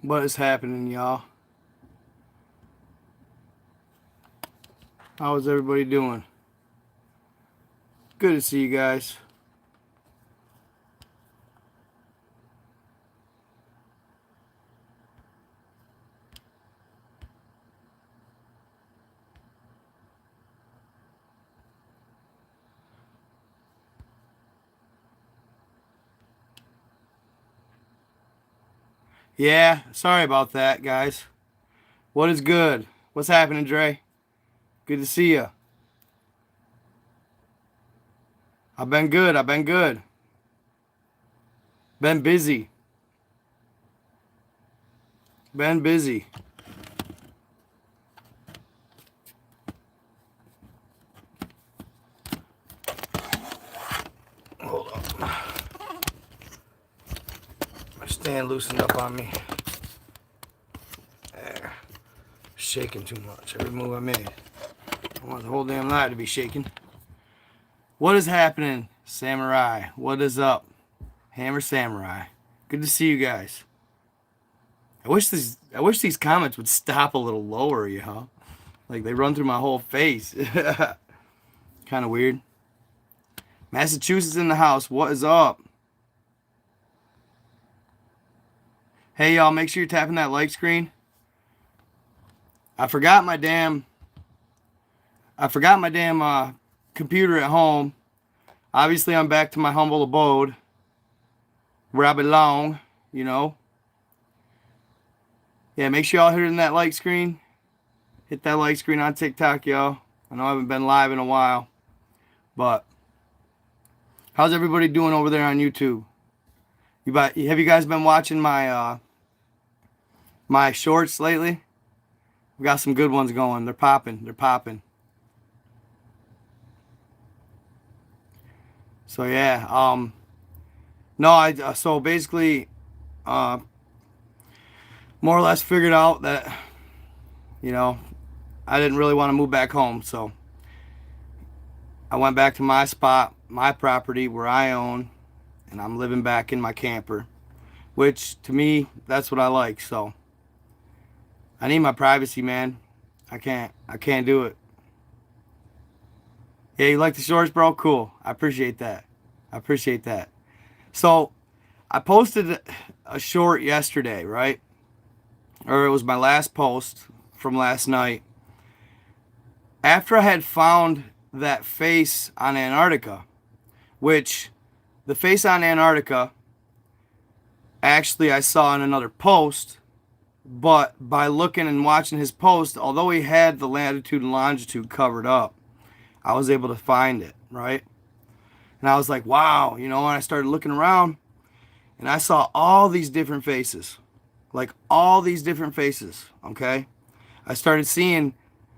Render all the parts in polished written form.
What is happening, y'all? How is everybody doing? Good to see you guys. Yeah, sorry about that, guys. What is good? What's happening, Dre? Good to see you. I've been good. Been busy. Been busy. Hold up. My stand loosened up on me. There. Shaking too much. Every move I made. I want the whole damn night to be shaking. What is happening, Samurai? What is up? Hammer Samurai. Good to see you guys. I wish these comments would stop a little lower, you know? Like they run through my whole face. Kind of weird. Massachusetts in the house. What is up? Hey y'all, make sure you're tapping that like screen. I forgot my damn computer at home. Obviously, I'm back to my humble abode where I belong, you know. Yeah, make sure y'all hitting that like screen. Hit that like screen on TikTok, y'all. I know I haven't been live in a while, but how's everybody doing over there on YouTube? Have you guys been watching my my shorts lately? We got some good ones going. They're popping. So yeah, so basically, more or less figured out that, you know, I didn't really want to move back home, so I went back to my spot, my property where I own, and I'm living back in my camper, which to me, that's what I like. So I need my privacy, man. I can't do it. Yeah, you like the shorts, bro? Cool. I appreciate that. So I posted a short yesterday, right? Or it was my last post from last night. After I had found that face on Antarctica, which the face on Antarctica, actually I saw in another post, but by looking and watching his post, although he had the latitude and longitude covered up, I was able to find it, right? And I was like, wow, you know, and I started looking around and I saw all these different faces. Like all these different faces, okay? I started seeing,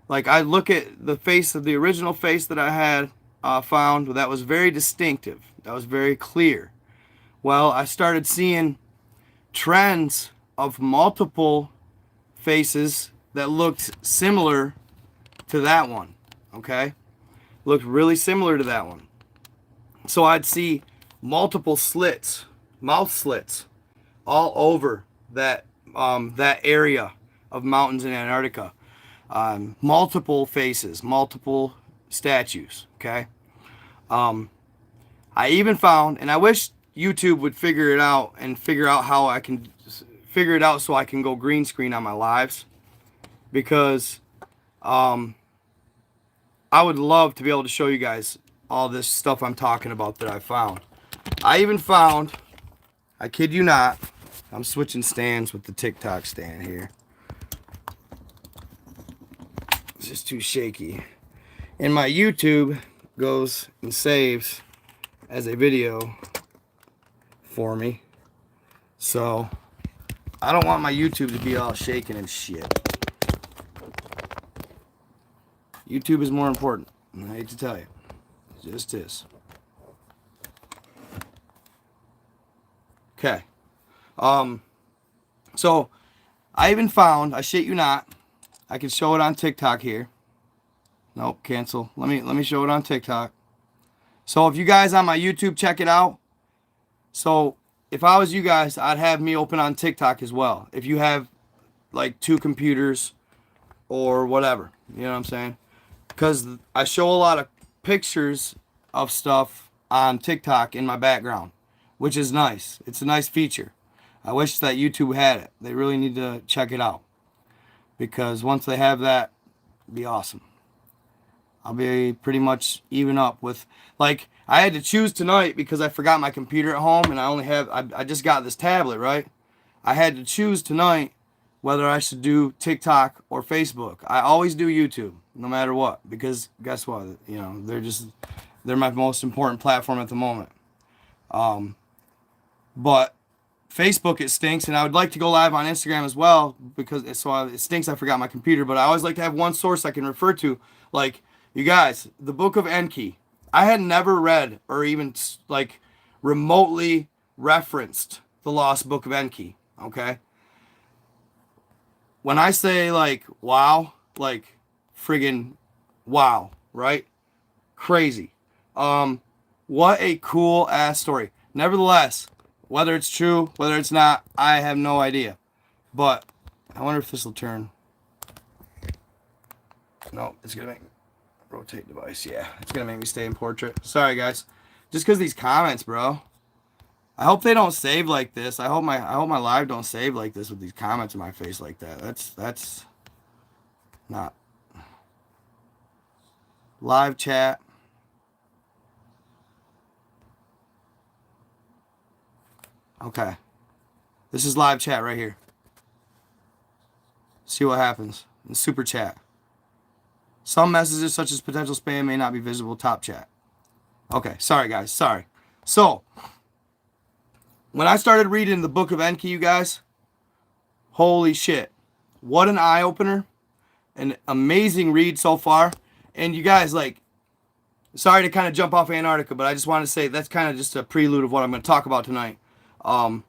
like I look at the face of the original face that I had found, that was very distinctive. That was very clear. Well, I started seeing trends of multiple faces that looked similar to that one, okay? Looked really similar to that one. So I'd see multiple slits, mouth slits, all over that that area of mountains in Antarctica. Multiple faces, multiple statues. Okay. I even found, and I wish YouTube would figure it out and figure out how I can figure it out so I can go green screen on my lives, because I would love to be able to show you guys all this stuff I'm talking about that I found. I even found, I kid you not, I'm switching stands with the TikTok stand here. It's just too shaky. And my YouTube goes and saves as a video for me. So I don't want my YouTube to be all shaking and shit. YouTube is more important. I hate to tell you. It just is. Okay. So I even found, I shit you not, I can show it on TikTok here. Nope, cancel. Let me show it on TikTok. So if you guys on my YouTube check it out. So if I was you guys, I'd have me open on TikTok as well. If you have like 2 computers or whatever, you know what I'm saying? Because I show a lot of pictures of stuff on TikTok in my background, which is nice. It's a nice feature. I wish that YouTube had it. They really need to check it out, because once they have that, it'd be awesome. I'll be pretty much even up with, like, I had to choose tonight because I forgot my computer at home, and I just got this tablet, right? I had to choose tonight whether I should do TikTok or Facebook. I always do YouTube, no matter what, because guess what? You know, they're my most important platform at the moment. But Facebook, it stinks, and I would like to go live on Instagram as well, because it stinks I forgot my computer, but I always like to have one source I can refer to. Like, you guys, the Book of Enki, I had never read or even like remotely referenced the Lost Book of Enki, okay? When I say like wow, like friggin' wow, right? Crazy. What a cool ass story. Nevertheless, whether it's true, whether it's not, I have no idea. But I wonder if this will turn. No, it's gonna make me rotate device. Yeah, it's gonna make me stay in portrait. Sorry guys, just because these comments, bro. I hope they don't save like this. I hope my live don't save like this with these comments in my face like that. That's not live chat. Okay, this is live chat right here. See what happens in super chat. Some messages such as potential spam may not be visible. Top chat. Okay, sorry guys, sorry. So, when I started reading the Book of Enki, you guys, holy shit. What an eye-opener. An amazing read so far. And you guys, like, sorry to kind of jump off Antarctica, but I just want to say that's kind of just a prelude of what I'm going to talk about tonight. The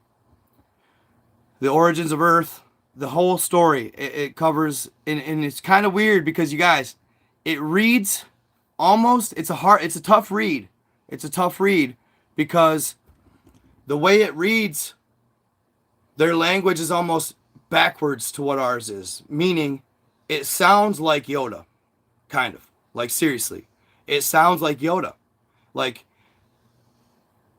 origins of Earth, the whole story, it covers, and it's kind of weird because, you guys, it reads almost, it's a tough read. It's a tough read because the way it reads, their language is almost backwards to what ours is. Meaning, it sounds like Yoda. Kind of. Like, seriously. It sounds like Yoda. Like,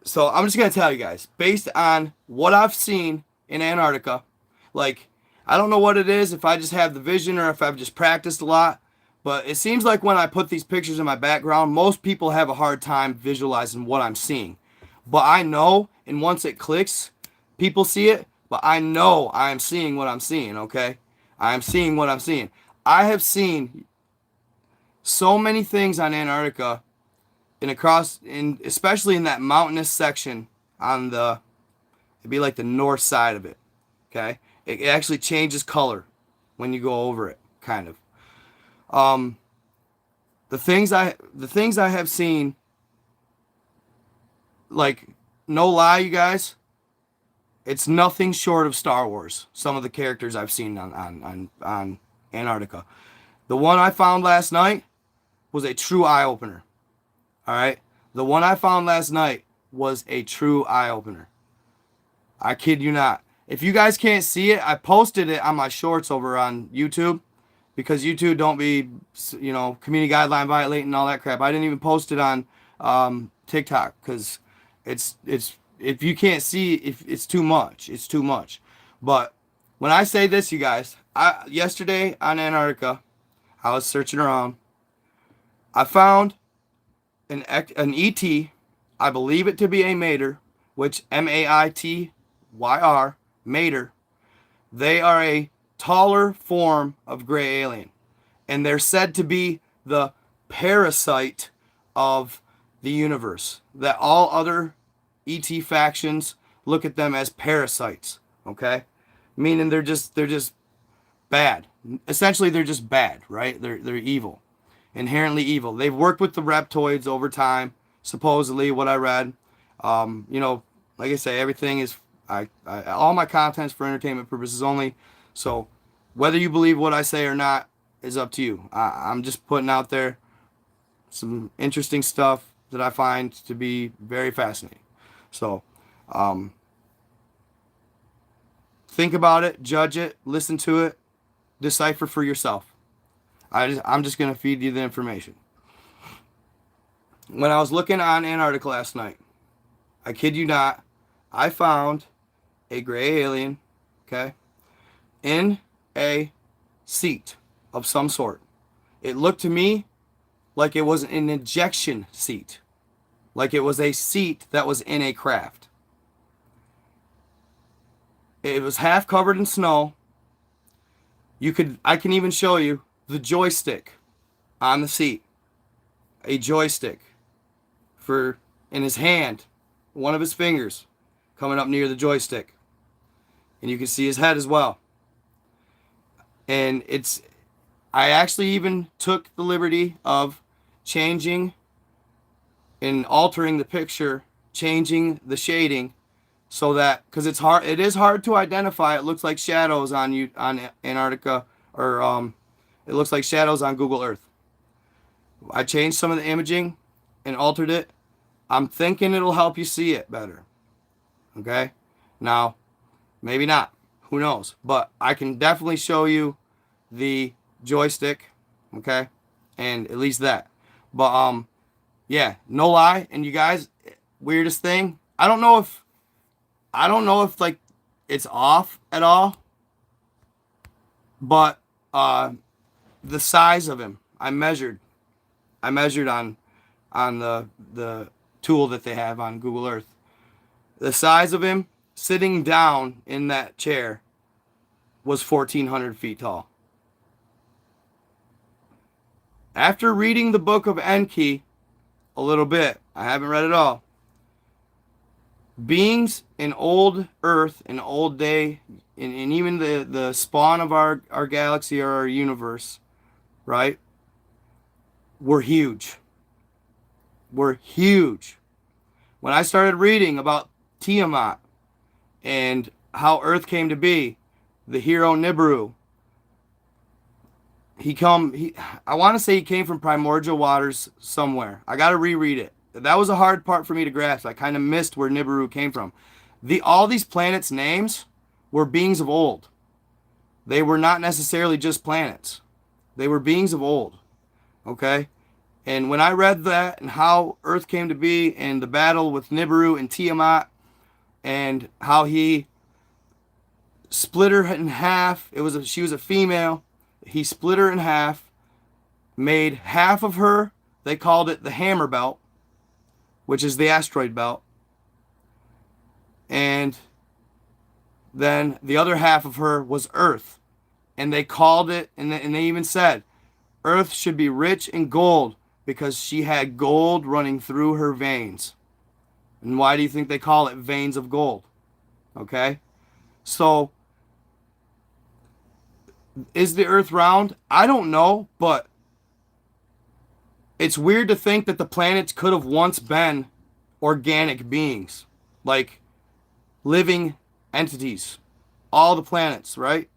so I'm just going to tell you guys, based on what I've seen in Antarctica, like, I don't know what it is, if I just have the vision or if I've just practiced a lot, but it seems like when I put these pictures in my background, most people have a hard time visualizing what I'm seeing. But I know, and once it clicks, people see it, but I know I am seeing what I'm seeing, okay? I am seeing what I'm seeing. I have seen so many things on Antarctica, and especially in that mountainous section on it'd be like the north side of it, okay? It actually changes color when you go over it, kind of. The things I have seen, like, no lie, you guys, it's nothing short of Star Wars. Some of the characters I've seen on Antarctica. The one I found last night was a true eye-opener. All right? The one I found last night was a true eye-opener. I kid you not. If you guys can't see it, I posted it on my shorts over on YouTube, because YouTube don't be, you know, community guideline violating and all that crap. I didn't even post it on TikTok because it's if you can't see, if it's too much, it's too much. But when I say this, you guys, yesterday on Antarctica, I was searching around. I found an ET. I believe it to be a mater, which Maityer, mater. They are a taller form of gray alien, and they're said to be the parasite of the universe. That all other ET factions look at them as parasites. Okay, meaning they're just bad. Essentially, they're just bad, right? They're evil, inherently evil. They've worked with the reptoids over time, supposedly. What I read, you know, like I say, everything is all my content's for entertainment purposes only. So whether you believe what I say or not is up to you. I'm just putting out there some interesting stuff that I find to be very fascinating. So Think about it, judge it, listen to it, decipher for yourself. I'm just going to feed you the information. When I was looking on Antarctica last night, I kid you not, I found a gray alien, okay, in a seat of some sort. It looked to me like it was an ejection seat, like it was a seat that was in a craft. It was half covered in snow. I can even show you the joystick on the seat. A joystick in his hand, one of his fingers coming up near the joystick. And you can see his head as well. And I actually even took the liberty of changing and altering the picture, changing the shading, so that, because it is hard to identify. It looks like shadows on Antarctica, or it looks like shadows on Google Earth. I changed some of the imaging and altered it. I'm thinking it'll help you see it better. Okay? Now, maybe not. Who knows? But I can definitely show you the joystick. Okay? And at least that. But, yeah, no lie. And you guys, weirdest thing, I don't know if like it's off at all. But the size of him, I measured on the tool that they have on Google Earth. The size of him sitting down in that chair was 1,400 feet tall. After reading the Book of Enki a little bit, I haven't read it all, beings in old Earth, in old day, and even the spawn of our galaxy or our universe, right, were huge. Were huge. When I started reading about Tiamat and how Earth came to be, the hero Nibiru, I want to say he came from primordial waters somewhere. I got to reread it. That was a hard part for me to grasp. I kind of missed where Nibiru came from. All these planets' names were beings of old. They were not necessarily just planets. They were beings of old. Okay? And when I read that and how Earth came to be and the battle with Nibiru and Tiamat and how he split her in half, she was a female. He split her in half, made half of her, they called it the hammer belt, which is the asteroid belt. And then the other half of her was Earth. And they called it, and they even said, Earth should be rich in gold because she had gold running through her veins. And why do you think they call it veins of gold? Okay? So, is the Earth round? I don't know, but it's weird to think that the planets could have once been organic beings, like living entities, all the planets, right?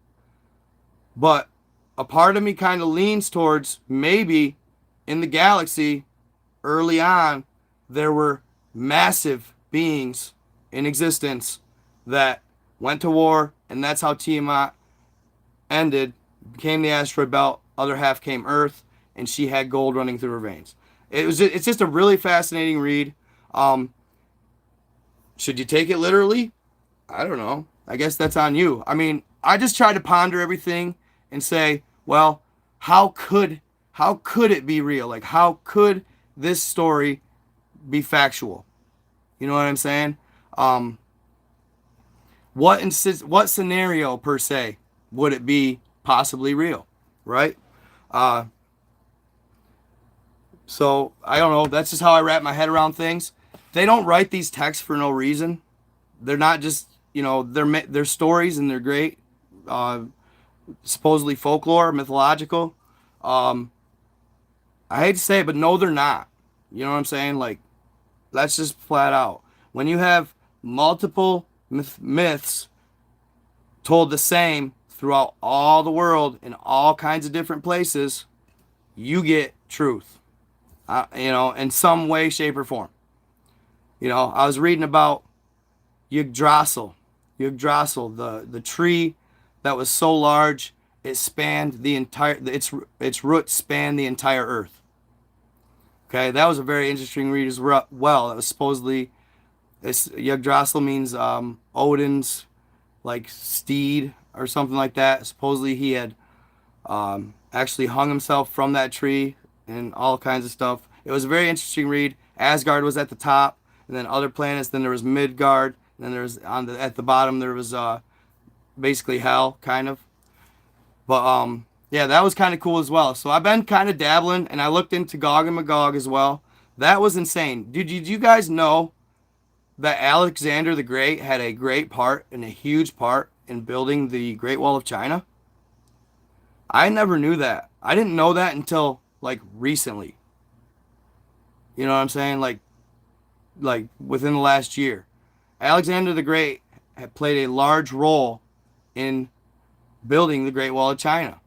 But a part of me kind of leans towards maybe in the galaxy early on there were massive beings in existence that went to war, and that's how Tiamat ended, became the asteroid belt. Other half came Earth, and she had gold running through her veins. It's just a really fascinating read. Should you take it literally? I don't know. I guess that's on you. I mean, I just try to ponder everything and say, well, how could it be real? Like, how could this story be factual? You know what I'm saying? What scenario per se would it be possibly real, right? So I don't know. That's just how I wrap my head around things. They don't write these texts for no reason. They're not just, they're stories, and they're great. Supposedly folklore, mythological. I hate to say it, but no, they're not. You know what I'm saying? Like, that's just flat out. When you have multiple myths told the same throughout all the world in all kinds of different places, you get truth. In some way, shape, or form. I was reading about Yggdrasil. Yggdrasil, the tree that was so large it spanned the entire its roots spanned the entire earth. Okay, that was a very interesting read as well. That was supposedly this Yggdrasil means Odin's like steed or something like that. Supposedly he had actually hung himself from that tree and all kinds of stuff. It was a very interesting read. Asgard was at the top, and then other planets. Then there was Midgard, and then there was at the bottom there was basically hell, kind of. But yeah, that was kind of cool as well. So I've been kind of dabbling, and I looked into Gog and Magog as well. That was insane. Did you guys know that Alexander the Great had a great part and a huge part in building the Great Wall of China? I never knew that. I didn't know that until like recently. You know what I'm saying? Like within the last year. Alexander the Great had played a large role in building the Great Wall of China.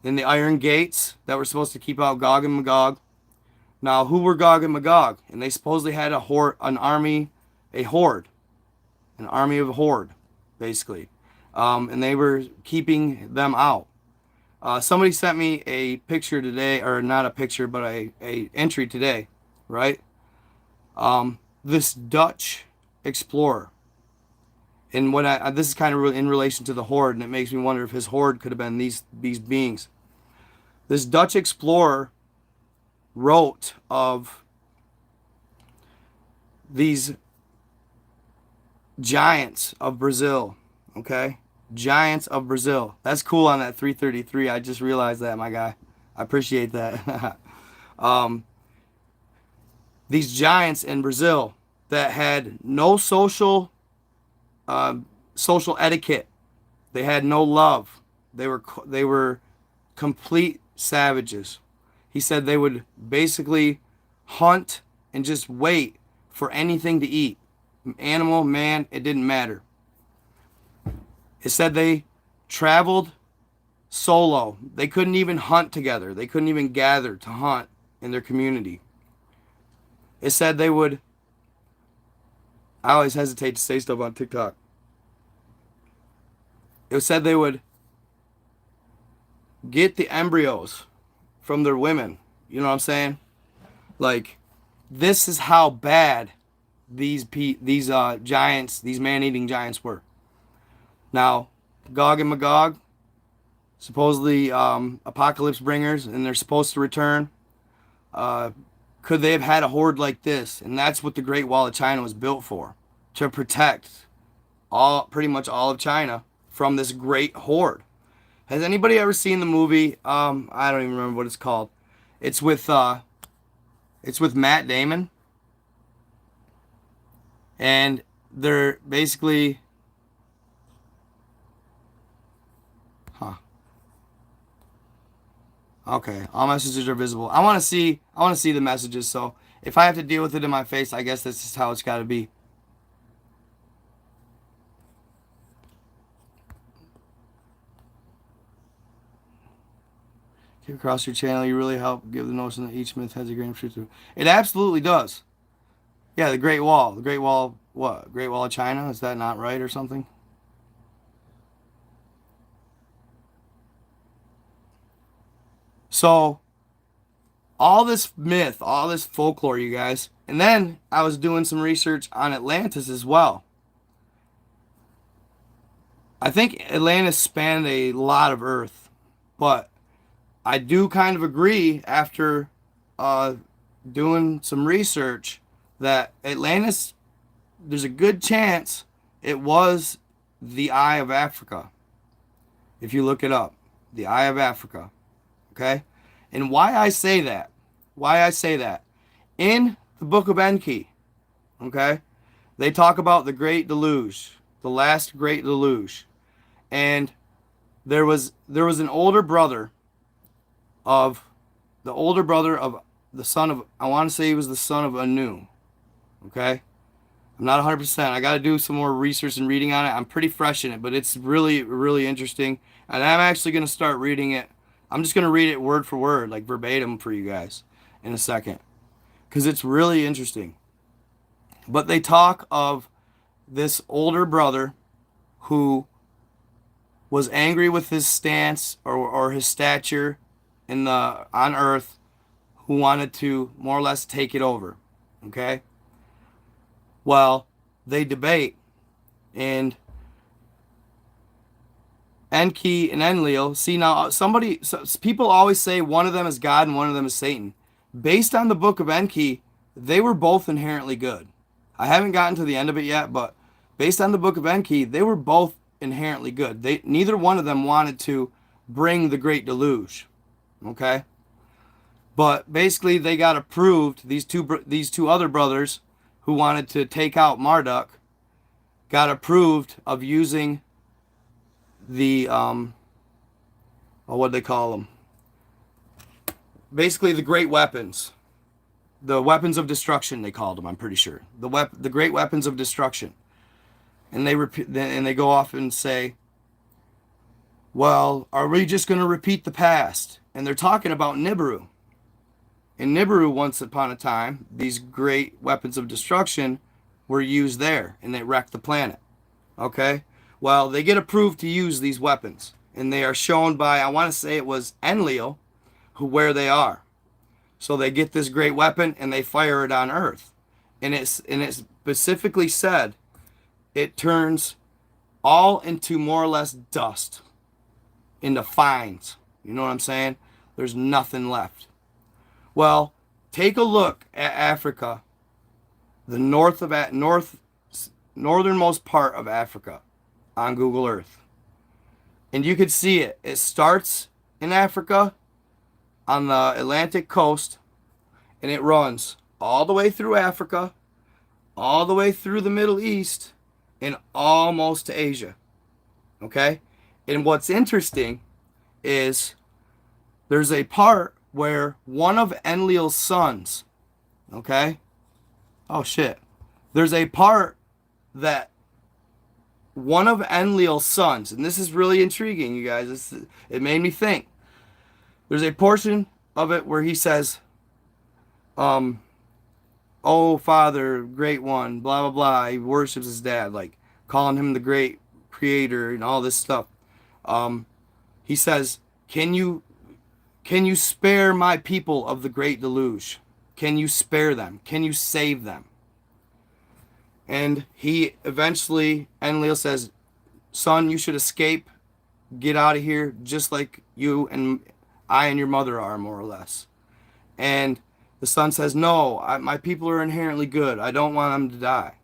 In the iron gates that were supposed to keep out Gog and Magog. Now, who were Gog and Magog? And they supposedly had a army of horde, basically. And they were keeping them out. Somebody sent me a picture today, or not a picture, but a entry today, right? This Dutch explorer. And this is kind of in relation to the horde, and it makes me wonder if his horde could have been these beings. This Dutch explorer wrote of these giants of Brazil, okay? Giants of Brazil. That's cool on that 333. I just realized that, my guy. I appreciate that. These giants in Brazil that had no social etiquette. They had no love. They were complete savages. He said they would basically hunt and just wait for anything to eat. Animal, man, it didn't matter. It said they traveled solo. They couldn't even hunt together. They couldn't even gather to hunt in their community. It said they would... I always hesitate to say stuff on TikTok. It said they would get the embryos from their women. You know what I'm saying? Like, this is how bad these giants, these man-eating giants were. Now, Gog and Magog, supposedly apocalypse bringers, and they're supposed to return. Could they have had a horde like this? And that's what the Great Wall of China was built for, to protect pretty much all of China from this great horde. Has anybody ever seen the movie? I don't even remember what it's called. It's with Matt Damon, and they're basically, okay, all messages are visible. I want to see the messages. So if I have to deal with it in my face, I guess that's just how it's got to be. Across your channel, you really help give the notion that each myth has a grain of truth to it. It absolutely does. Yeah, the Great Wall. The Great Wall, what? Great Wall of China? Is that not right or something? So, all this myth, all this folklore, you guys. And then I was doing some research on Atlantis as well. I think Atlantis spanned a lot of Earth, but I do kind of agree after doing some research that Atlantis, there's a good chance it was the Eye of Africa. If you look it up, the Eye of Africa. Okay? And why I say that, in the Book of Enki, okay, they talk about the Great Deluge, the last Great Deluge. And there was an older brother of the son of, I want to say he was the son of Anu. Okay? I'm not 100%. I got to do some more research and reading on it. I'm pretty fresh in it, but it's really, really interesting. And I'm actually going to start reading it. I'm just going to read it word for word, like verbatim for you guys in a second, because it's really interesting. But they talk of this older brother who was angry with his stance or his stature on Earth, who wanted to more or less take it over. Okay? Well, they debate, and Enki and Enlil. See, now people always say one of them is God and one of them is Satan. Based on the Book of Enki, they were both inherently good. I haven't gotten to the end of it yet, but based on the Book of Enki, they were both inherently good. Neither one of them wanted to bring the great deluge. Okay? But basically they got approved, these two other brothers who wanted to take out Marduk got approved of using the what do they call them? Basically the great weapons. The weapons of destruction, they called them, I'm pretty sure. The great weapons of destruction. And they go off and say, well, are we just going to repeat the past? And they're talking about Nibiru. In Nibiru, once upon a time, these great weapons of destruction were used there, and they wrecked the planet. Okay? Well, they get approved to use these weapons, and they are shown by, I want to say it was Enlil, where they are. So they get this great weapon, and they fire it on Earth. And it specifically said it turns all into more or less dust, into fines. You know what I'm saying? There's nothing left. Well, take a look at Africa, the northernmost part of Africa on Google Earth. And you could see it. It starts in Africa on the Atlantic coast, and it runs all the way through Africa, all the way through the Middle East, and almost to Asia. Okay? And what's interesting is there's a part where one of Enlil's sons, okay? Oh shit. There's a part that one of Enlil's sons, and this is really intriguing, you guys. It made me think. There's a portion of it where he says, oh Father, great one, blah blah blah. He worships his dad, like calling him the great creator and all this stuff. He says, Can you spare my people of the great deluge? Can you spare them? Can you save them? And he eventually, Enlil says, son, you should escape, get out of here, just like you and I and your mother are, more or less. And the son says, no, my people are inherently good. I don't want them to die.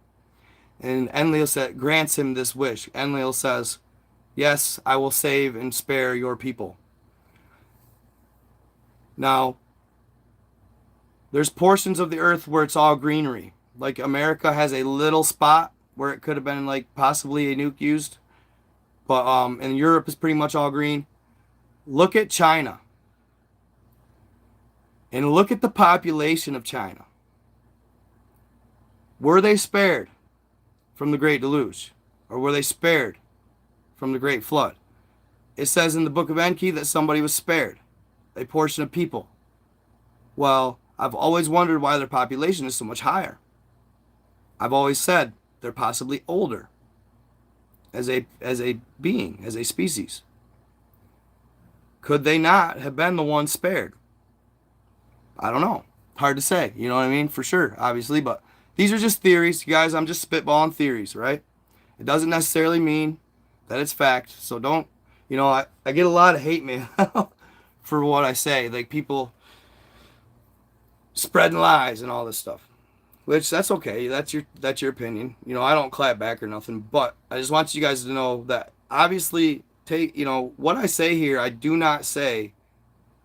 And Enlil grants him this wish. Enlil says, yes, I will save and spare your people. Now, there's portions of the earth where it's all greenery. Like America has a little spot where it could have been like possibly a nuke used. But and Europe is pretty much all green. Look at China. And look at the population of China. Were they spared from the Great Deluge? Or were they spared from the Great Flood? It says in the Book of Enki that somebody was spared. A portion of people. Well, I've always wondered why their population is so much higher. I've always said they're possibly older as a being, as a species. Could they not have been the ones spared? I don't know. Hard to say. You know what I mean? For sure, obviously. But these are just theories. You guys, I'm just spitballing theories, right? It doesn't necessarily mean that it's fact. So don't, I get a lot of hate mail for what I say. Like people spreading lies and all this stuff. Which, that's okay. That's your opinion. I don't clap back or nothing. But I just want you guys to know that obviously, what I say here, I do not say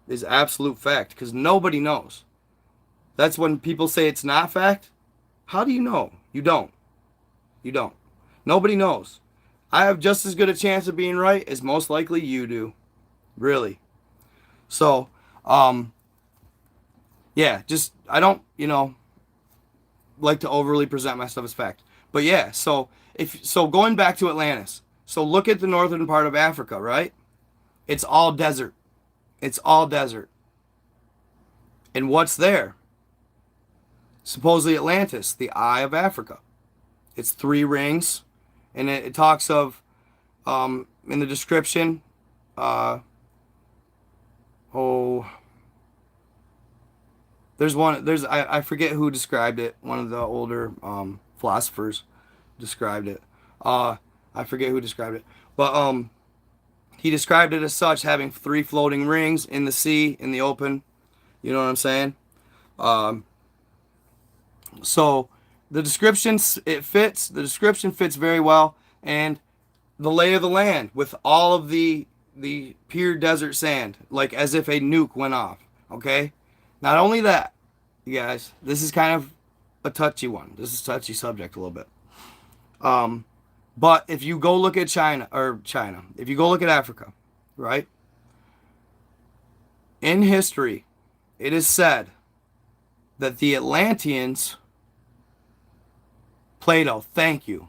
is absolute fact. Because nobody knows. That's when people say it's not fact. How do you know? You don't. You don't. Nobody knows. I have just as good a chance of being right as most likely you do. Really. So, yeah, just, I don't, like to overly present my stuff as fact. But yeah, so going back to Atlantis. So look at the northern part of Africa, right? It's all desert. It's all desert. And what's there? Supposedly Atlantis, the eye of Africa. It's 3 rings, and it talks of in the description. I forget who described it. One of the older philosophers described it. I forget who described it, but he described it as such, having 3 floating rings in the sea, in the open. You know what I'm saying? So the description fits. The description fits very well, and the lay of the land with all of the pure desert sand, like as if a nuke went off. Okay. Not only that, you guys, this is kind of a touchy one. This is a touchy subject a little bit. But if you go look at China, if you go look at Africa, right? In history, it is said that the Atlanteans, Plato, thank you.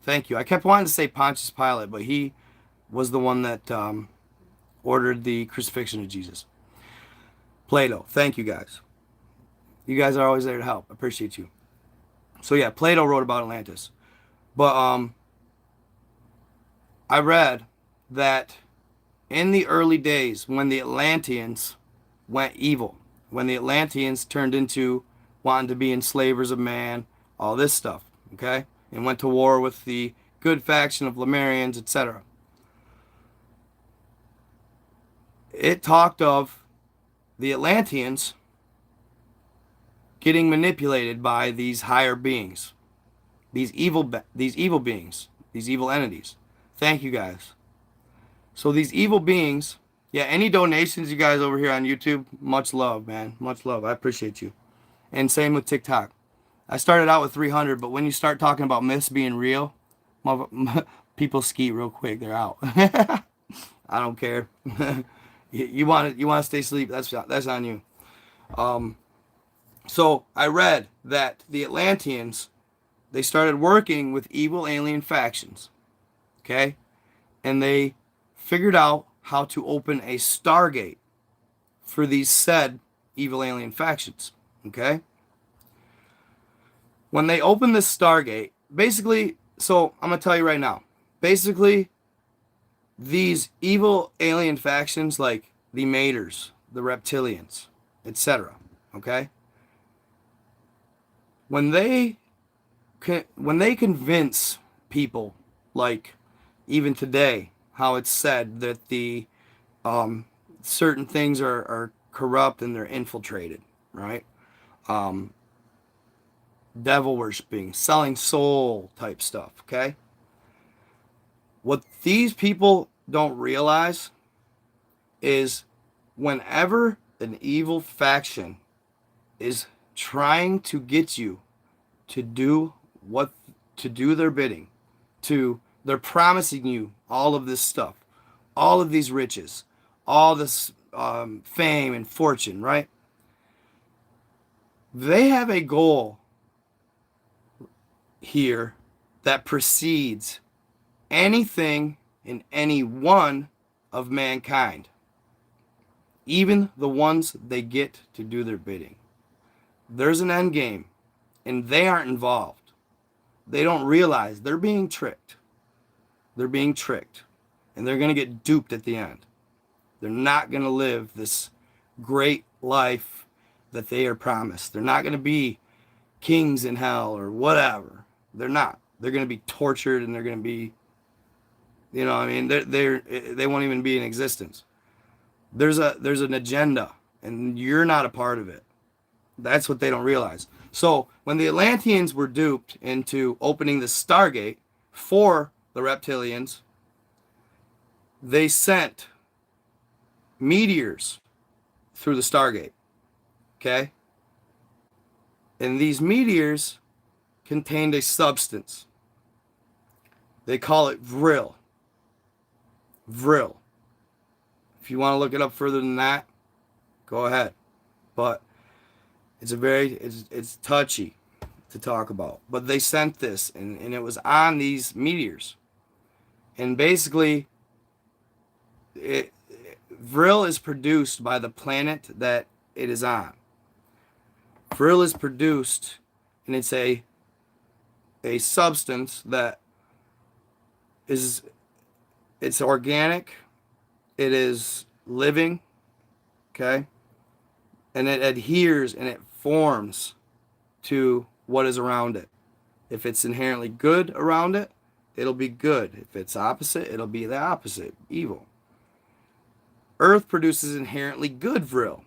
I kept wanting to say Pontius Pilate, but he was the one that ordered the crucifixion of Jesus. Plato, thank you guys. You guys are always there to help. I appreciate you. So yeah, Plato wrote about Atlantis. But I read that in the early days when the Atlanteans went evil, when the Atlanteans turned into wanting to be enslavers of man, all this stuff, okay? And went to war with the good faction of Lemurians, etc. It talked of the Atlanteans getting manipulated by these higher beings, these evil beings, these evil entities. Thank you guys. So these evil beings, yeah, any donations you guys over here on YouTube, much love, man. Much love. I appreciate you. And same with TikTok. I started out with 300, but when you start talking about myths being real, people skeet real quick. They're out. I don't care. You want to stay asleep. That's on you. So I read that the Atlanteans, they started working with evil alien factions. Okay? And they figured out how to open a Stargate for these said evil alien factions. Okay? When they opened this Stargate, basically, so I'm going to tell you right now, basically, these evil alien factions like the Maters, the Reptilians, etc., okay? When they convince people, like even today, how it's said that the certain things are corrupt and they're infiltrated, right? Devil worshipping, selling soul type stuff, okay? What these people don't realize is whenever an evil faction is trying to get you to do their bidding, they're promising you all of this stuff, all of these riches, all this fame and fortune, right? They have a goal here that precedes anything and any one of mankind, even the ones they get to do their bidding. There's an end game, and they aren't involved. They don't realize they're being tricked. They're being tricked, and they're going to get duped at the end. They're not going to live this great life that they are promised. They're not going to be kings in hell or whatever. They're not. They're going to be tortured, and they're going to be, you know, I mean, they won't even be in existence. There's an agenda, and you're not a part of it. That's what they don't realize. So when the Atlanteans were duped into opening the Stargate for the Reptilians, they sent meteors through the Stargate. Okay? And these meteors contained a substance. They call it Vril. Vril. If you want to look it up further than that, go ahead. But it's touchy to talk about. But they sent this, and it was on these meteors. And basically, Vril is produced by the planet that it is on. Vril is produced, and it's a substance that is It's organic. It is living. Okay. And it adheres and it forms to what is around it. If it's inherently good around it, it'll be good. If it's opposite, it'll be the opposite, evil. Earth produces inherently good Vril.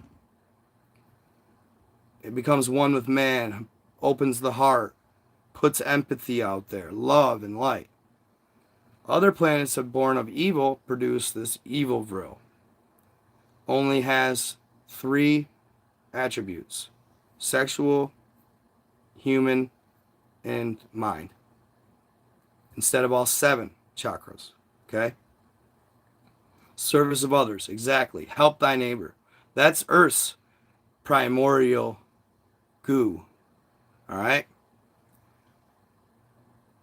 It becomes one with man, opens the heart, puts empathy out there, love and light. Other planets born of evil produce this evil Vril. Only has 3 attributes: sexual, human, and mind, instead of all 7 chakras. Okay? Service of others, exactly. Help thy neighbor. That's Earth's primordial goo. All right?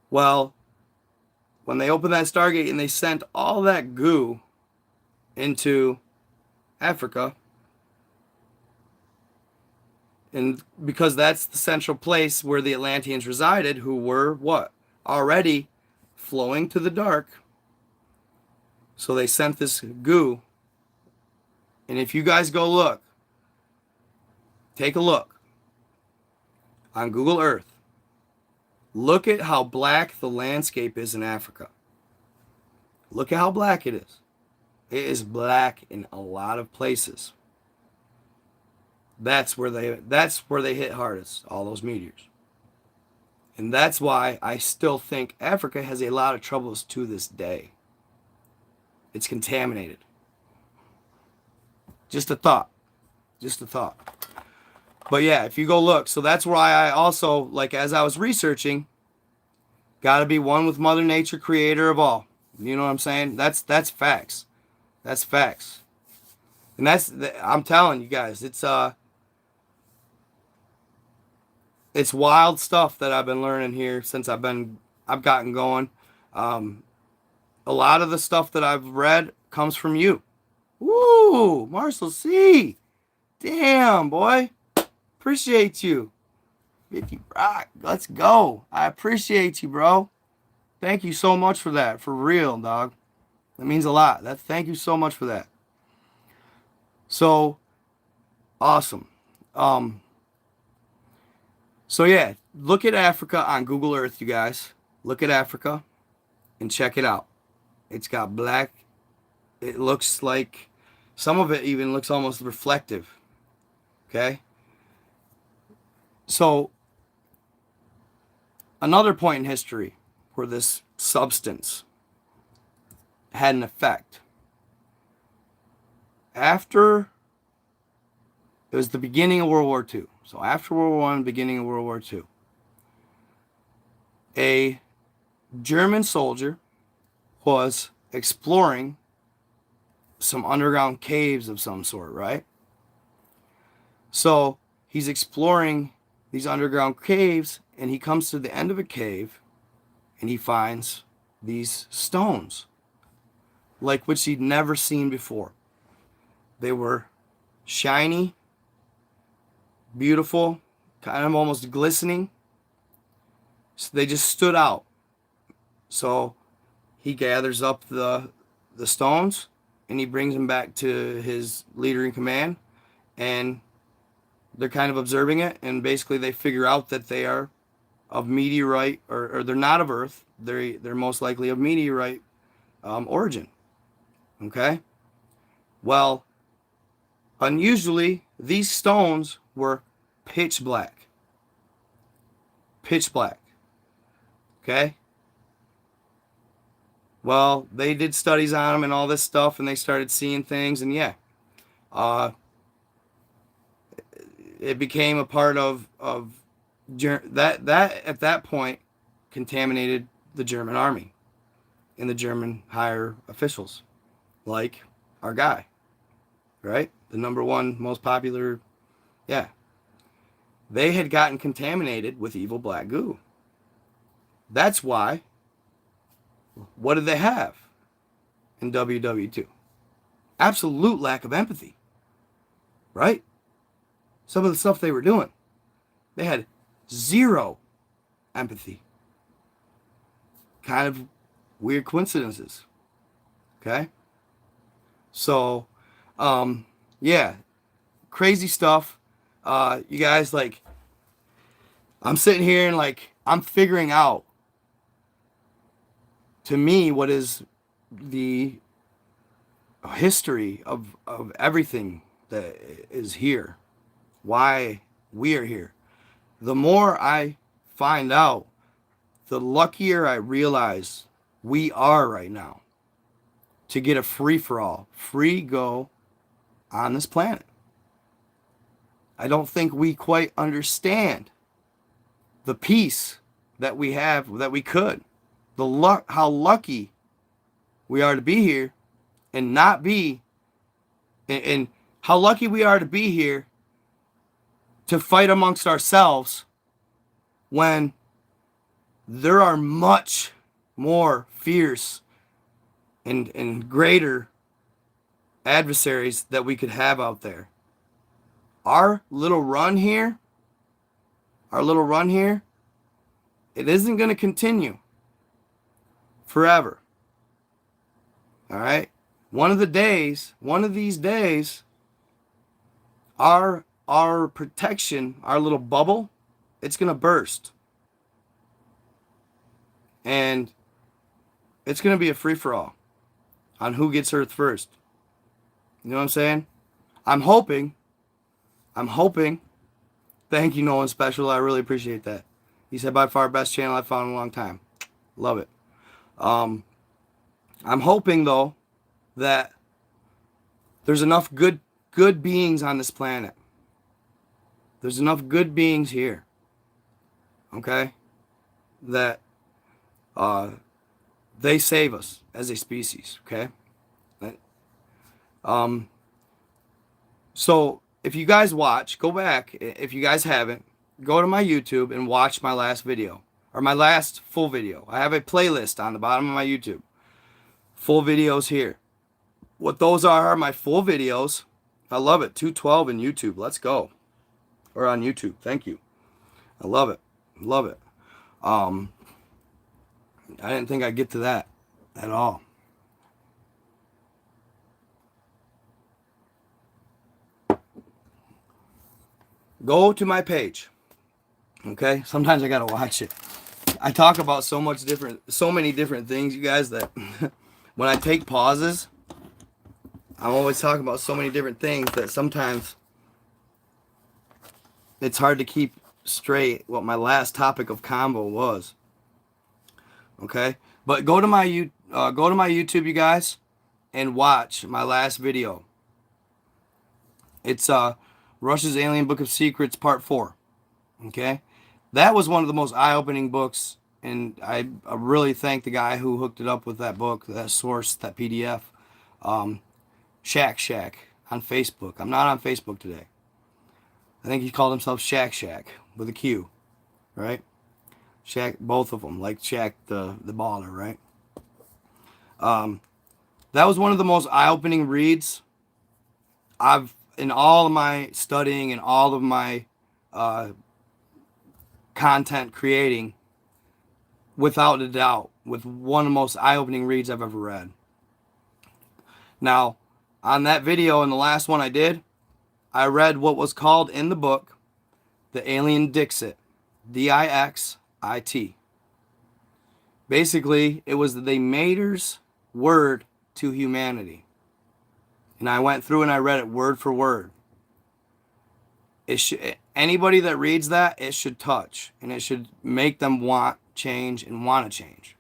Well, when they opened that Stargate and they sent all that goo into Africa, and because that's the central place where the Atlanteans resided, who were what? Already flowing to the dark. So they sent this goo. And if you guys go look, take a look on Google Earth. Look at how black the landscape is in Africa. Look at how black it is. It is black in a lot of places. That's where they hit hardest, all those meteors. And that's why I still think Africa has a lot of troubles to this day. It's contaminated. Just a thought. Just a thought. But yeah, if you go look, so that's why I also, like, as I was researching, got to be one with Mother Nature, creator of all. You know what I'm saying? That's facts. That's facts. And I'm telling you guys, it's wild stuff that I've been learning here since I've gotten going. A lot of the stuff that I've read comes from you. Woo! Marcel C. Damn, boy. Appreciate you. 50 rock. Let's go. I appreciate you, bro. Thank you so much for that. For real, dog. That means a lot. Thank you so much for that. So, awesome. So yeah, look at Africa on Google Earth, you guys. Look at Africa and check it out. It's got black. It looks like, some of it even looks almost reflective. Okay? So, another point in history where this substance had an effect. After, it was the beginning of World War II. So after World War I, beginning of World War II, a German soldier was exploring some underground caves of some sort, right? So he's exploring these underground caves, and he comes to the end of a cave, and he finds these stones, like which he'd never seen before. They were shiny, beautiful, kind of almost glistening. So they just stood out. So he gathers up the stones and he brings them back to his leader in command, and they're kind of observing it, and basically they figure out that they are of meteorite, or they're not of Earth. They're most likely of meteorite origin. Okay? Well, unusually, these stones were pitch black. Pitch black. Okay? Well, they did studies on them and all this stuff, and they started seeing things, and yeah. It became a part of that at that point contaminated the German army and the German higher officials, like our guy, right? The number one most popular, yeah. They had gotten contaminated with evil black goo. That's why, what did they have in WW2? Absolute lack of empathy, right? Some of the stuff they were doing, they had zero empathy. Kind of weird coincidences. Okay? So, yeah, crazy stuff. You guys, like, I'm sitting here and, like, I'm figuring out, to me, what is the history of everything that is here, why we are here. The more I find out, the luckier I realize we are right now to get a free-for-all, free go on this planet. I don't think we quite understand the peace that we have, that we could. The luck, how lucky we are to be here and not be, and how lucky we are to be here to fight amongst ourselves when there are much more fierce and greater adversaries that we could have out there. Our little run here, it isn't going to continue forever. All right? One of these days, our protection, our little bubble, it's going to burst. And it's going to be a free-for-all on who gets Earth first. You know what I'm saying? I'm hoping. Thank you, Nolan Special. I really appreciate that. He said, by far best channel I've found in a long time. Love it. I'm hoping, though, that there's enough good beings on this planet. There's enough good beings here. Okay? That they save us as a species. Okay? So if you guys watch, go back. If you guys haven't, go to my YouTube and watch my last video, or my last full video. I have a playlist on the bottom of my YouTube. Full videos here. What those are my full videos. I love it. 212 in YouTube. Let's go. Or on YouTube. Thank you. I love it. Love it. I didn't think I'd get to that at all. Go to my page. Okay? Sometimes I gotta watch it. I talk about so many different things, you guys, that when I take pauses, I'm always talking about so many different things that sometimes it's hard to keep straight what my last topic of combo was. Okay? But go to my YouTube, you guys, and watch my last video. It's Russia's Alien Book of Secrets Part 4. Okay? That was one of the most eye-opening books, and I really thank the guy who hooked it up with that book, that source, that PDF. Shack on Facebook. I'm not on Facebook today. I think he called himself Shack with a Q, right? Shaq, both of them, like Shaq the baller, right? That was one of the most eye-opening reads I've, in all of my studying and all of my content creating, without a doubt, with one of the most eye-opening reads I've ever read. Now, on that video, and the last one I did, I read what was called in the book the Alien Dixit, D-I-X-I-T. Basically, it was the Mater's word to humanity. And I went through and I read it word for word. Anybody that reads that, it should touch. And it should make them want change and want to change.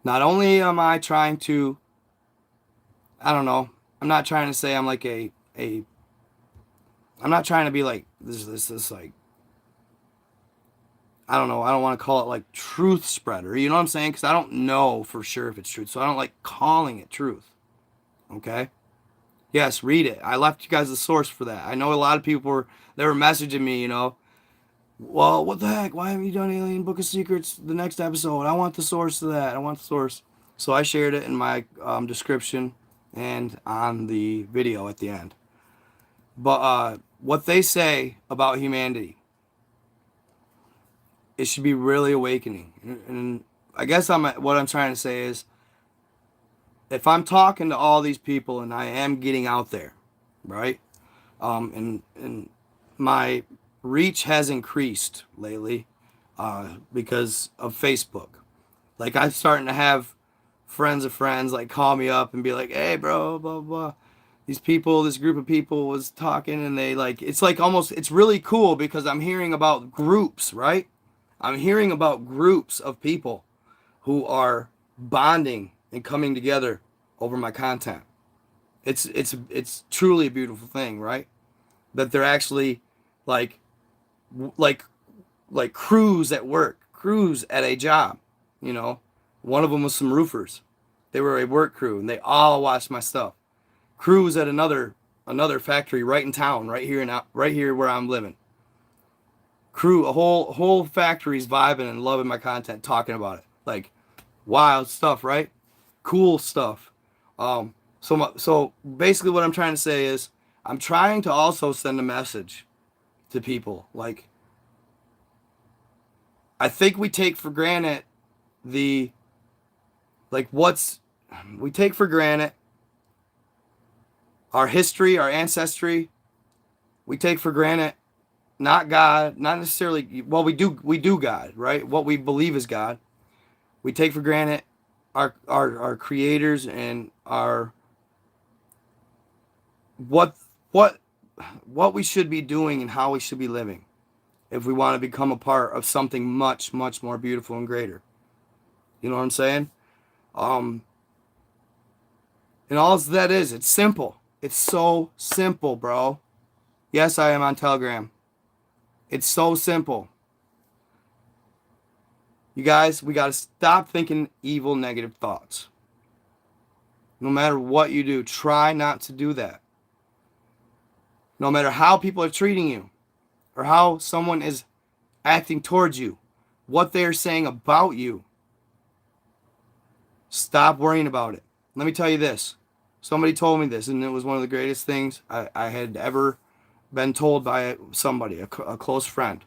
Not only am I trying to, I don't know, I'm not trying to say I'm like I'm not trying to be like this like, I don't know, I don't want to call it like truth spreader, you know what I'm saying? Because I don't know for sure if it's truth, so I don't like calling it truth. Okay? Yes, read it. I left you guys the source for that. I know a lot of people were messaging me, you know, well, what the heck? Why haven't you done Alien Book of Secrets the next episode? I want the source to that. I want the source. So I shared it in my description and on the video at the end. But what they say about humanity, it should be really awakening. And I guess what I'm trying to say is, if I'm talking to all these people and I am getting out there, right? And my reach has increased lately because of Facebook. Like, I'm starting to have friends of friends like call me up and be like, "Hey, bro, blah blah. These people, this group of people was talking, and they like, it's like almost, it's really cool because I'm hearing about groups, right? I'm hearing about groups of people who are bonding and coming together over my content. It's truly a beautiful thing, right? That they're actually like like like crews at work, crews at a job, you know. One of them was some roofers. They were a work crew and they all watched my stuff. Crews at another factory right in town, right here where I'm living. Crew, a whole factory's vibing and loving my content, talking about it. Like, wild stuff, right? Cool stuff. So basically what I'm trying to say is I'm trying to also send a message to people. Like, I think we take for granted we take for granted our history, our ancestry. We take for granted not God, not necessarily, well, we do God, right? What we believe is God. We take for granted our creators and our what what we should be doing and how we should be living if we want to become a part of something much, much more beautiful and greater. You know what I'm saying? And all that is, it's simple. It's so simple, bro. Yes, I am on Telegram. It's so simple. You guys, we got to stop thinking evil, negative thoughts. No matter what you do, try not to do that. No matter how people are treating you or how someone is acting towards you, what they're saying about you, stop worrying about it. Let me tell you this. Somebody told me this, and it was one of the greatest things I had ever been told by somebody, a close friend.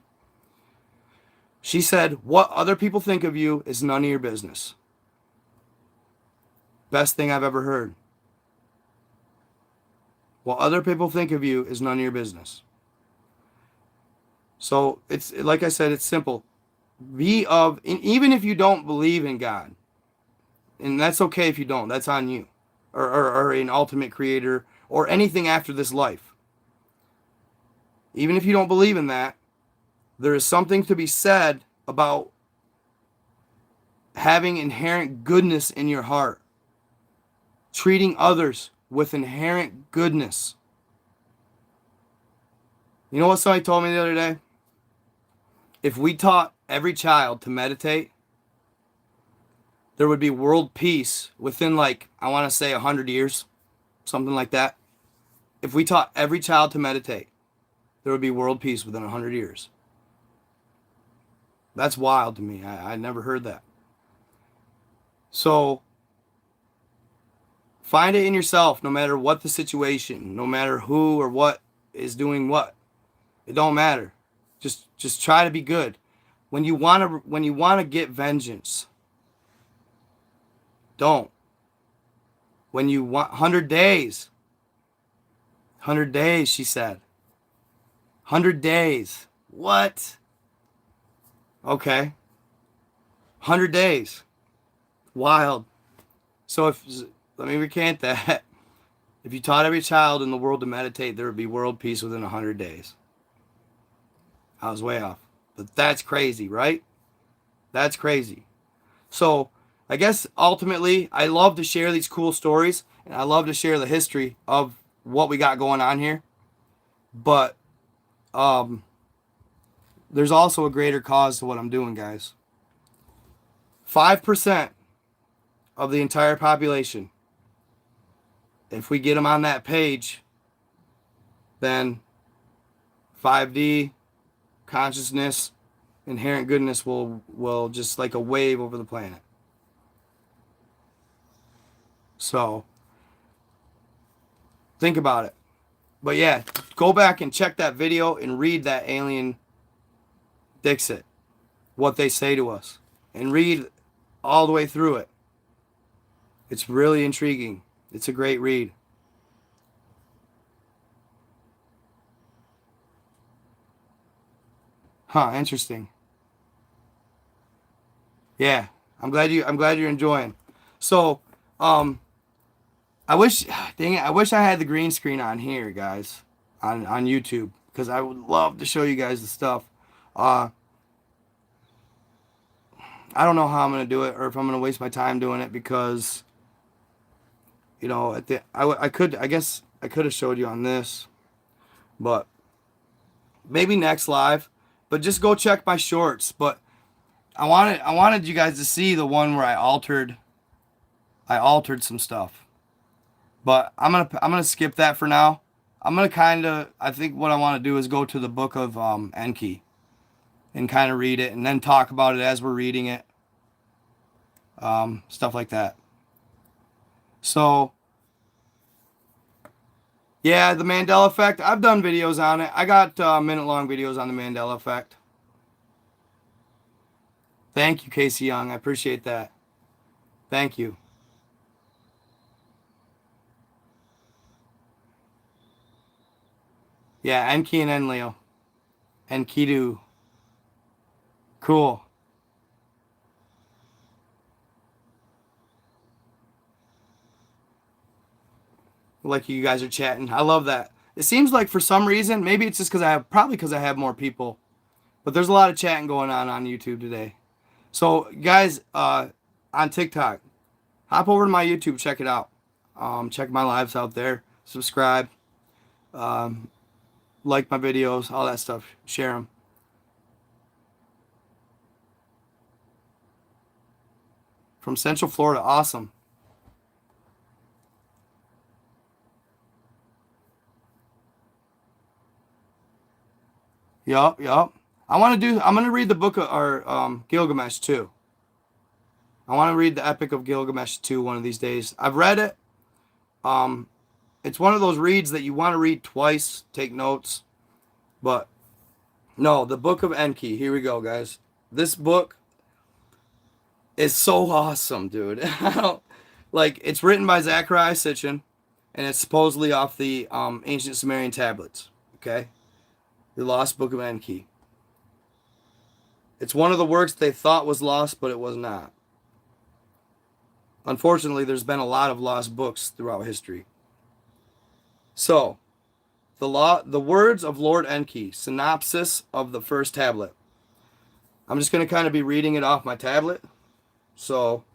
She said, what other people think of you is none of your business. Best thing I've ever heard. What other people think of you is none of your business. So it's, like I said, it's simple. Even if you don't believe in God, and that's okay if you don't, that's on you, or an ultimate creator, or anything after this life. Even if you don't believe in that, there is something to be said about having inherent goodness in your heart, treating others with inherent goodness. You know what somebody told me the other day? If we taught every child to meditate, there would be world peace within, like, I want to say 100 years, something like that. If we taught every child to meditate, there would be world peace within 100 years. That's wild to me. I never heard that. So find it in yourself, no matter what the situation, no matter who or what is doing what. It don't matter. Just try to be good. When you want to get vengeance, don't. When you want 100 days. 100 days, she said. 100 days. What? Okay. 100 days. Wild. So let me recant that. If you taught every child in the world to meditate, there would be world peace within 100 days. I was way off. But that's crazy, right? That's crazy. So I guess ultimately, I love to share these cool stories, and I love to share the history of what we got going on here. But there's also a greater cause to what I'm doing, guys. 5% of the entire population, if we get them on that page, then 5D, consciousness, inherent goodness will just like a wave over the planet. So think about it. But yeah, go back and check that video and read that alien Dixit, what they say to us, and read all the way through it. It's really intriguing. It's a great read. Huh, interesting. Yeah. I'm glad you're enjoying. So, um I wish dang it, I wish I had the green screen on here, guys, on YouTube, because I would love to show you guys the stuff. Uh I don't know how I'm going to do it or if I'm going to waste my time doing it because at the I could I guess I could have showed you on this, but maybe next live. But just go check my shorts. But I wanted you guys to see the one where I altered some stuff. But I'm gonna skip that for now. I'm gonna I think what I want to do is go to the book of Enki and kind of read it and then talk about it as we're reading it. Stuff like that. So yeah, the Mandela effect. I've done videos on it. I got minute-long videos on the Mandela effect. Thank you, Casey Young. I appreciate that. Thank you. Yeah, Enki and Enlil. Enkidu. Cool. Like you guys are chatting. I love that. It seems like for some reason, maybe it's just probably because I have more people, but there's a lot of chatting going on YouTube today. So guys, on TikTok, hop over to my YouTube, check it out. Check my lives out there. Subscribe. Like my videos, all that stuff. Share them. From Central Florida, awesome. Yup, yup. I'm gonna read the book of or Gilgamesh too. I want to read the Epic of Gilgamesh too one of these days. I've read it. Um, it's one of those reads that you want to read twice, take notes. But no, the Book of Enki. Here we go, guys. This book is so awesome, dude. It's written by Zachariah Sitchin, and it's supposedly off the ancient Sumerian tablets. Okay, the Lost Book of Enki. It's one of the works they thought was lost, but it was not. Unfortunately, there's been a lot of lost books throughout history. So, the words of Lord Enki, synopsis of the first tablet. I'm just going to kind of be reading it off my tablet. So,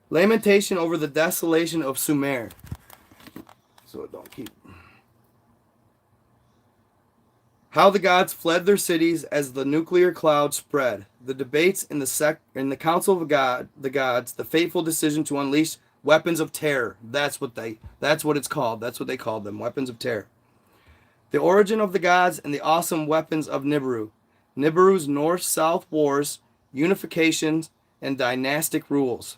lamentation over the desolation of Sumer. So it don't keep. How the gods fled their cities as the nuclear cloud spread. The debates in the council of the gods, the fateful decision to unleash weapons of terror. That's what it's called. That's what they called them, weapons of terror. The origin of the gods and the awesome weapons of Nibiru. Nibiru's north-south wars, unifications, and dynastic rules.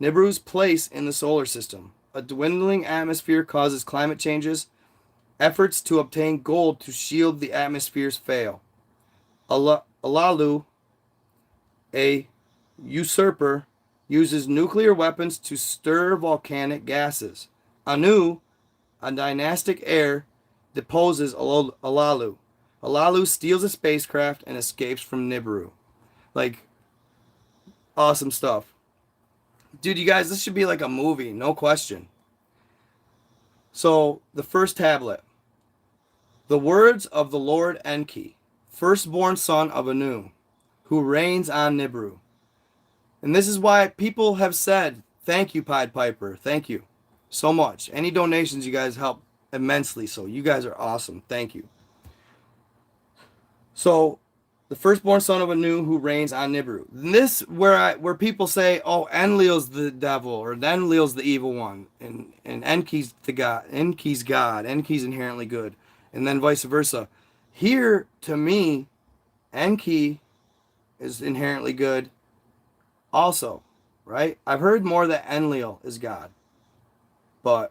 Nibiru's place in the solar system. A dwindling atmosphere causes climate changes. Efforts to obtain gold to shield the atmospheres fail. Alalu, a usurper, uses nuclear weapons to stir volcanic gases. Anu, a dynastic heir, deposes Alalu. Alalu steals a spacecraft and escapes from Nibiru. Awesome stuff. Dude, you guys, this should be like a movie, no question. So, the first tablet. The words of the Lord Enki, firstborn son of Anu, who reigns on Nibiru. And this is why people have said, thank you, Pied Piper. Thank you so much. Any donations, you guys help immensely. So you guys are awesome. Thank you. So, the firstborn son of Anu who reigns on Nibiru. This where people say, oh, Enlil's the devil or Enlil's the evil one, and Enki's the god. Enki's God. Enki's inherently good. And then vice versa. Here, to me, Enki is inherently good also, right? I've heard more that Enlil is God. But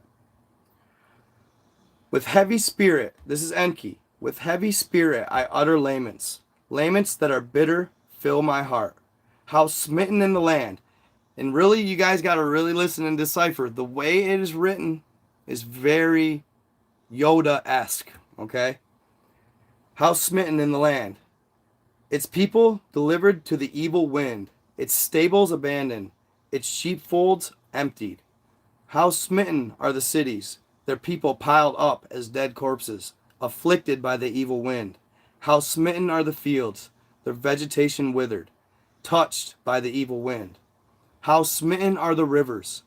with heavy spirit, this is Enki. With heavy spirit I utter laments. Laments that are bitter fill my heart. How smitten in the land. And really, you guys got to really listen and decipher. The way it is written is very Yoda-esque, okay? How smitten in the land. Its people delivered to the evil wind. Its stables abandoned. Its sheepfolds emptied. How smitten are the cities, their people piled up as dead corpses, afflicted by the evil wind. How smitten are the fields, their vegetation withered, touched by the evil wind. How smitten are the rivers.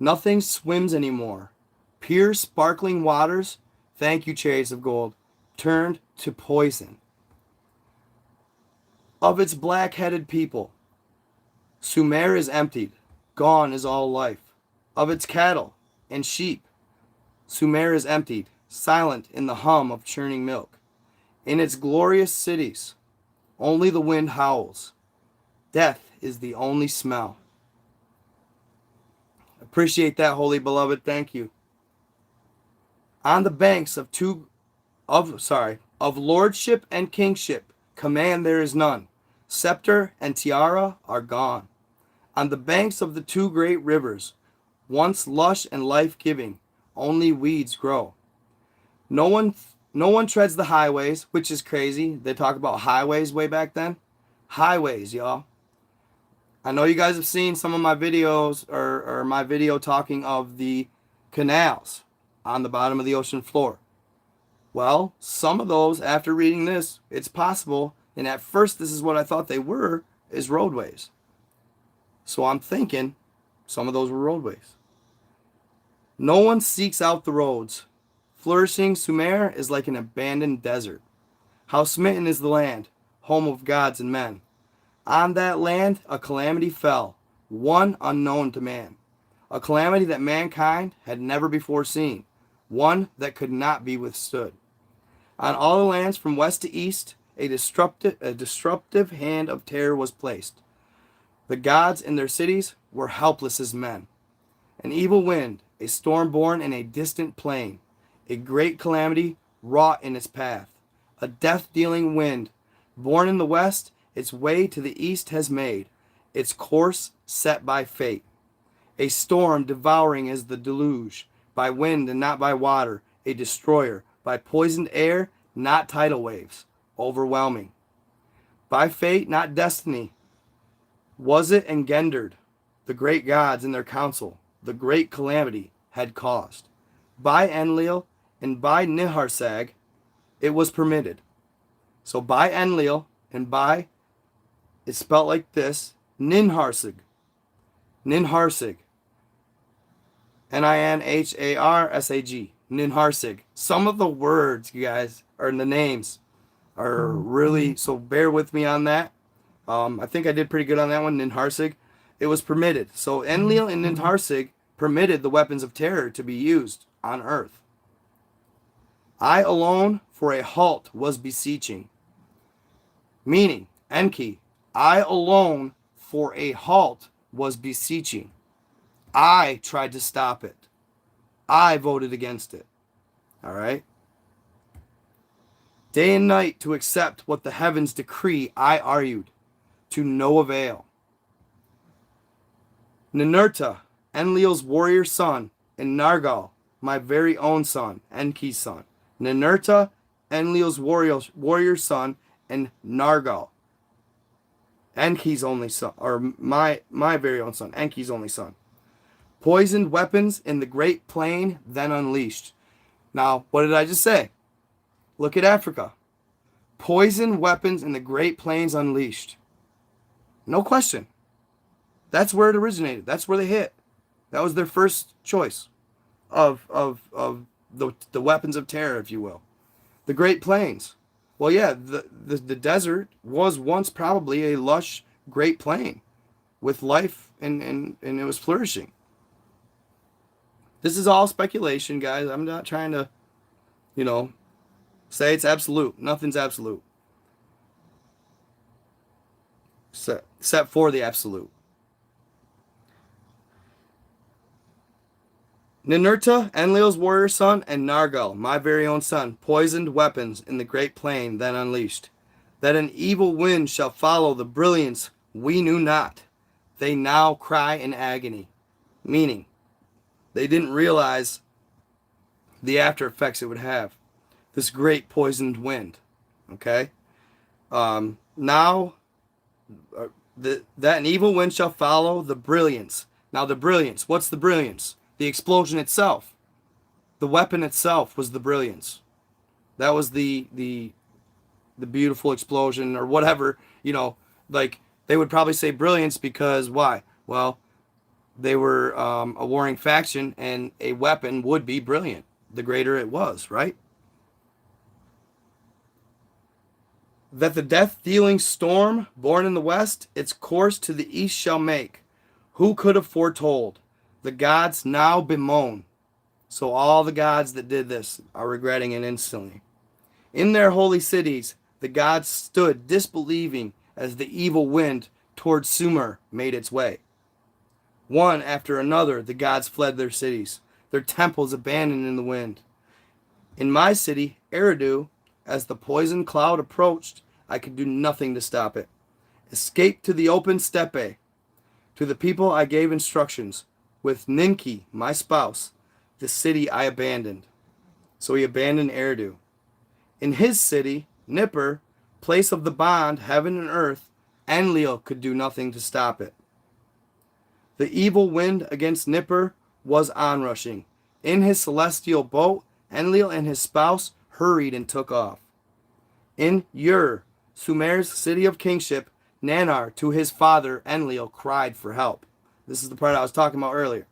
Nothing swims anymore. Pure sparkling waters, thank you, chariots of gold, turned to poison. Of its black-headed people, Sumer is emptied, gone is all life. Of its cattle and sheep, Sumer is emptied, silent in the hum of churning milk. In its glorious cities, only the wind howls. Death is the only smell. Appreciate that, holy beloved. Thank you. On the banks of lordship and kingship, command there is none. Scepter and tiara are gone. On the banks of the two great rivers, once lush and life-giving, only weeds grow. No one treads the highways, which is crazy. They talk about highways way back then. Highways, y'all. I know you guys have seen some of my videos or my video talking of the canals on the bottom of the ocean floor. Well, some of those, after reading this, it's possible, and at first this is what I thought they were, is roadways. So I'm thinking some of those were roadways. No one seeks out the roads. Flourishing Sumer is like an abandoned desert. How smitten is the land, home of gods and men. On that land a calamity fell, one unknown to man. A calamity that mankind had never before seen, one that could not be withstood. On all the lands from west to east, a disruptive hand of terror was placed. The gods in their cities were helpless as men. An evil wind, a storm born in a distant plain, a great calamity wrought in its path. A death-dealing wind, born in the west, its way to the east has made, its course set by fate. A storm devouring as the deluge, by wind and not by water, a destroyer, by poisoned air, not tidal waves, overwhelming. By fate, not destiny, was it engendered, the great gods in their council, the great calamity had caused. By Enlil and by Niharsag, it was permitted. So by Enlil and by, it's spelled like this, Ninharsig. Ninharsig. Ninharsag. Ninharsig. Some of the words, you guys, or the names, are really, so bear with me on that. I think I did pretty good on that one, Ninharsig. It was permitted. So Enlil and Ninharsig permitted the weapons of terror to be used on earth. I alone for a halt was beseeching. Meaning, Enki, I alone for a halt was beseeching. I tried to stop it. I voted against it. All right? Day and night to accept what the heavens decree, I argued, to no avail. Ninurta, Enlil's warrior son, and Nargal, my very own son, Enki's son. Ninurta, Enlil's warrior son, and Nargal, Enki's only son, or my very own son, Enki's only son. Poisoned weapons in the great plain then unleashed. Now, what did I just say? Look at Africa. Poisoned weapons in the great plains unleashed. No question. That's where it originated. That's where they hit. That was their first choice of the weapons of terror, if you will. The Great Plains. Well, yeah, the desert was once probably a lush Great Plain with life and it was flourishing. This is all speculation, guys. I'm not trying to, say it's absolute. Nothing's absolute. Except for the absolute. Ninurta, Enlil's warrior son, and Nargal, my very own son, poisoned weapons in the great plain then unleashed. That an evil wind shall follow the brilliance we knew not. they now cry in agony. Meaning, they didn't realize the after effects it would have. This great poisoned wind. Okay? Now, that an evil wind shall follow the brilliance. Now, the brilliance. What's the brilliance? The explosion itself. The weapon itself was the brilliance. That was the beautiful explosion or whatever, like they would probably say brilliance because why? Well, they were a warring faction and a weapon would be brilliant the greater it was, right? That the death-dealing storm born in the west its course to the east shall make. Who could have foretold? The gods now bemoan. So all the gods that did this are regretting it instantly. In their holy cities, the gods stood disbelieving as the evil wind toward Sumer made its way. One after another, the gods fled their cities, their temples abandoned in the wind. In my city, Eridu, as the poison cloud approached, I could do nothing to stop it. Escape to the open steppe. To the people I gave instructions. With Ninki, my spouse, the city I abandoned. So he abandoned Eridu. In his city, Nippur, place of the bond, heaven and earth, Enlil could do nothing to stop it. The evil wind against Nippur was onrushing. In his celestial boat, Enlil and his spouse hurried and took off. In Ur, Sumer's city of kingship, Nanar to his father Enlil cried for help. This is the part I was talking about earlier.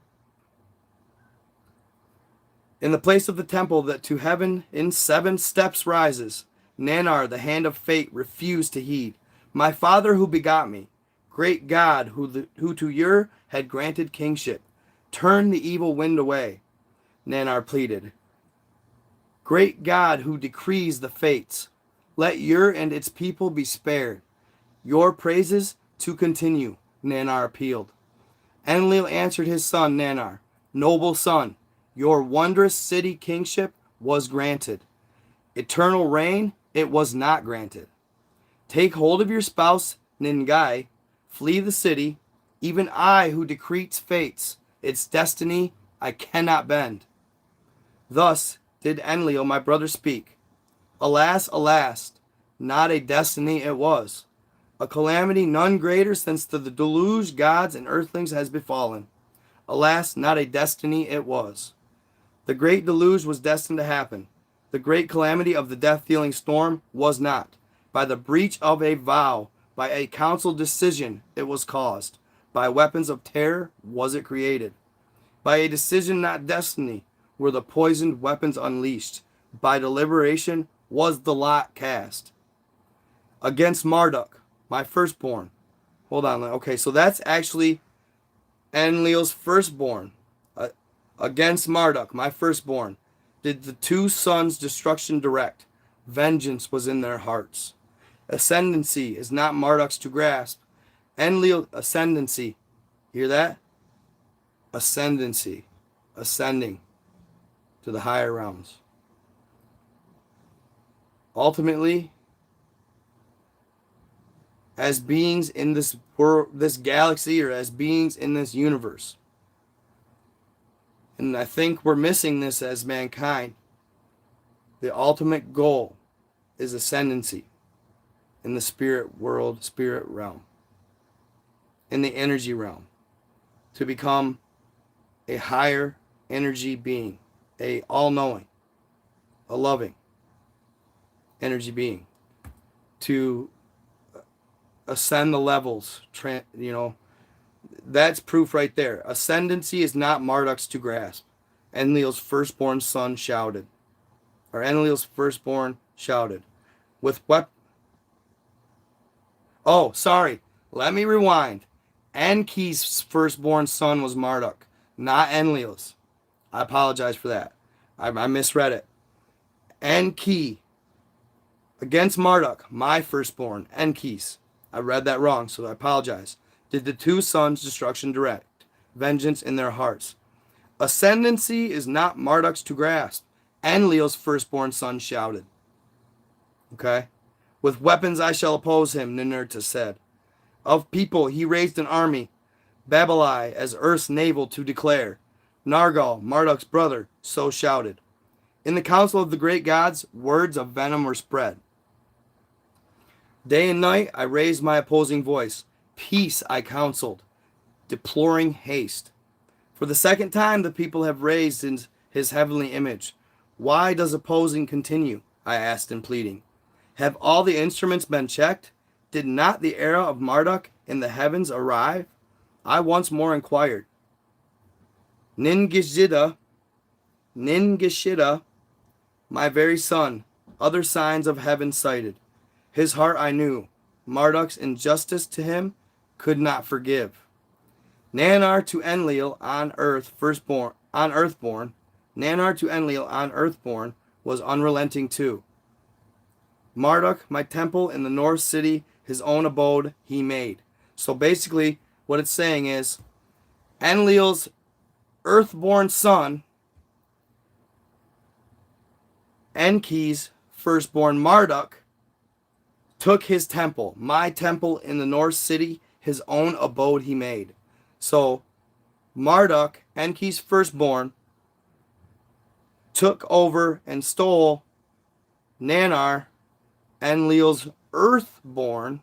In the place of the temple that to heaven in 7 steps rises, Nanar, the hand of fate, refused to heed. My father who begot me, great God who to Ur had granted kingship, turn the evil wind away, Nanar pleaded. Great God who decrees the fates, let Ur and its people be spared. Your praises to continue, Nanar appealed. Enlil answered his son Nanar, noble son, your wondrous city kingship was granted. Eternal reign, it was not granted. Take hold of your spouse, Ningai, flee the city, even I who decrees fates, its destiny I cannot bend. Thus did Enlil my brother speak. Alas, alas, not a destiny it was. A calamity none greater since the deluge gods and earthlings has befallen. Alas, not a destiny it was. The great deluge was destined to happen. The great calamity of the death-dealing storm was not. By the breach of a vow, by a council decision, it was caused. By weapons of terror was it created. By a decision, not destiny, were the poisoned weapons unleashed. By deliberation was the lot cast. Against Marduk, my firstborn. Hold on. Okay, so that's actually Enlil's firstborn. Against Marduk, my firstborn, did the 2 sons destruction direct. Vengeance was in their hearts. Ascendancy is not Marduk's to grasp. Enlil ascendancy. Hear that? Ascendancy. Ascending to the higher realms. Ultimately, as beings in this world, this galaxy, or as beings in this universe. And I think we're missing this as mankind. The ultimate goal is ascendancy in the spirit world, spirit realm, in the energy realm, to become a higher energy being, a all-knowing, a loving energy being, to ascend the levels, that's proof right there. Ascendancy is not Marduk's to grasp. Enlil's firstborn son shouted. Or Enlil's firstborn shouted. With what? Oh, sorry. Let me rewind. Enki's firstborn son was Marduk, not Enlil's. I apologize for that. I misread it. Enki. Against Marduk, my firstborn, Enki's. I read that wrong, so I apologize. Did the 2 sons destruction direct, vengeance in their hearts. Ascendancy is not Marduk's to grasp. Enlil's firstborn son shouted. Okay? With weapons I shall oppose him, Ninurta said. Of people he raised an army. Babilai as Earth's navel to declare. Nargal, Marduk's brother, so shouted. In the council of the great gods, words of venom were spread. Day and night I raised my opposing voice. Peace I counseled, deploring haste. For the second time the people have raised in his heavenly image. Why does opposing continue? I asked in pleading. Have all the instruments been checked? Did not the era of Marduk in the heavens arrive? I once more inquired. Ningishida, my very son, other signs of heaven sighted. His heart I knew. Marduk's injustice to him could not forgive. Nanar to Enlil on earth firstborn, on earthborn. Nanar to Enlil on earthborn was unrelenting too. Marduk, my temple in the north city, his own abode he made. So basically, what it's saying is, Enlil's earthborn son, Enki's firstborn Marduk, took his temple, my temple in the north city, his own abode he made. So Marduk, Enki's firstborn, took over and stole Nanar, Enlil's earthborn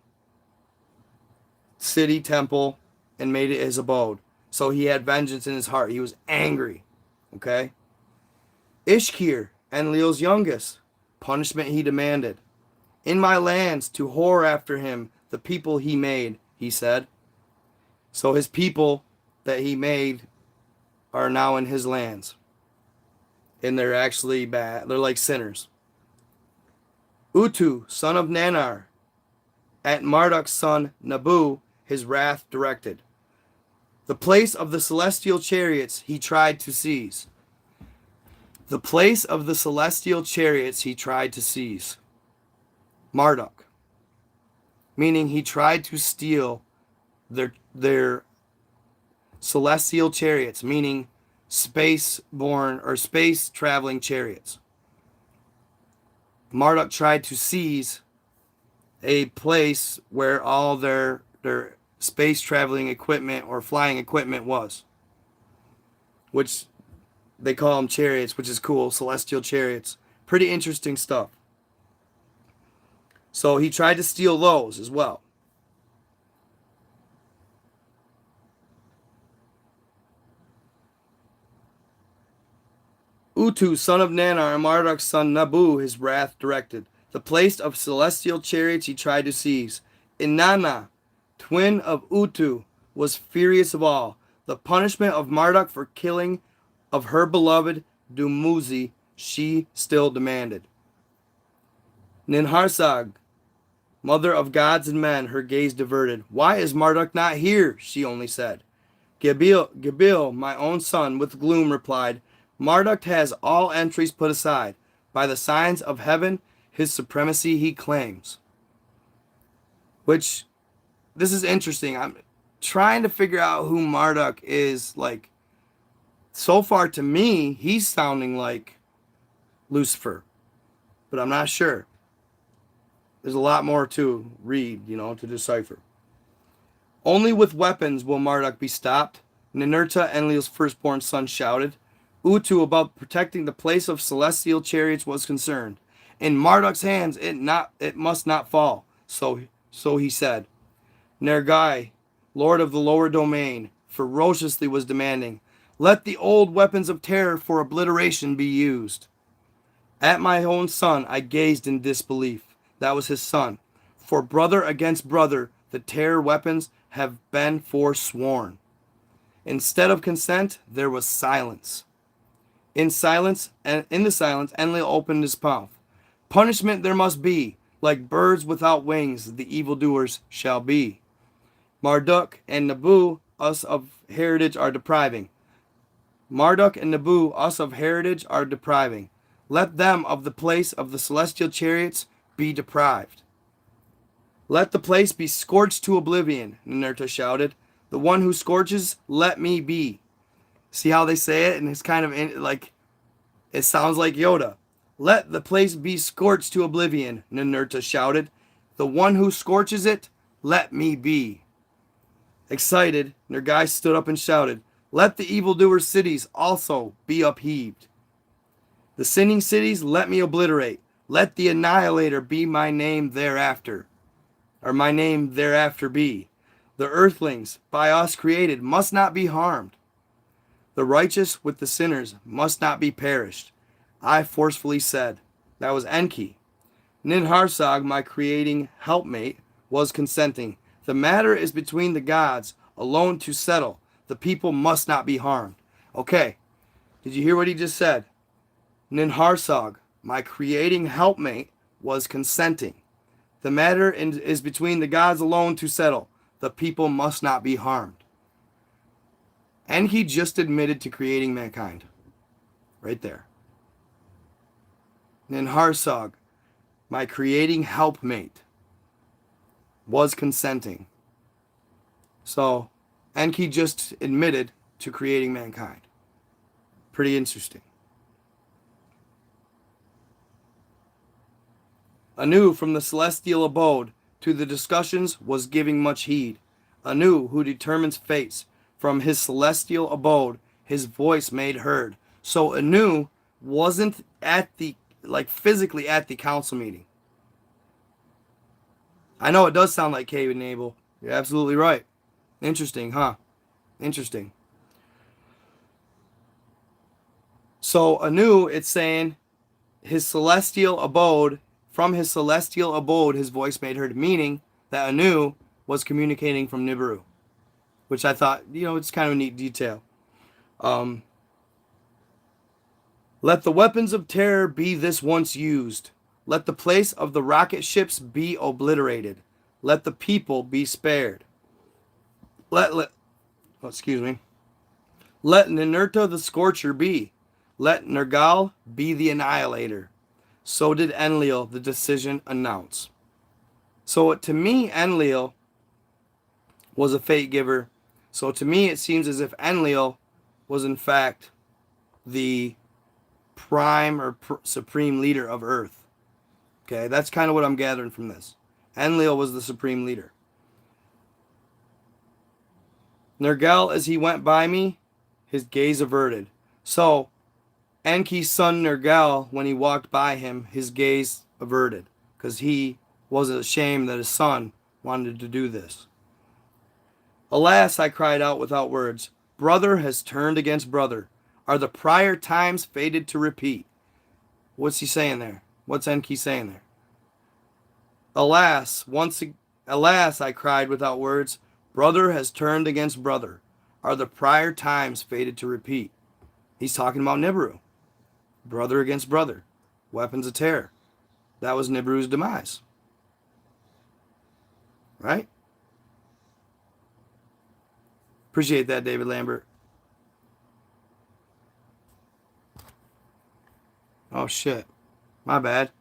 city temple, and made it his abode. So he had vengeance in his heart. He was angry. Okay? Ishkir, Enlil's youngest, punishment he demanded. In my lands to whore after him the people he made, he said. So his people that he made are now in his lands. And they're actually bad. They're like sinners. Utu, son of Nanar, at Marduk's son Nabu, his wrath directed. The place of the celestial chariots he tried to seize. The place of the celestial chariots he tried to seize. Marduk. Meaning he tried to steal their celestial chariots, meaning space-born or space-traveling chariots. Marduk tried to seize a place where all their space-traveling equipment or flying equipment was, which they call them chariots, which is cool, celestial chariots. Pretty interesting stuff. So he tried to steal those as well. Utu, son of Nanar, and Marduk's son Nabu, his wrath directed. The place of celestial chariots he tried to seize. Inanna, twin of Utu, was furious of all. The punishment of Marduk for killing of her beloved Dumuzi she still demanded. Ninharsag, mother of gods and men, her gaze diverted. Why is Marduk not here? She only said. Gibil, my own son, with gloom replied, Marduk has all entries put aside. By the signs of heaven, his supremacy he claims. Which, this is interesting. I'm trying to figure out who Marduk is. Like, so far to me, he's sounding like Lucifer. But I'm not sure. There's a lot more to read, to decipher. Only with weapons will Marduk be stopped, Ninurta, Enlil's firstborn son, shouted. Utu, about protecting the place of celestial chariots, was concerned. In Marduk's hands it must not fall. So he said. Nergai, lord of the lower domain, ferociously was demanding, let the old weapons of terror for obliteration be used. At my own son I gazed in disbelief. That was his son. For brother against brother, the terror weapons have been forsworn. Instead of consent, there was silence. In the silence, Enlil opened his mouth. Punishment there must be, like birds without wings, the evildoers shall be. Marduk and Nabu, us of heritage are depriving. Marduk and Nabu, us of heritage are depriving. Let them of the place of the celestial chariots be deprived. Let the place be scorched to oblivion, Ninurta shouted. The one who scorches, let me be. See how they say it? And it's kind of like, it sounds like Yoda. Let the place be scorched to oblivion, Ninurta shouted. The one who scorches it, let me be. Excited, Nergal stood up and shouted, "Let the evildoer cities also be upheaved. The sinning cities let me obliterate. Let the annihilator be my name thereafter, or my name thereafter be. The earthlings, by us created, must not be harmed. The righteous with the sinners must not be perished." I forcefully said. That was Enki. Ninharsag, my creating helpmate, was consenting. The matter is between the gods, alone to settle. The people must not be harmed. Okay, did you hear what he just said? Ninharsag, my creating helpmate, was consenting. The matter is between the gods alone to settle. The people must not be harmed. And he just admitted to creating mankind. Right there. Ninharsag, my creating helpmate, was consenting. So, Enki just admitted to creating mankind. Pretty interesting. Anu from the celestial abode to the discussions was giving much heed. Anu, who determines fates, from his celestial abode, his voice made heard. So Anu wasn't at the, physically at the council meeting. I know it does sound like Cain and Abel. You're absolutely right. Interesting, huh? Interesting. So Anu, it's saying his celestial abode, from his celestial abode, his voice made heard, meaning that Anu was communicating from Nibiru, which I thought, it's kind of a neat detail. Let the weapons of terror be this once used. Let the place of the rocket ships be obliterated. Let the people be spared. Let Ninurta the Scorcher be. Let Nergal be the annihilator. So did Enlil the decision announce. So to me, Enlil was a fate giver. So to me, it seems as if Enlil was in fact the prime or supreme leader of Earth. Okay, that's kind of what I'm gathering from this. Enlil was the supreme leader. Nergal, as he went by me, his gaze averted. So, Enki's son Nergal, when he walked by him, his gaze averted, because he was ashamed that his son wanted to do this. Alas, I cried out without words, brother has turned against brother. Are the prior times fated to repeat? What's he saying there? What's Enki saying there? Alas, I cried without words, brother has turned against brother. Are the prior times fated to repeat? He's talking about Nibiru. Brother against brother. Weapons of terror. That was Nibiru's demise. Right? Appreciate that, David Lambert. Oh, shit. My bad.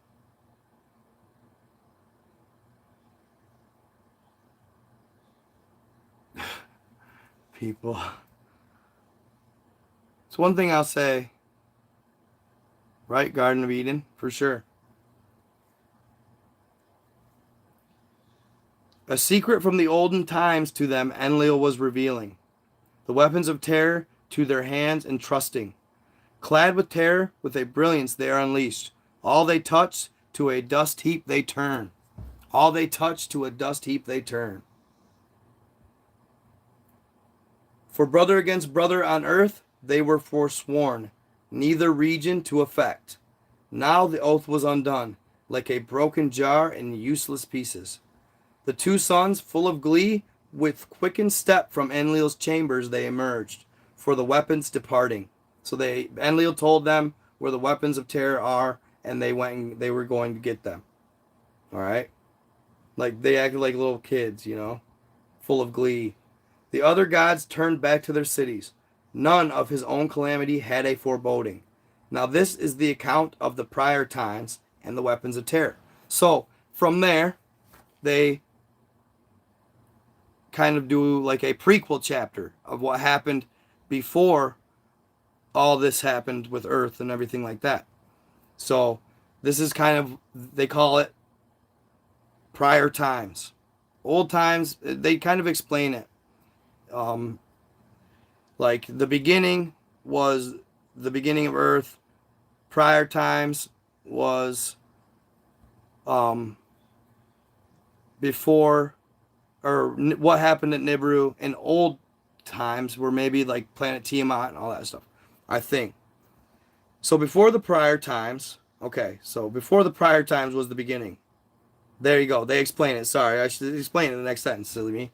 People. It's one thing I'll say. Right? Garden of Eden, for sure. A secret from the olden times to them Enlil was revealing. The weapons of terror to their hands entrusting. Clad with terror, with a brilliance they are unleashed. All they touch, to a dust heap they turn. All they touch, to a dust heap they turn. For brother against brother on earth, they were forsworn, neither region to affect. Now the oath was undone, like a broken jar in useless pieces. The two sons, full of glee, with quickened step from Enlil's chambers they emerged, for the weapons departing. So Enlil told them where the weapons of terror are, and they were going to get them. All right? Like, they acted like little kids, full of glee. The other gods turned back to their cities. None of his own calamity had a foreboding. Now this is the account of the prior times and the weapons of terror. So, from there, they kind of do like a prequel chapter of what happened before all this happened with Earth and everything like that. So, this is kind of, they call it prior times. Old times, they kind of explain it. Like the beginning was the beginning of Earth. Prior times was before, or what happened at Nibiru. In old times were maybe like planet Tiamat and all that stuff, I think. So before the prior times, okay, so before the prior times was the beginning. There you go. They explain it. Sorry, I should explain it in the next sentence, silly me.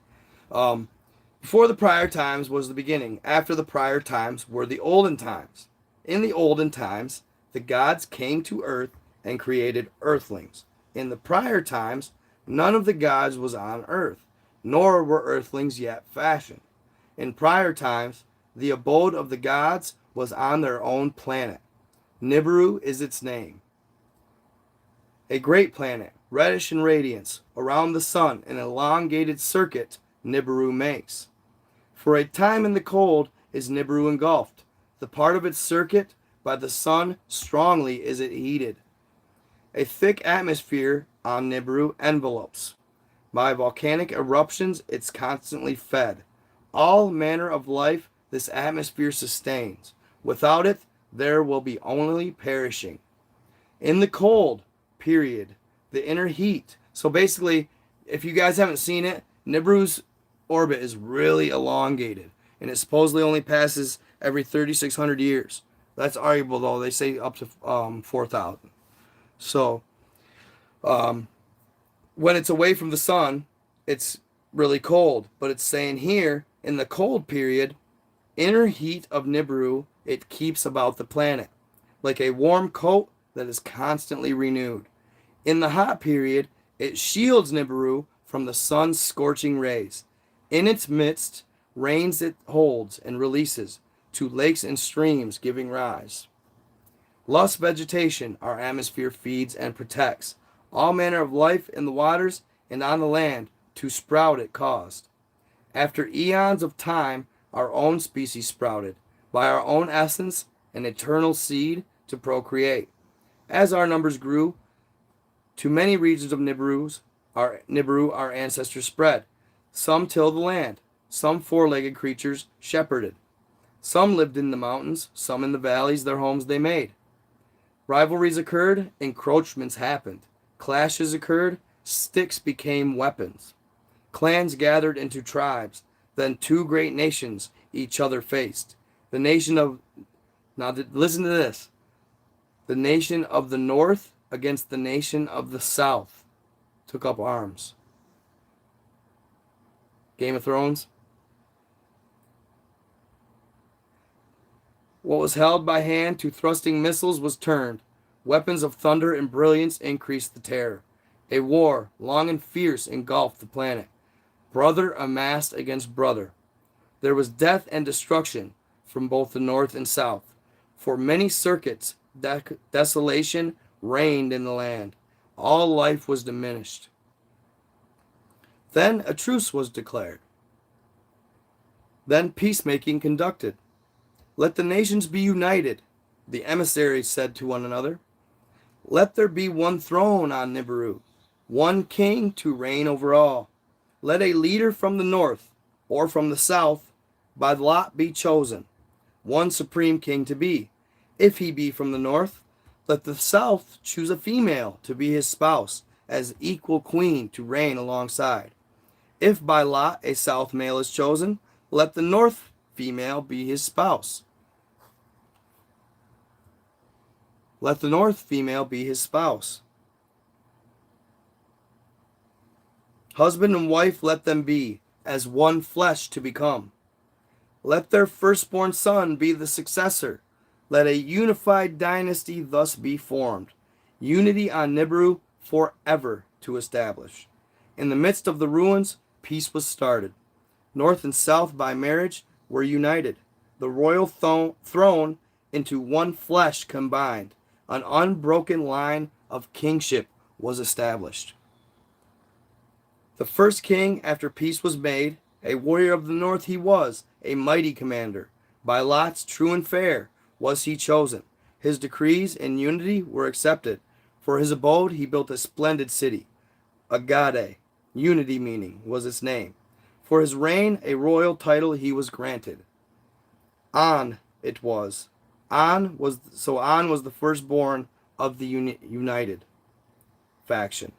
Before the prior times was the beginning. After the prior times were the olden times. In the olden times, the gods came to earth and created earthlings. In the prior times, none of the gods was on earth, nor were earthlings yet fashioned. In prior times, the abode of the gods was on their own planet. Nibiru is its name. A great planet, reddish in radiance, around the sun, an elongated circuit Nibiru makes. For a time in the cold is Nibiru engulfed. The part of its circuit by the sun strongly is it heated. A thick atmosphere on Nibiru envelopes. By volcanic eruptions it's constantly fed. All manner of life this atmosphere sustains. Without it, there will be only perishing. In the cold period, the inner heat. So basically, if you guys haven't seen it, Nibiru's orbit is really elongated, and it supposedly only passes every 3,600 years. That's arguable, though. They say up to 4,000. So when it's away from the sun, it's really cold. But it's saying here, in the cold period, inner heat of Nibiru, it keeps about the planet, like a warm coat that is constantly renewed. In the hot period, it shields Nibiru from the sun's scorching rays. In its midst, rains it holds and releases to lakes and streams, giving rise. Lush vegetation our atmosphere feeds and protects. All manner of life in the waters and on the land to sprout it caused. After eons of time, our own species sprouted, by our own essence, an eternal seed to procreate. As our numbers grew, to many regions of Nibiru, our ancestors spread. Some tilled the land, some four-legged creatures shepherded. Some lived in the mountains, some in the valleys, their homes they made. Rivalries occurred, encroachments happened. Clashes occurred, sticks became weapons. Clans gathered into tribes, then two great nations each other faced. The nation of, listen to this, the nation of the north against the nation of the south took up arms. Game of Thrones. What was held by hand to thrusting missiles was turned. Weapons of thunder and brilliance increased the terror. A war, long and fierce, engulfed the planet. Brother amassed against brother. There was death and destruction from both the north and south. For many circuits, desolation reigned in the land. All life was diminished. Then a truce was declared. Then peacemaking conducted. Let the nations be united, the emissaries said to one another. Let there be one throne on Nibiru, one king to reign over all. Let a leader from the north or from the south by lot be chosen, one supreme king to be. If he be from the north, let the south choose a female to be his spouse, as equal queen to reign alongside. If by lot a south male is chosen, let the north female be his spouse. Let the north female be his spouse. Husband and wife let them be, as one flesh to become. Let their firstborn son be the successor. Let a unified dynasty thus be formed. Unity on Nibiru forever to establish. In the midst of the ruins, peace was started. North and south by marriage were united. The royal throne into one flesh combined. An unbroken line of kingship was established. The first king after peace was made, a warrior of the north he was, a mighty commander. By lots true and fair was he chosen. His decrees in unity were accepted. For his abode he built a splendid city. Agade, unity meaning, was its name. For his reign, a royal title he was granted. An it was. An was the firstborn of the United faction.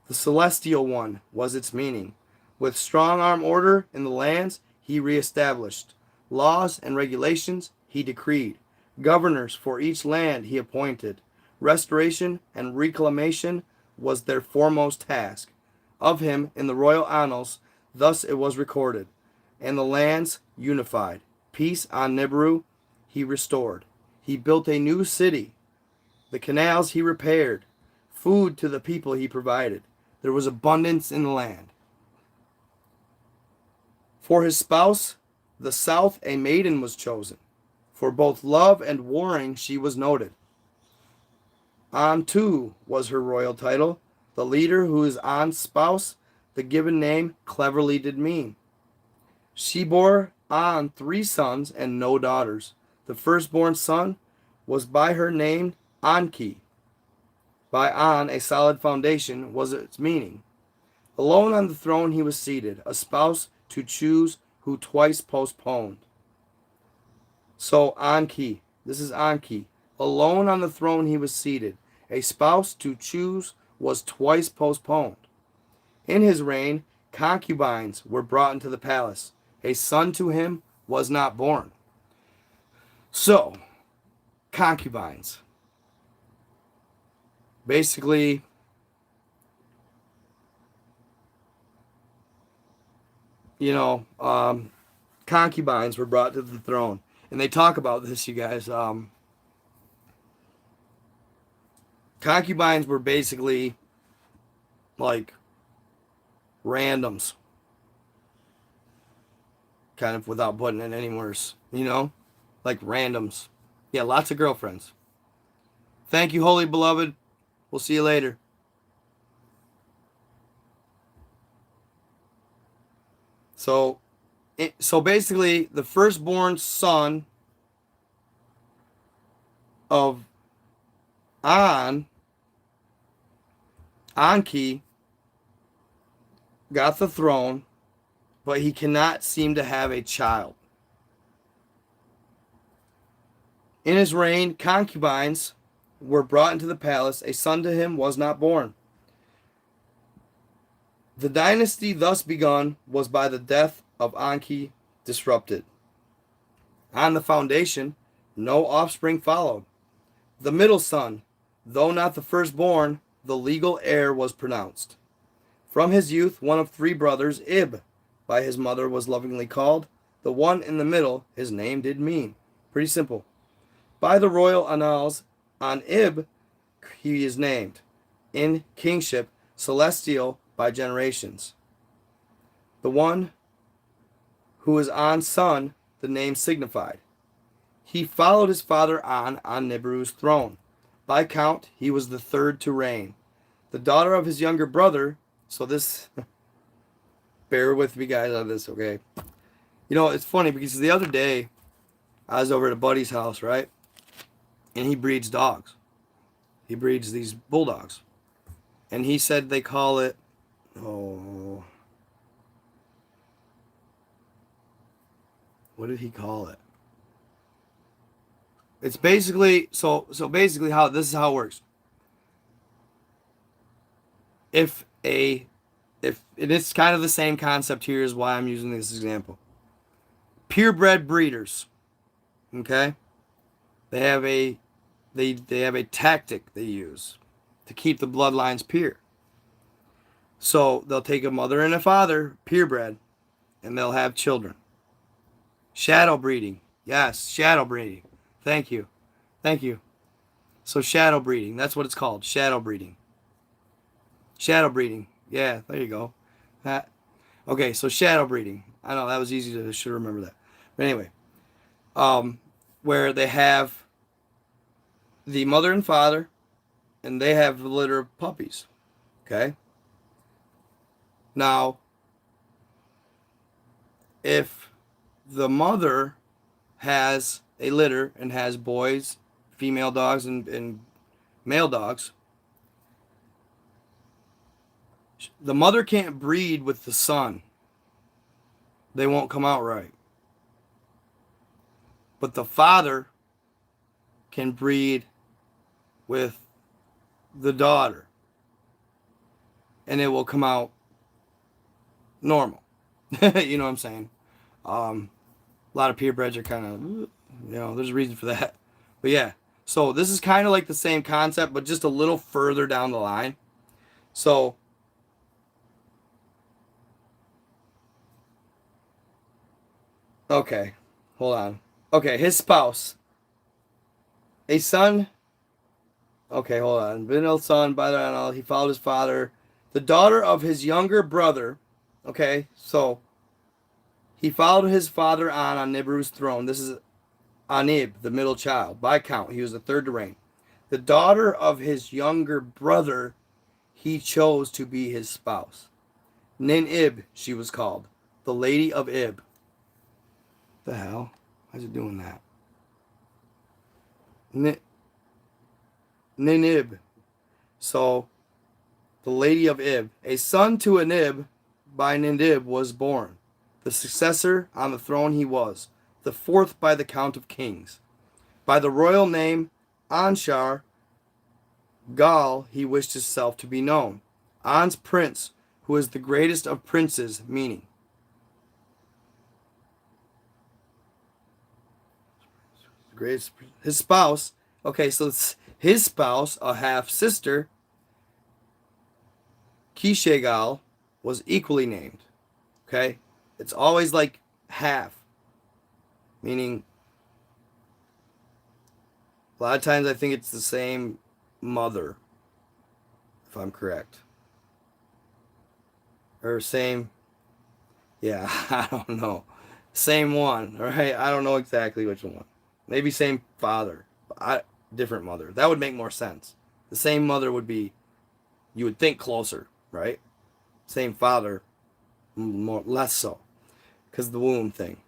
The Celestial One was its meaning. With strong arm order in the lands, he reestablished. Laws and regulations he decreed. Governors for each land he appointed. Restoration and reclamation was their foremost task. Of him in the royal annals, thus it was recorded. And the lands unified. Peace on Nibiru he restored. He built a new city. The canals he repaired. Food to the people he provided. There was abundance in the land. For his spouse, the south, a maiden was chosen. For both love and warring she was noted. An too was her royal title. The leader who is An's spouse, the given name cleverly did mean. She bore An 3 sons and no daughters. The firstborn son was by her named Enki. By An, a solid foundation was its meaning. Alone on the throne he was seated, a spouse to choose who twice postponed. So Enki, this is Enki. Alone on the throne he was seated, a spouse to choose was twice postponed. In his reign, concubines were brought into the palace. A son to him was not born. So, concubines. Basically, concubines were brought to the throne. And they talk about this, you guys. Concubines were basically like randoms. Kind of without putting it any worse. Like randoms. Yeah, lots of girlfriends. Thank you, holy beloved. We'll see you later. So basically, the firstborn son of Enki, got the throne, but he cannot seem to have a child. In his reign, concubines were brought into the palace. A son to him was not born. The dynasty thus begun was by the death of Enki disrupted. On the foundation, no offspring followed. The middle son, though not the firstborn, the legal heir was pronounced. From his youth, one of 3 brothers, Ib, by his mother was lovingly called. The one in the middle, his name did mean. Pretty simple. By the royal annals, on Ib he is named. In kingship, celestial by generations. The one who is An's son, the name signified. He followed his father on Nibiru's throne. By count, he was the 3rd to reign. The daughter of his younger brother, so this, bear with me guys on this, okay? It's funny because the other day, I was over at a buddy's house, right? And he breeds dogs. He breeds these bulldogs. And he said they call it, what did he call it? It's basically, so basically this is how it works. If it's kind of the same concept here is why I'm using this example. Purebred breeders, okay? They have a tactic they use to keep the bloodlines pure. So they'll take a mother and a father, purebred, and they'll have children. Shadow breeding. Yes, shadow breeding. Thank you. So shadow breeding, that's what it's called, shadow breeding. Shadow breeding. Yeah, there you go. Okay, so shadow breeding. I know that was easy to should remember that. But anyway, where they have the mother and father, and they have a litter of puppies. Okay? Now, if the mother has a litter and has boys, female dogs, and male dogs, the mother can't breed with the son they won't come out right. But the father can breed with the daughter, and it will come out normal. You know what I'm saying? A lot of purebreds are kind of, there's a reason for that. But yeah, so this is kind of like the same concept, but just a little further down the line. So, okay, hold on. Okay, his spouse, a son. Okay, hold on. Vinil's son, by the way, he followed his father. The daughter of his younger brother. Okay, so he followed his father on Nibiru's throne. This is Anib, the middle child. By count, he was the third to reign. The daughter of his younger brother, he chose to be his spouse. Nin-Ib, she was called. The Lady of Ib. The hell? How's it doing that? Nin-Ib. So, the Lady of Ib. A son to Anib by Nin-Ib was born. The successor on the throne he was. The fourth by the count of kings. By the royal name Anshar Gal he wished himself to be known. An's prince, who is the greatest of princes, meaning. Greatest, his spouse. Okay, so it's his spouse, a half-sister, Kishegal, was equally named. Okay? It's always like half. Meaning, a lot of times I think it's the same mother, if I'm correct. Or same, yeah, I don't know. Same one, right? I don't know exactly which one. Maybe same father, different mother. That would make more sense. The same mother would be, you would think closer, right? Same father, less so, because of the womb thing.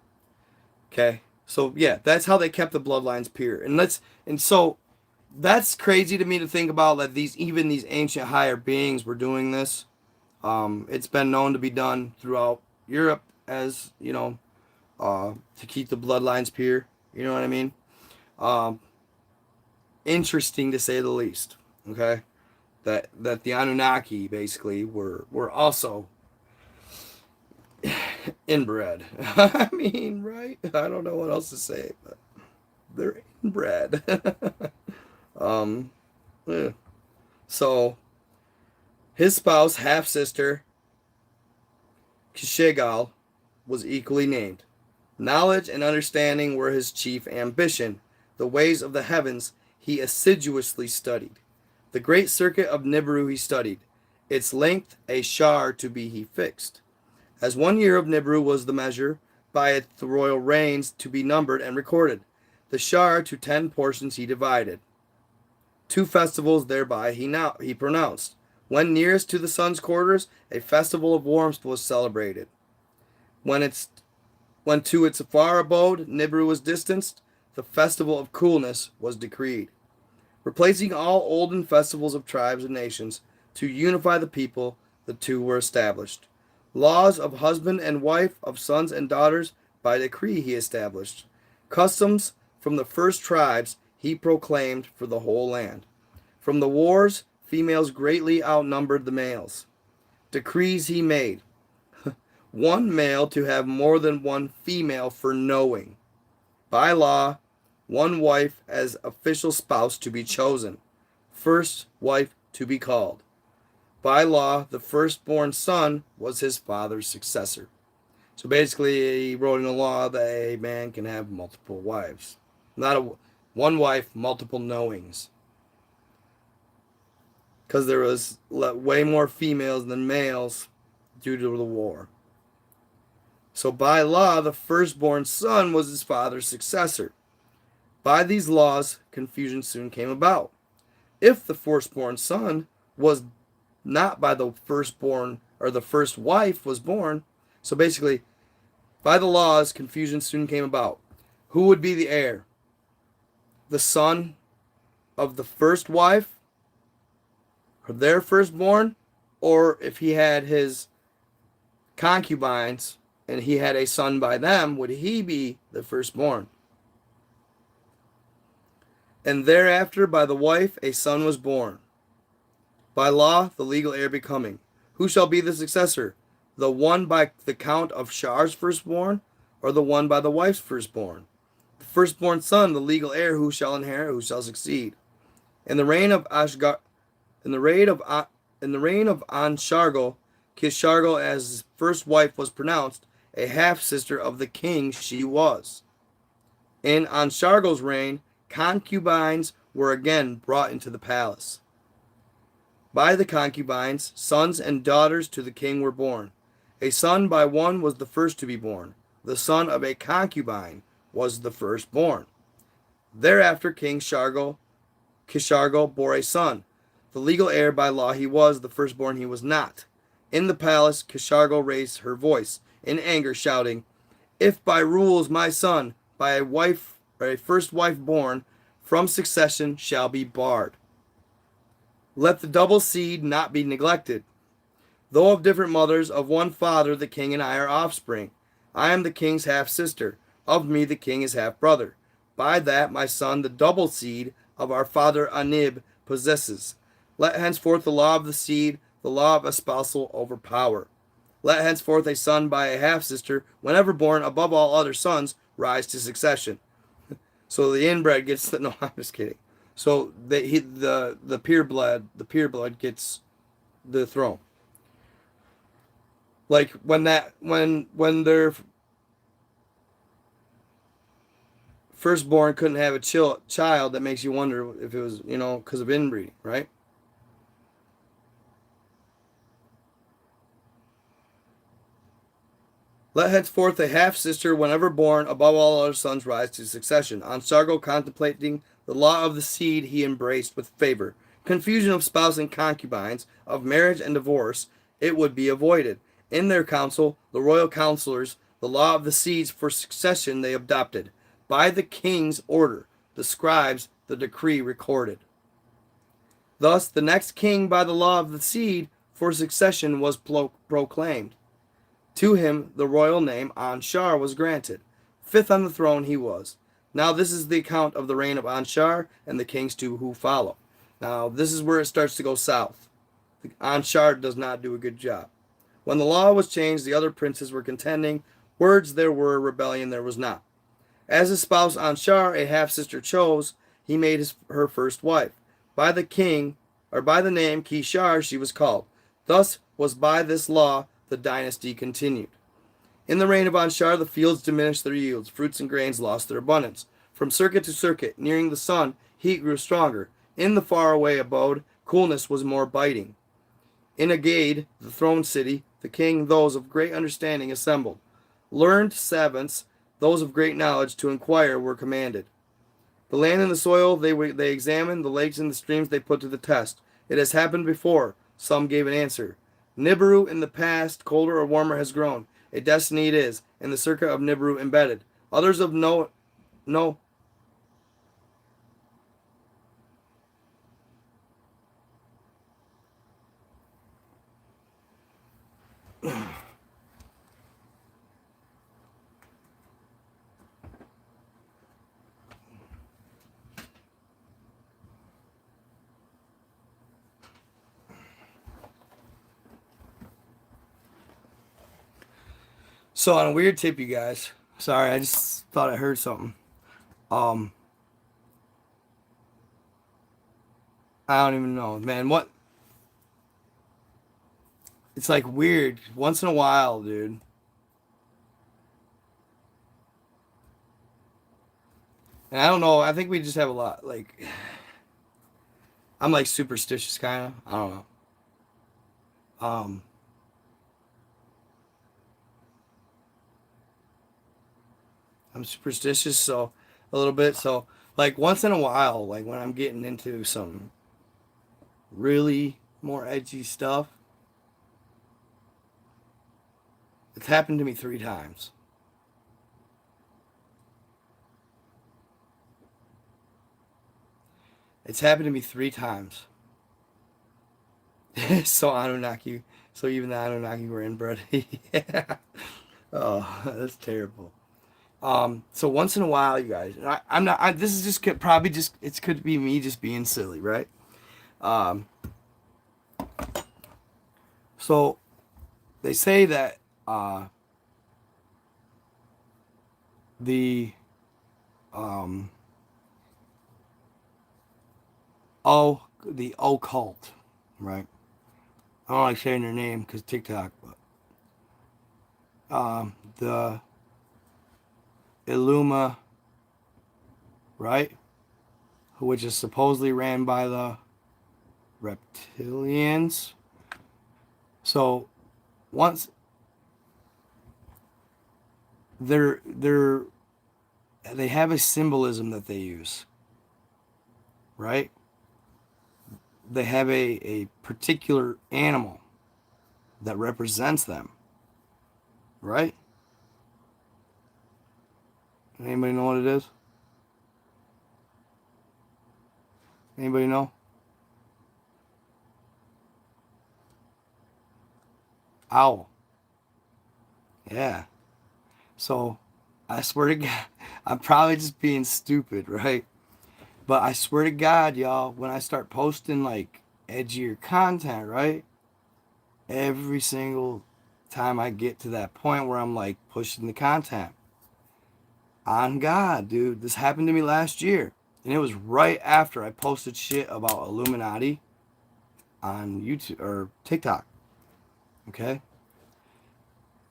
Okay, so yeah, that's how they kept the bloodlines pure, and so that's crazy to me to think about that these ancient higher beings were doing this. It's been known to be done throughout Europe, as to keep the bloodlines pure. You know what I mean? Interesting to say the least. Okay, that the Anunnaki basically were also inbred. I mean, right? I don't know what else to say, but they're inbred. Yeah. So his spouse, half sister, Kishegal, was equally named. Knowledge and understanding were his chief ambition. The ways of the heavens he assiduously studied. The great circuit of Nibiru he studied. Its length a shar to be he fixed. As 1 year of Nibiru was the measure, by it the royal reigns to be numbered and recorded. The shar to 10 portions he divided. 2 festivals thereby he pronounced. When nearest to the sun's quarters, a festival of warmth was celebrated. When to its far abode Nibiru was distanced, the festival of coolness was decreed. Replacing all olden festivals of tribes and nations, to unify the people, the 2 were established. Laws of husband and wife, of sons and daughters, by decree he established. Customs from the first tribes he proclaimed for the whole land. From the wars, females greatly outnumbered the males. Decrees he made. 1 male to have more than 1 female for knowing. By law, 1 wife as official spouse to be chosen. First wife to be called. By law, the firstborn son was his father's successor. So basically, he wrote in the law that a man can have multiple wives. Not 1 wife, multiple knowings. Because there was way more females than males due to the war. So by law, the firstborn son was his father's successor. By these laws, confusion soon came about. If the firstborn son was not by the firstborn, or the first wife was born, so basically, by the laws, confusion soon came about. Who would be the heir? The son of the first wife, or their firstborn, or if he had his concubines, and he had a son by them, would he be the firstborn? And thereafter by the wife a son was born, by law the legal heir becoming. Who shall be the successor? The one by the count of Shar's firstborn, or the one by the wife's firstborn? The firstborn son, the legal heir, who shall inherit, who shall succeed? In the reign of Ashgar, in the reign of Anshargal, Kishargal, as his first wife was pronounced, a half sister of the king she was. In Anshargal's reign, concubines were again brought into the palace. By the concubines, sons and daughters to the king were born. A son by one was the first to be born. The son of a concubine was the firstborn. Thereafter King Kishargal bore a son. The legal heir by law he was, the firstborn he was not. In the palace, Kishargal raised her voice in anger, shouting, "If by rules my son, by a wife or a first wife born, from succession shall be barred. Let the double seed not be neglected. Though of different mothers, of one father, the king and I are offspring. I am the king's half-sister. Of me the king is half-brother. By that my son the double seed of our father Anib possesses. Let henceforth the law of the seed, the law of espousal overpower. Let henceforth a son by a half-sister, whenever born above all other sons, rise to succession." So the inbred gets no, I'm just kidding. So the pure blood gets the throne. Like when their firstborn couldn't have a child, that makes you wonder if it was, because of inbreeding, right? Let henceforth a half-sister, whenever born, above all other sons, rise to succession. On Sargo contemplating the law of the seed, he embraced with favor. Confusion of spouse and concubines, of marriage and divorce, it would be avoided. In their council, the royal counselors, the law of the seeds for succession they adopted. By the king's order, the scribes, the decree recorded. Thus, the next king by the law of the seed for succession was proclaimed. To him the royal name Anshar was granted. Fifth on the throne he was. Now this is the account of the reign of Anshar and the kings who follow. Now this is where it starts to go south. Anshar does not do a good job. When the law was changed, the other princes were contending. Words there were, rebellion there was not. As his spouse Anshar, a half-sister chose, he made her first wife. By the name Kishar she was called. Thus was by this law the dynasty continued. In the reign of Anshar, the fields diminished their yields. Fruits and grains lost their abundance. From circuit to circuit, nearing the sun, heat grew stronger. In the faraway abode, coolness was more biting. In Agade, the throne city, the king, those of great understanding assembled. Learned savants, those of great knowledge, to inquire were commanded. The land and the soil they examined, the lakes and the streams they put to the test. It has happened before. Some gave an answer. Nibiru in the past, colder or warmer, has grown. A destiny it is, in the circuit of Nibiru embedded. Others of no. So on a weird tip, you guys. Sorry, I just thought I heard something. Um, I don't even know, man. What? It's like weird. Once in a while, dude. And I don't know. I think we just have a lot. Like, I'm like superstitious, kind of. I don't know. Um, I'm superstitious, so a little bit. So, like once in a while, like when I'm getting into some really more edgy stuff, it's happened to me 3 times. It's happened to me 3 times. So Anunnaki, so even the Anunnaki were inbred. Yeah. Oh, that's terrible. So once in a while, you guys, I'm not. This is just probably just it could be me just being silly, right? Um, so they say that the um, the occult, right? I don't like saying their name because TikTok, but the Illuma, right? Which is supposedly ran by the reptilians. So once they're they have a symbolism that they use, right? They have a particular animal that represents them, right? Anybody know what it is? Anybody know? Owl. Yeah. So I swear to God, I'm probably just being stupid, right? But I swear to God, y'all, when I start posting like edgier content, right? Every single time I get to that point where I'm like pushing the content, on God, dude, this happened to me last year. And it was right after I posted shit about Illuminati on YouTube or TikTok. Okay?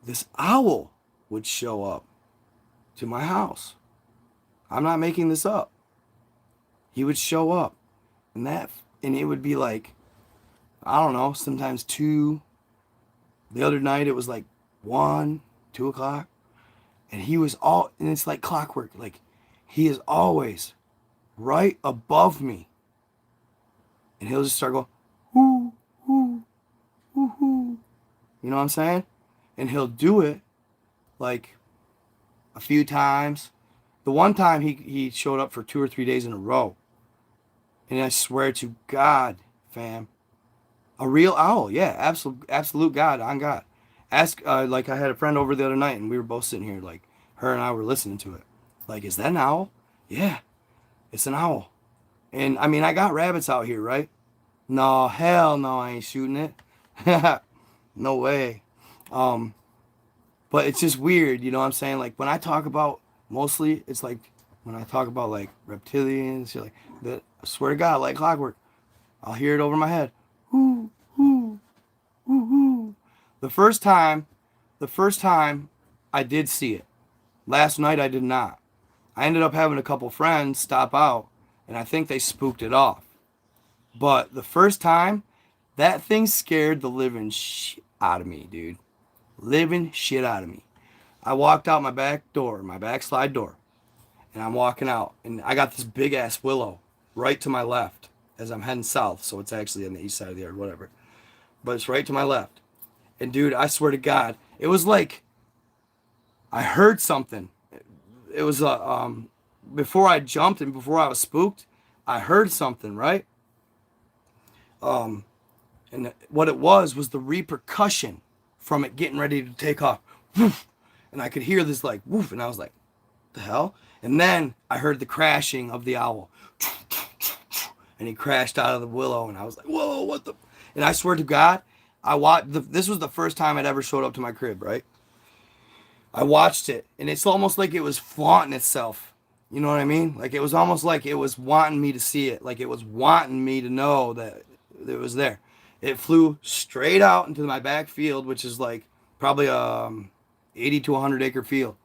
This owl would show up to my house. I'm not making this up. He would show up. And it would be like, I don't know, sometimes 2. The other night it was like 1, 2 o'clock. And and it's like clockwork. Like, he is always right above me. And he'll just start going, whoo, whoo, whoo, whoo. You know what I'm saying? And he'll do it like a few times. The one time he showed up for 2 or 3 days in a row. And I swear to God, fam, a real owl. Yeah, absolute God, on God. Ask, like I had a friend over the other night and we were both sitting here, like her and I were listening to it. Like, is that an owl? Yeah, it's an owl. And I mean, I got rabbits out here, right? No, hell no, I ain't shooting it. No way. Um, but it's just weird, you know what I'm saying? Like when I talk about, mostly it's like when I talk about like reptilians, like that. I swear to God, like clockwork, I'll hear it over my head. Whoo, whoo, whoo, whoo. The first time, the first time I did see it. Last night I did not. I ended up having a couple friends stop out, and I think they spooked it off. But the first time, that thing scared the living shit out of me, dude. Living shit out of me. I walked out my back door, my back slide door, and I'm walking out, and I got this big ass willow right to my left as I'm heading south, so it's actually on the east side of the yard, whatever. But it's right to my left. And dude, I swear to God, it was like I heard something. It was before I jumped and before I was spooked, I heard something, right? Um, and what it was the repercussion from it getting ready to take off. Woof. And I could hear this like woof, and I was like, the hell? And then I heard the crashing of the owl. And he crashed out of the willow, and I was like, whoa, what the? And I swear to God, this was the first time I'd ever showed up to my crib, right? I watched it, and it's almost like it was flaunting itself. You know what I mean? Like it was almost like it was wanting me to see it. Like it was wanting me to know that it was there. It flew straight out into my back field, which is like probably 80 to 100 acre field,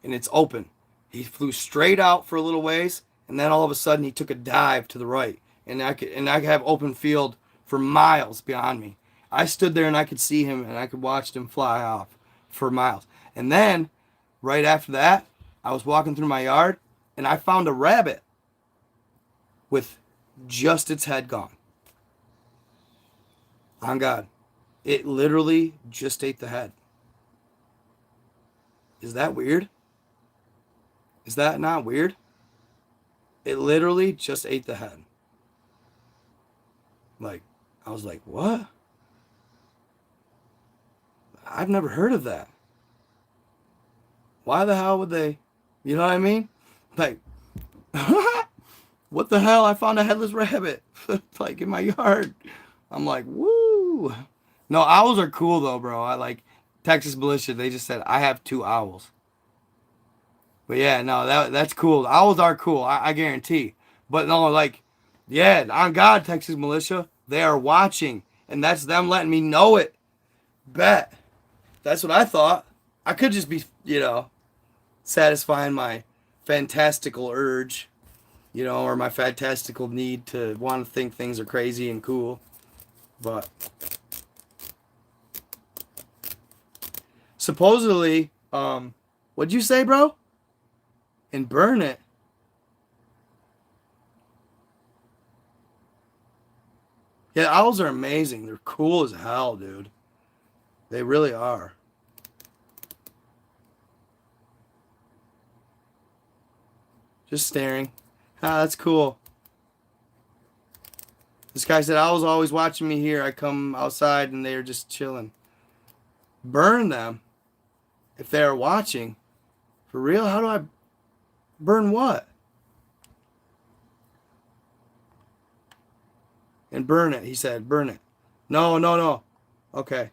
and it's open. He flew straight out for a little ways, and then all of a sudden he took a dive to the right, and I could have open field for miles beyond me. I stood there and I could see him, and I could watch him fly off for miles. And then right after that, I was walking through my yard, and I found a rabbit with just its head gone. On God. It literally just ate the head. Is that weird? Is that not weird? It literally just ate the head. Like, I was like, what? I've never heard of that. Why the hell would they? You know what I mean? Like, what the hell? I found a headless rabbit like in my yard. I'm like, woo. No, owls are cool though, bro. I like Texas militia. They just said I have 2 owls. But yeah, no, that's cool. Owls are cool. I guarantee. But no, like, yeah, on God, Texas militia, they are watching, and that's them letting me know it. Bet. That's what I thought. I could just be, satisfying my fantastical urge, or my fantastical need to want to think things are crazy and cool. But supposedly, what'd you say, bro? And burn it. Yeah, owls are amazing. They're cool as hell, dude. They really are. Just staring. Ah, that's cool. This guy said, owls always watching me here. I come outside and they're just chilling. Burn them if they're watching. For real? How do I burn what? And burn it. He said, burn it. No, no, no. Okay.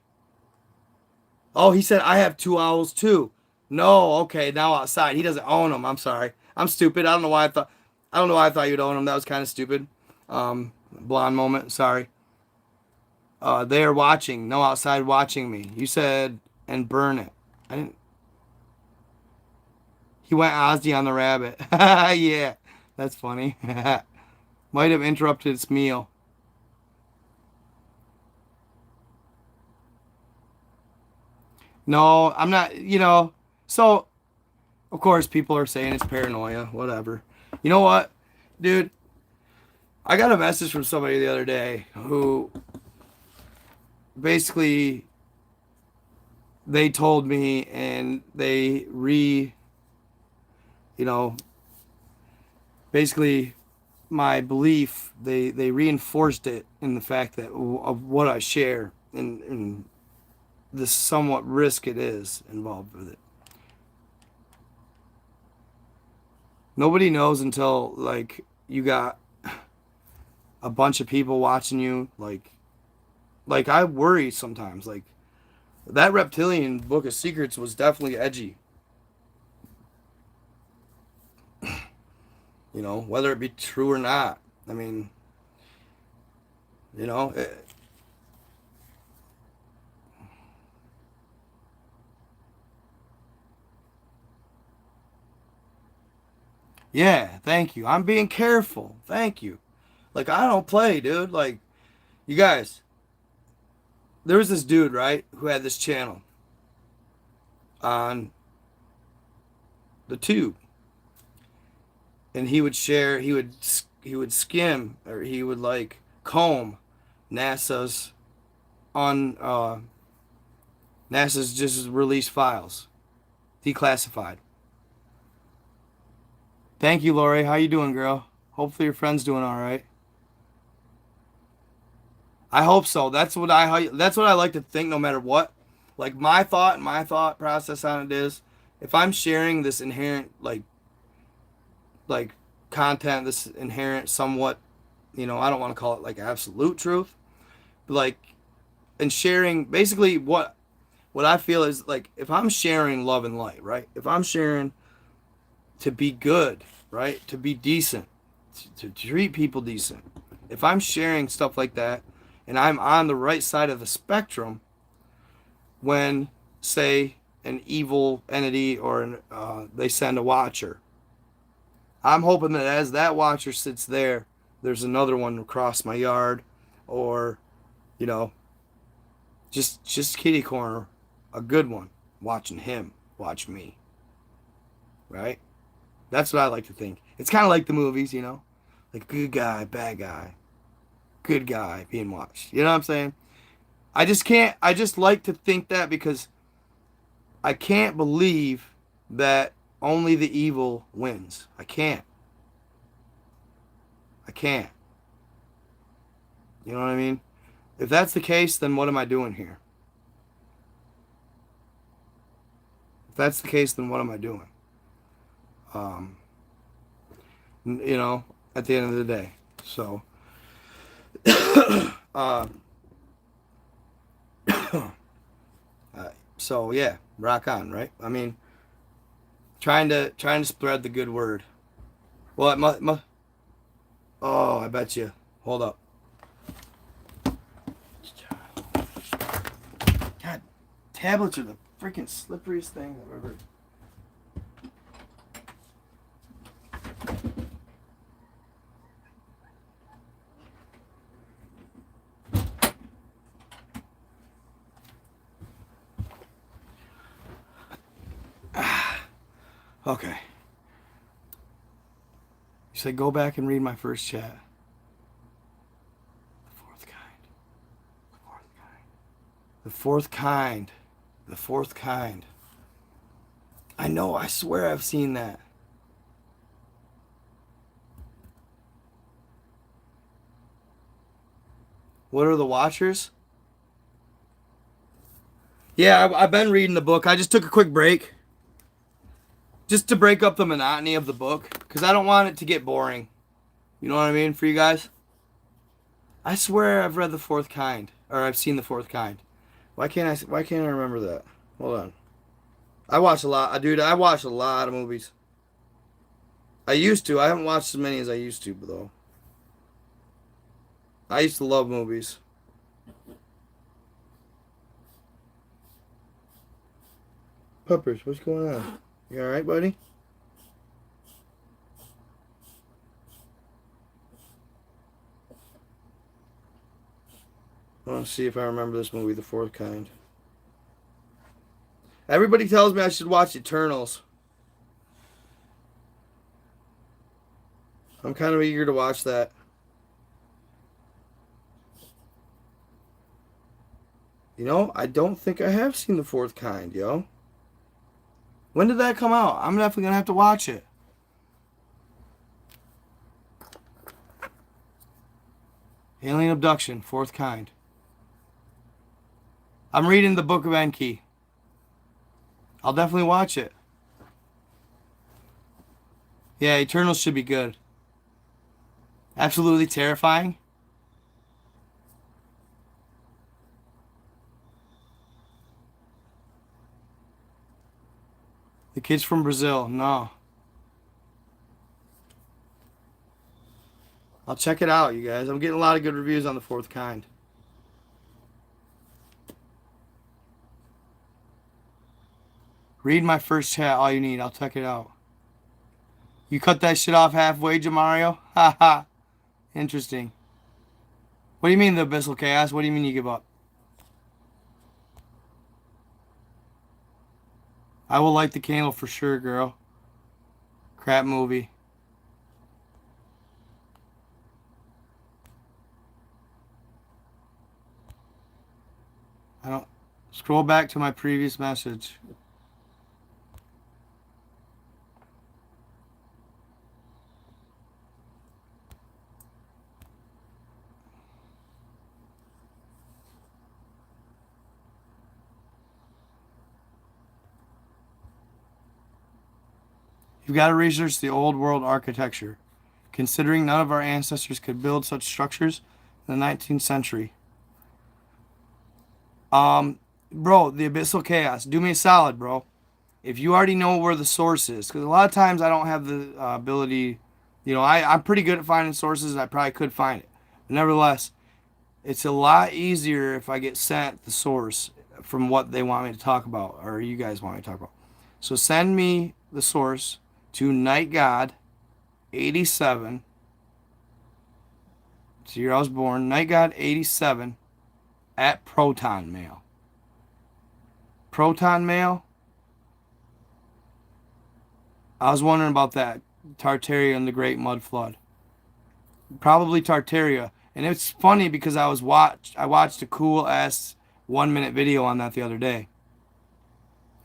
Oh, he said, I have 2 owls too. No, okay, now outside. He doesn't own them. I'm sorry. I'm stupid. I don't know why I thought you'd own them. That was kind of stupid. Blonde moment. Sorry. They are watching. No, outside watching me. You said, and burn it. I didn't. He went Ozzy on the rabbit. Yeah, that's funny. Might have interrupted its meal. No, I'm not, So, of course, people are saying it's paranoia, whatever. You know what, dude? I got a message from somebody the other day who basically they told me and you know, basically my belief, they reinforced it in the fact that of what I share and the somewhat risk it is involved with it. Nobody knows until like you got a bunch of people watching you. Like I worry sometimes. Like that reptilian book of secrets was definitely edgy. Whether it be true or not. I mean, you know, it, yeah. Thank you. I'm being careful. Thank you. Like I don't play, dude. Like you guys, there was this dude, right, who had this channel on the tube, and he would share, he would skim, or he would like comb NASA's on NASA's just released files, declassified. Thank you, Lori. How you doing, girl? Hopefully your friend's doing all right. I hope so. That's what I like to think no matter what. Like my thought process on it is if I'm sharing this inherent like content, this inherent somewhat, I don't want to call it like absolute truth, but like and sharing basically what I feel is like if I'm sharing love and light, right? If I'm sharing to be good, right? To be decent, to treat people decent. If I'm sharing stuff like that and I'm on the right side of the spectrum when, say, an evil entity or they send a watcher, I'm hoping that as that watcher sits there, there's another one across my yard or, you know, just kitty corner, a good one, watching him watch me, right? That's what I like to think. It's kind of like the movies, like good guy, bad guy, good guy being watched. You know what I'm saying? I just like to think that because I can't believe that only the evil wins. I can't. I can't. You know what I mean? If that's the case, then what am I doing here? that's the case, then what am I doing? You know, at the end of the day. So, uh, so yeah, rock on, right? I mean, trying to spread the good word. Well, oh, I bet you. Hold up. God, tablets are the freaking slipperiest thing I've ever. Okay. You said go back and read my first chat. The fourth kind. The fourth kind. The fourth kind. The fourth kind. I know, I swear I've seen that. What are the Watchers? Yeah, I've been reading the book. I just took a quick break. Just to break up the monotony of the book. Because I don't want it to get boring. You know what I mean? For you guys? I swear I've read the fourth kind. Or I've seen the fourth kind. Why can't I remember that? Hold on. I watch a lot. Dude, I watch a lot of movies. I used to. I haven't watched as many as I used to, though. I used to love movies. Puppers, what's going on? You alright, buddy? I want to see if I remember this movie, The Fourth Kind. Everybody tells me I should watch Eternals. I'm kind of eager to watch that. You know, I don't think I have seen The Fourth Kind, yo. When did that come out? I'm definitely going to have to watch it. Alien Abduction, Fourth Kind. I'm reading the Book of Enki. I'll definitely watch it. Yeah, Eternals should be good. Absolutely terrifying. The Kids from Brazil, no. I'll check it out, you guys. I'm getting a lot of good reviews on The Fourth Kind. Read my first chat, all you need. I'll check it out. You cut that shit off halfway, Jamario? Haha. Interesting. What do you mean the Abyssal Chaos? What do you mean you give up? I will light the candle for sure, girl. Crap movie. I don't... Scroll back to my previous message. You've got to research the old world architecture, considering none of our ancestors could build such structures in the 19th century. Bro, the Abyssal Chaos. Do me a solid, bro. If you already know where the source is, because a lot of times I don't have the ability, you know, I'm pretty good at finding sources and I probably could find it. But nevertheless, it's a lot easier if I get sent the source from what they want me to talk about, or you guys want me to talk about. So send me the source to Night God 87. It's the year I was born. Night God 87 at Proton Mail. Proton Mail? I was wondering about that. Tartaria and the Great Mud Flood. Probably Tartaria. And it's funny because I watched a cool ass 1-minute video on that the other day.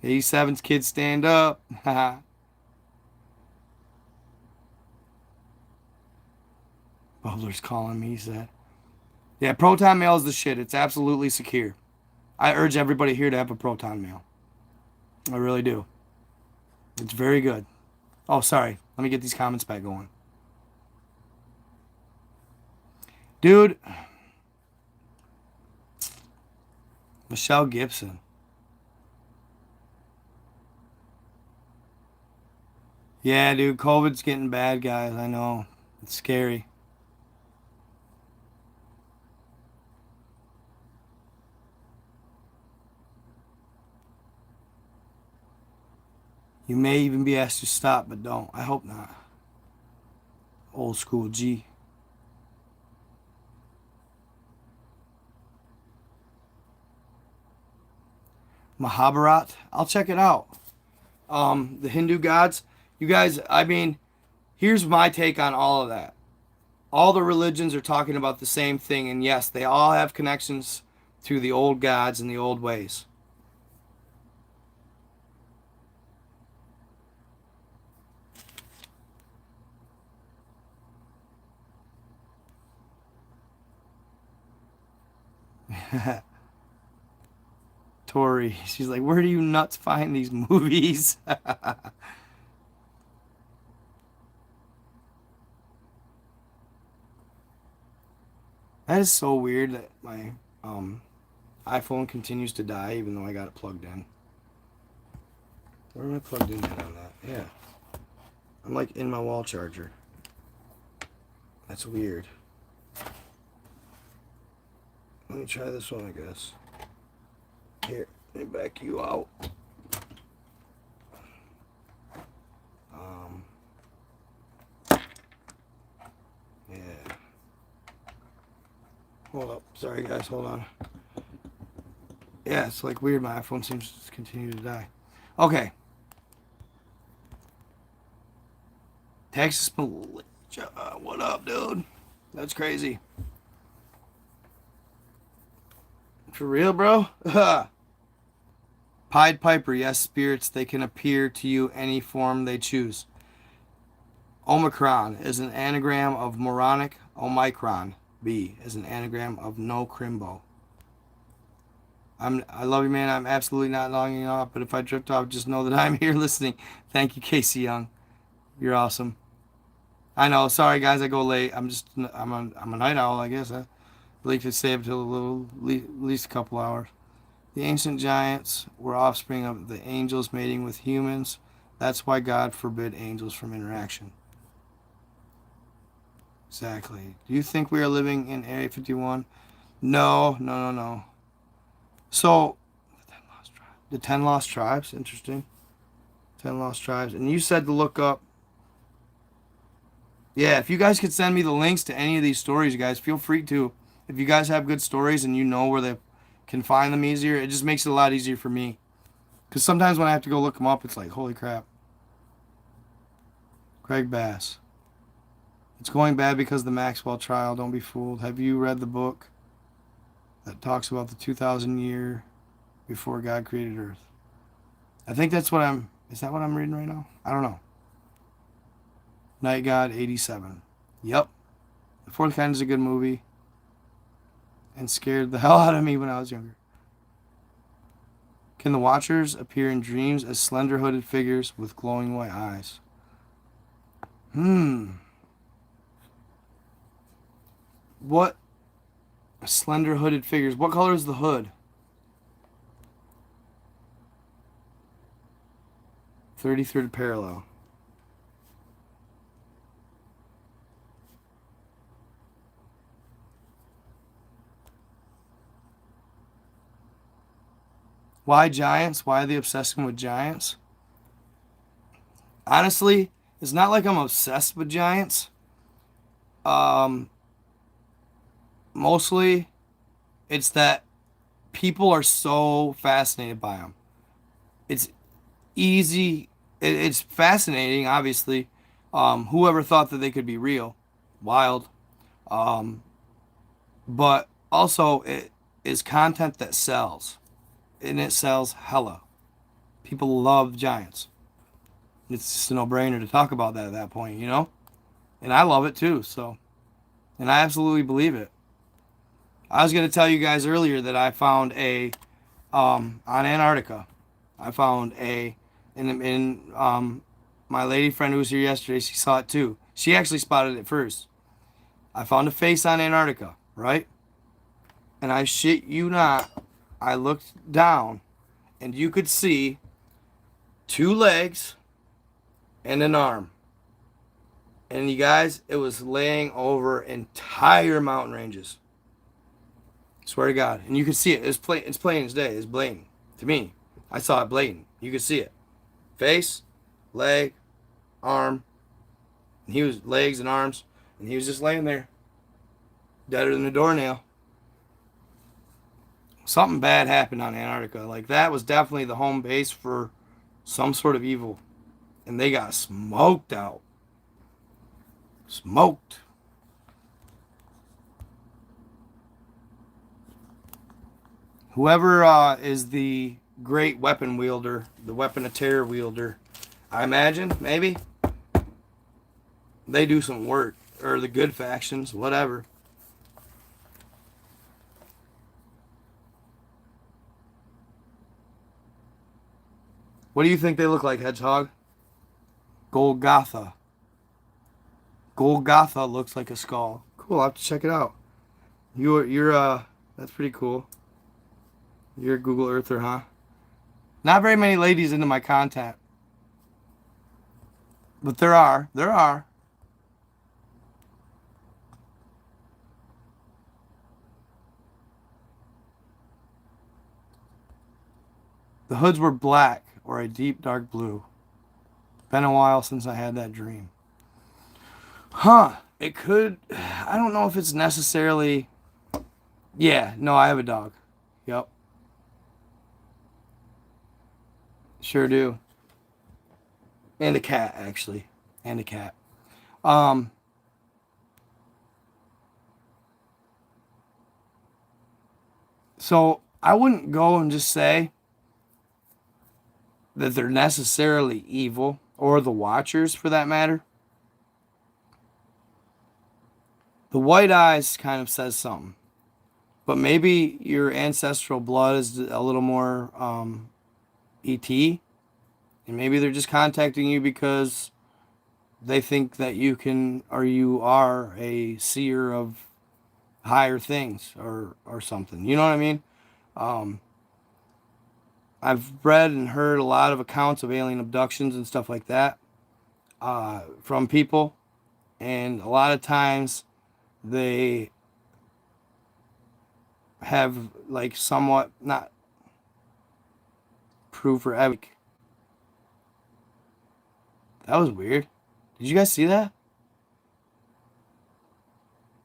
87's kids stand up. Bubbler's calling me, he said. Yeah, Proton Mail is the shit. It's absolutely secure. I urge everybody here to have a Proton Mail. I really do. It's very good. Oh, sorry. Let me get these comments back going. Dude, Michelle Gibson. Yeah, dude, COVID's getting bad, guys. I know. It's scary. You may even be asked to stop, but don't. I hope not. Old school G. Mahabharat. I'll check it out. The Hindu gods. You guys, I mean, here's my take on all of that. All the religions are talking about the same thing, and yes, they all have connections to the old gods and the old ways. Tori, she's like, where do you nuts find these movies? That is so weird that my iPhone continues to die even though I got it plugged in. Where am I plugged in at on that? Yeah. I'm like in my wall charger. That's weird. Let me try this one, I guess. Here, let me back you out. Yeah. Hold up. Sorry, guys. Hold on. Yeah, it's like weird. My iPhone seems to continue to die. Okay. Texas Militia. What up, dude? That's crazy. For real, bro? Pied Piper. Yes, spirits. They can appear to you any form they choose. Omicron is an anagram of moronic. Omicron. B is an anagram of no crimbo. I love you, man. I'm absolutely not logging off, but if I drift off, just know that I'm here listening. Thank you, Casey Young. You're awesome. I know. Sorry, guys. I go late. I'm a night owl, I guess. I like to stay up till at least a couple hours. The ancient giants were offspring of the angels mating with humans. That's why God forbid angels from interaction. Exactly. Do you think we are living in Area 51? No. So, the 10 lost tribes, interesting. 10 lost tribes. And you said to look up. Yeah, if you guys could send me the links to any of these stories, you guys, feel free to. If you guys have good stories and you know where they can find them easier, it just makes it a lot easier for me. Because sometimes when I have to go look them up, it's like, holy crap. Craig Bass. It's going bad because of the Maxwell trial. Don't be fooled. Have you read the book that talks about the 2,000 year before God created Earth? I think that's what is that what I'm reading right now? I don't know. Night God 87. Yep. The Fourth Kind is a good movie. And scared the hell out of me when I was younger. Can the Watchers appear in dreams as slender hooded figures with glowing white eyes? What slender hooded figures? What color is the hood? 33rd parallel. Why giants? Why the obsession with giants? Honestly, it's not like I'm obsessed with giants. Mostly, it's that people are so fascinated by them. It's easy. It's fascinating, obviously. Whoever thought that they could be real? Wild. But also, it is content that sells. And it sells hella. People love giants. It's just a no-brainer to talk about that at that point, you know? And I love it too, so. And I absolutely believe it. I was going to tell you guys earlier that I found on Antarctica, I found a And my lady friend who was here yesterday, she saw it too. She actually spotted it first. I found a face on Antarctica, right? And I shit you not, I looked down and you could see two legs and an arm. And you guys, it was laying over entire mountain ranges. Swear to God. And you could see it. It's plain as day. It's blatant. To me. I saw it blatant. You could see it. Face, leg, arm. And he was legs and arms. And he was just laying there. Deader than a doornail. Something bad happened on Antarctica. Like, that was definitely the home base for some sort of evil. And they got smoked out. Smoked. Whoever is the great weapon wielder, the weapon of terror wielder, I imagine, maybe, they do some work. Or the good factions, whatever. What do you think they look like, Hedgehog? Golgotha. Golgotha looks like a skull. Cool, I'll have to check it out. That's pretty cool. You're a Google Earther, huh? Not very many ladies into my content. But there are. There are. The hoods were black or a deep dark blue. Been a while since I had that dream. Huh. It could. I don't know if it's necessarily. Yeah, no, I have a dog. Yep. Sure do. And a cat, actually. And a cat. Um, so I wouldn't go and just say that they're necessarily evil, or the Watchers for that matter. The white eyes kind of says something. But maybe your ancestral blood is a little more ET. And maybe they're just contacting you because they think that you can, or you are a seer of higher things, or something. You know what I mean? Um, I've read and heard a lot of accounts of alien abductions and stuff like that from people. And a lot of times they have like somewhat not proof or evidence. That was weird. Did you guys see that?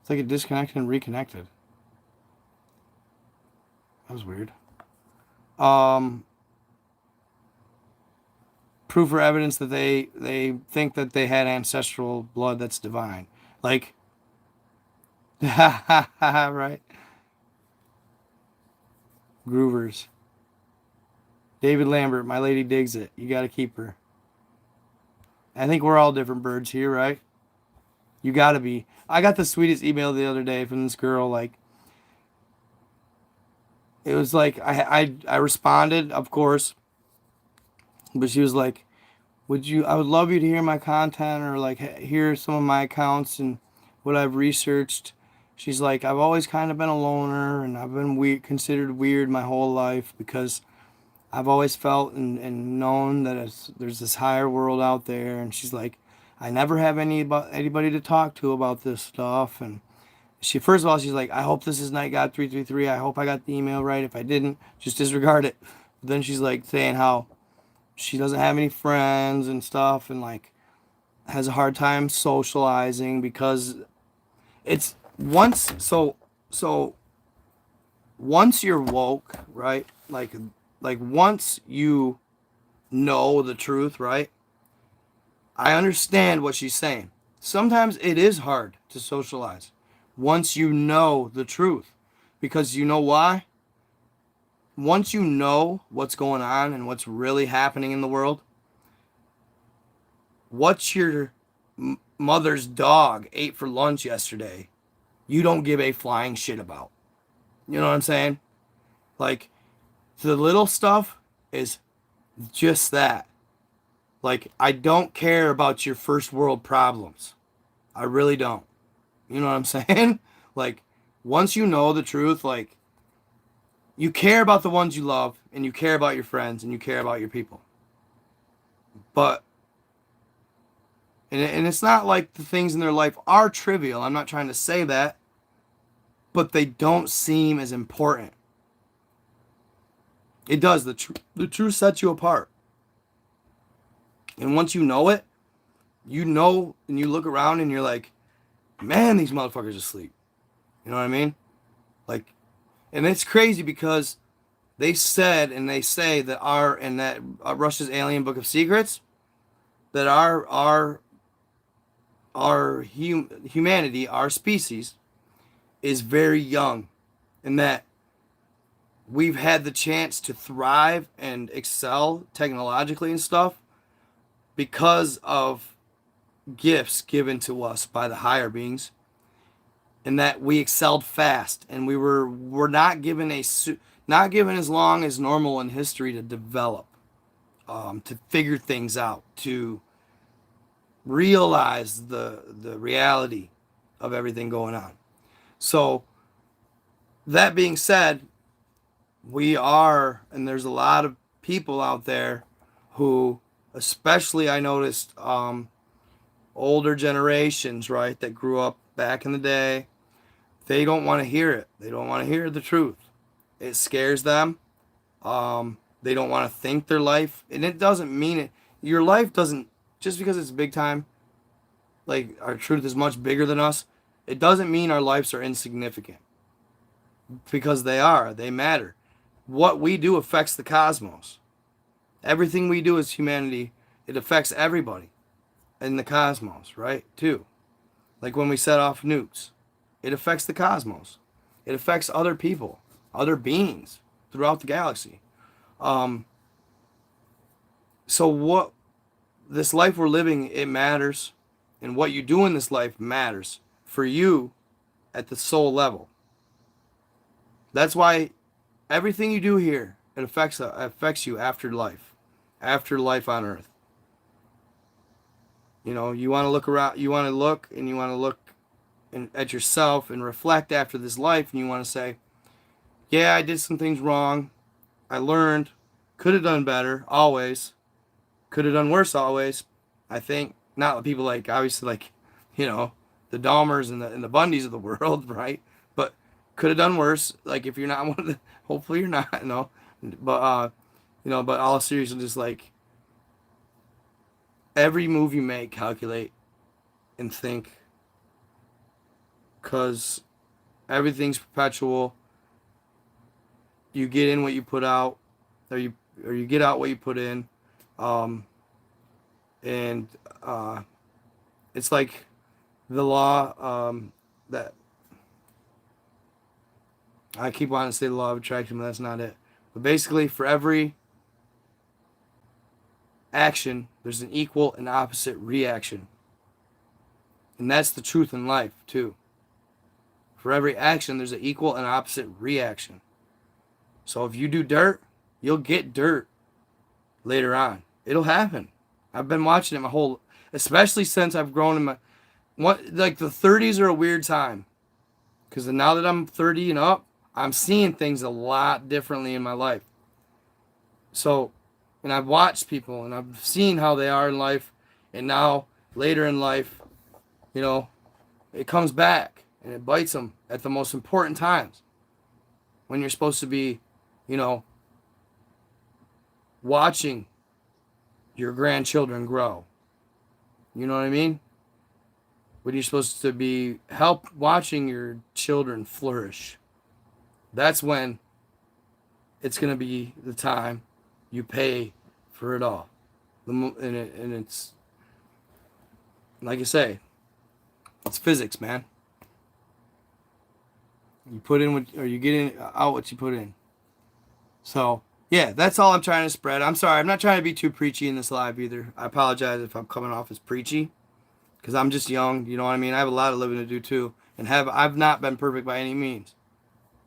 It's like it disconnected and reconnected. That was weird. Um, Proof or evidence that they think that they had ancestral blood that's divine. Like, right? Groovers. David Lambert, my lady digs it. You got to keep her. I think we're all different birds here, right? You got to be. I got the sweetest email the other day from this girl. Like, it was like I responded, of course, but she was like, I would love you to hear my content, or like hear some of my accounts and what I've researched. She's like, I've always kind of been a loner, and I've been considered weird my whole life because I've always felt and known that there's this higher world out there. And she's like, I never have anybody to talk to about this stuff. And first of all, she's like, I hope this is Night God 333. I hope I got the email right. If I didn't, just disregard it. But then she's like saying how she doesn't have any friends and stuff, and like has a hard time socializing because it's so once you're woke, right? Like once you know the truth, right? I understand what she's saying. Sometimes it is hard to socialize once you know the truth, because you know why? Once you know what's going on and what's really happening in the world, what your mother's dog ate for lunch yesterday, you don't give a flying shit about. You know what I'm saying? Like, the little stuff is just that. Like, I don't care about your first world problems. I really don't. You know what I'm saying? Like, once you know the truth, like, you care about the ones you love, and you care about your friends, and you care about your people. But, and it's not like the things in their life are trivial. I'm not trying to say that. But they don't seem as important. It does. The truth sets you apart. And once you know it, you know, and you look around and you're like, man, these motherfuckers are asleep. You know what I mean? Like, and it's crazy because they said and they say that Russia's Alien Book of Secrets, that humanity, our species, is very young, and that we've had the chance to thrive and excel technologically and stuff because of gifts given to us by the higher beings, and that we excelled fast, and we're not given not given as long as normal in history to develop, to figure things out, to realize the reality of everything going on. So that being said, and there's a lot of people out there who, especially I noticed, older generations, right, that grew up back in the day, they don't want to hear it. They don't want to hear the truth. It scares them. They don't want to think their life, and it doesn't mean it. Your life doesn't, just because it's big time, like our truth is much bigger than us, it doesn't mean our lives are insignificant. Because they matter. What we do affects the cosmos. Everything we do as humanity, it affects everybody in the cosmos, right? Too. Like when we set off nukes, it affects the cosmos. It affects other people, other beings throughout the galaxy. So what this life we're living, it matters, and what you do in this life matters for you at the soul level. That's why everything you do here, it affects you after life on Earth. You know, you want to look around, you want to look at yourself and reflect after this life, and you want to say, yeah, I did some things wrong. I learned, could have done better, always. Could have done worse, always. I think, not people like, obviously, like, you know, the Dahmers and the Bundys of the world, right? But could have done worse. Like, if you're not one of the, hopefully you're not, you know. But, but all seriously, just like, every move you make, calculate and think. Because everything's perpetual. You get in what you put out, or you get out what you put in. It's like the law, that I keep wanting to say the law of attraction, but that's not it. But basically, for every action, there's an equal and opposite reaction. And that's the truth in life, too. For every action, there's an equal and opposite reaction. So if you do dirt, you'll get dirt later on. It'll happen. I've been watching it especially since I've grown in like the 30s are a weird time. Because now that I'm 30 and up, I'm seeing things a lot differently in my life. So, and I've watched people and I've seen how they are in life, and now later in life, you know, it comes back and it bites them at the most important times when you're supposed to be, you know, watching your grandchildren grow. You know what I mean? When you're supposed to be watching your children flourish. That's when it's going to be the time you pay for it all. And it's, like I say, it's physics, man. You put in you get out what you put in. So, yeah, that's all I'm trying to spread. I'm sorry, I'm not trying to be too preachy in this live either. I apologize if I'm coming off as preachy, because I'm just young, you know what I mean? I have a lot of living to do too, and I've not been perfect by any means,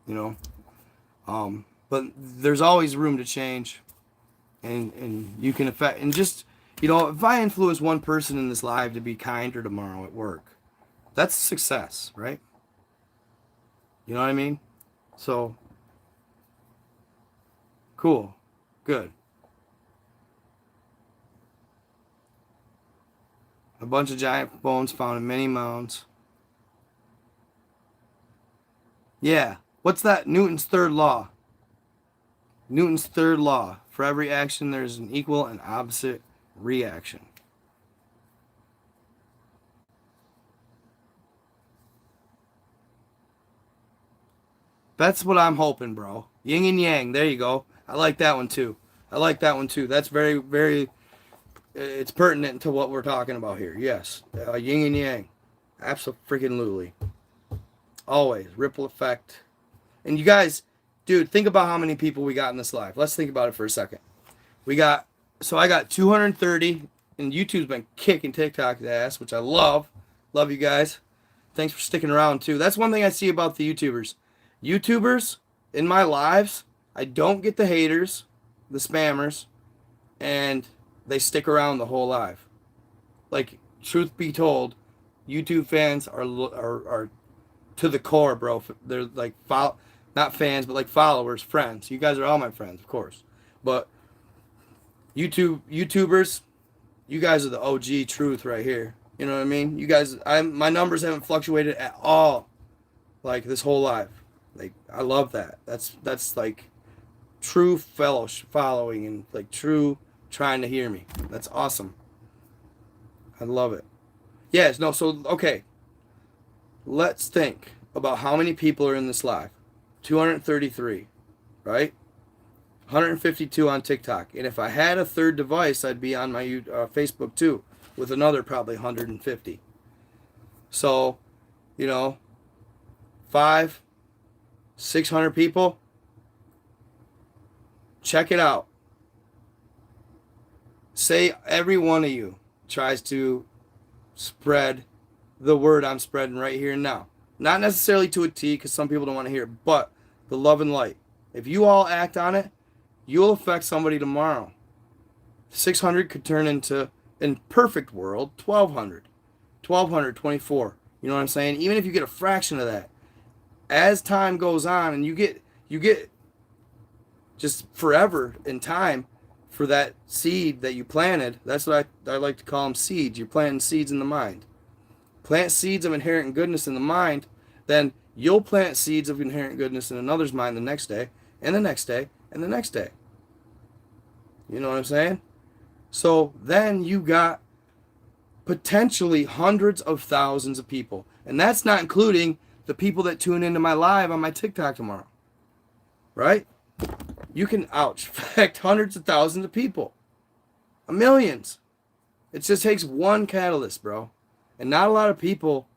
you know. But there's always room to change, and you can affect, and just You know, if I influence one person in this live to be kinder tomorrow at work, that's success, right? You know what I mean? So, cool. Good. A bunch of giant bones found in many mounds. Yeah. What's that? Newton's third law. Newton's third law. For every action, there's an equal and opposite reaction. That's what I'm hoping, bro. Yin and yang. There you go. I like that one too. I like that one too. That's very, very. It's pertinent to what we're talking about here. Yes, yin and yang. Absolutely. Always ripple effect. And you guys, dude, think about how many people we got in this live. Let's think about it for a second. I got 230, and YouTube's been kicking TikTok's ass, which I love. Love you guys. Thanks for sticking around too. That's one thing I see about the YouTubers. YouTubers in my lives, I don't get the haters, the spammers, and they stick around the whole live. Like, truth be told, YouTube fans are to the core, bro. They're like not fans, but like followers, friends. You guys are all my friends, of course. But YouTubers, you guys are the OG truth right here. You know what I mean? You guys, my numbers haven't fluctuated at all, like this whole life. Like, I love that. That's like true following and like true trying to hear me. That's awesome. I love it. Yes, no, so okay. Let's think about how many people are in this live. 233, right? 152 on TikTok. And if I had a third device, I'd be on my Facebook too, with another probably 150. So, you know, 600 people. Check it out. Say every one of you tries to spread the word I'm spreading right here and now. Not necessarily to a T, because some people don't want to hear it, but the love and light. If you all act on it, you'll affect somebody tomorrow. 600 could turn into, in perfect world, 1,200. 1,224. You know what I'm saying? Even if you get a fraction of that, as time goes on and you get just forever in time for that seed that you planted. That's what I like to call them, seeds. You're planting seeds in the mind. Plant seeds of inherent goodness in the mind, then you'll plant seeds of inherent goodness in another's mind the next day, and the next day, and the next day. You know what I'm saying? So then you got potentially hundreds of thousands of people. And that's not including the people that tune into my live on my TikTok tomorrow. Right? You can, affect hundreds of thousands of people. Millions. It just takes one catalyst, bro. And not a lot of people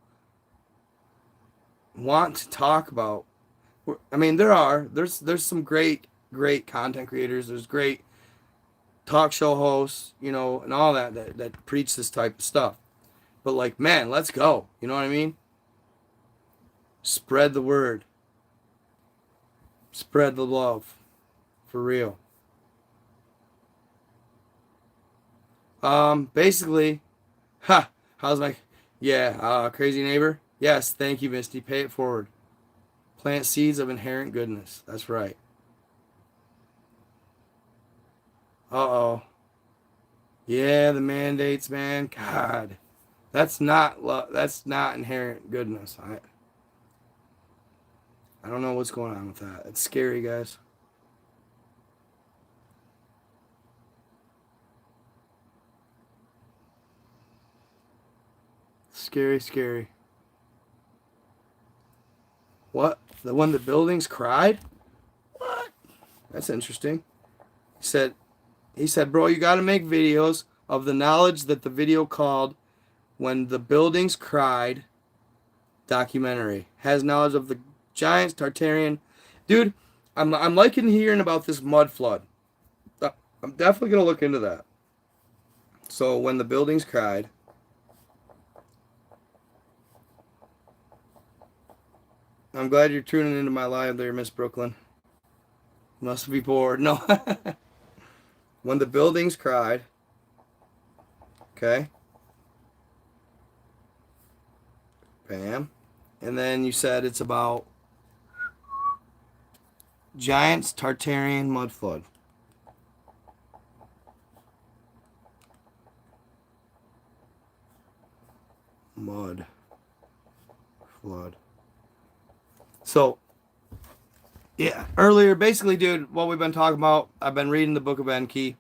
want to talk about. I mean, there's some great content creators. There's great talk show hosts, you know, and all that preach this type of stuff. But like, man, let's go. You know what I mean? Spread the word. Spread the love. For real. Basically, how's my, crazy neighbor? Yes, thank you, Misty. Pay it forward. Plant seeds of inherent goodness. That's right. Uh-oh. Yeah, the mandates, man. God. That's not inherent goodness. I don't know what's going on with that. It's scary, guys. Scary, scary. What? The one the buildings cried? What? That's interesting. He said, bro, you got to make videos of the knowledge that the video called When the Buildings Cried documentary. Has knowledge of the giants, Tartarian. Dude, I'm liking hearing about this mud flood. I'm definitely going to look into that. So, When the Buildings Cried. I'm glad you're tuning into my live there, Miss Brooklyn. Must be bored. No. When the Buildings Cried. Okay. Bam. And then you said it's about giants, Tartarian, mud flood. Mud flood. So, yeah, earlier, basically, dude, what we've been talking about, I've been reading the Book of Enki,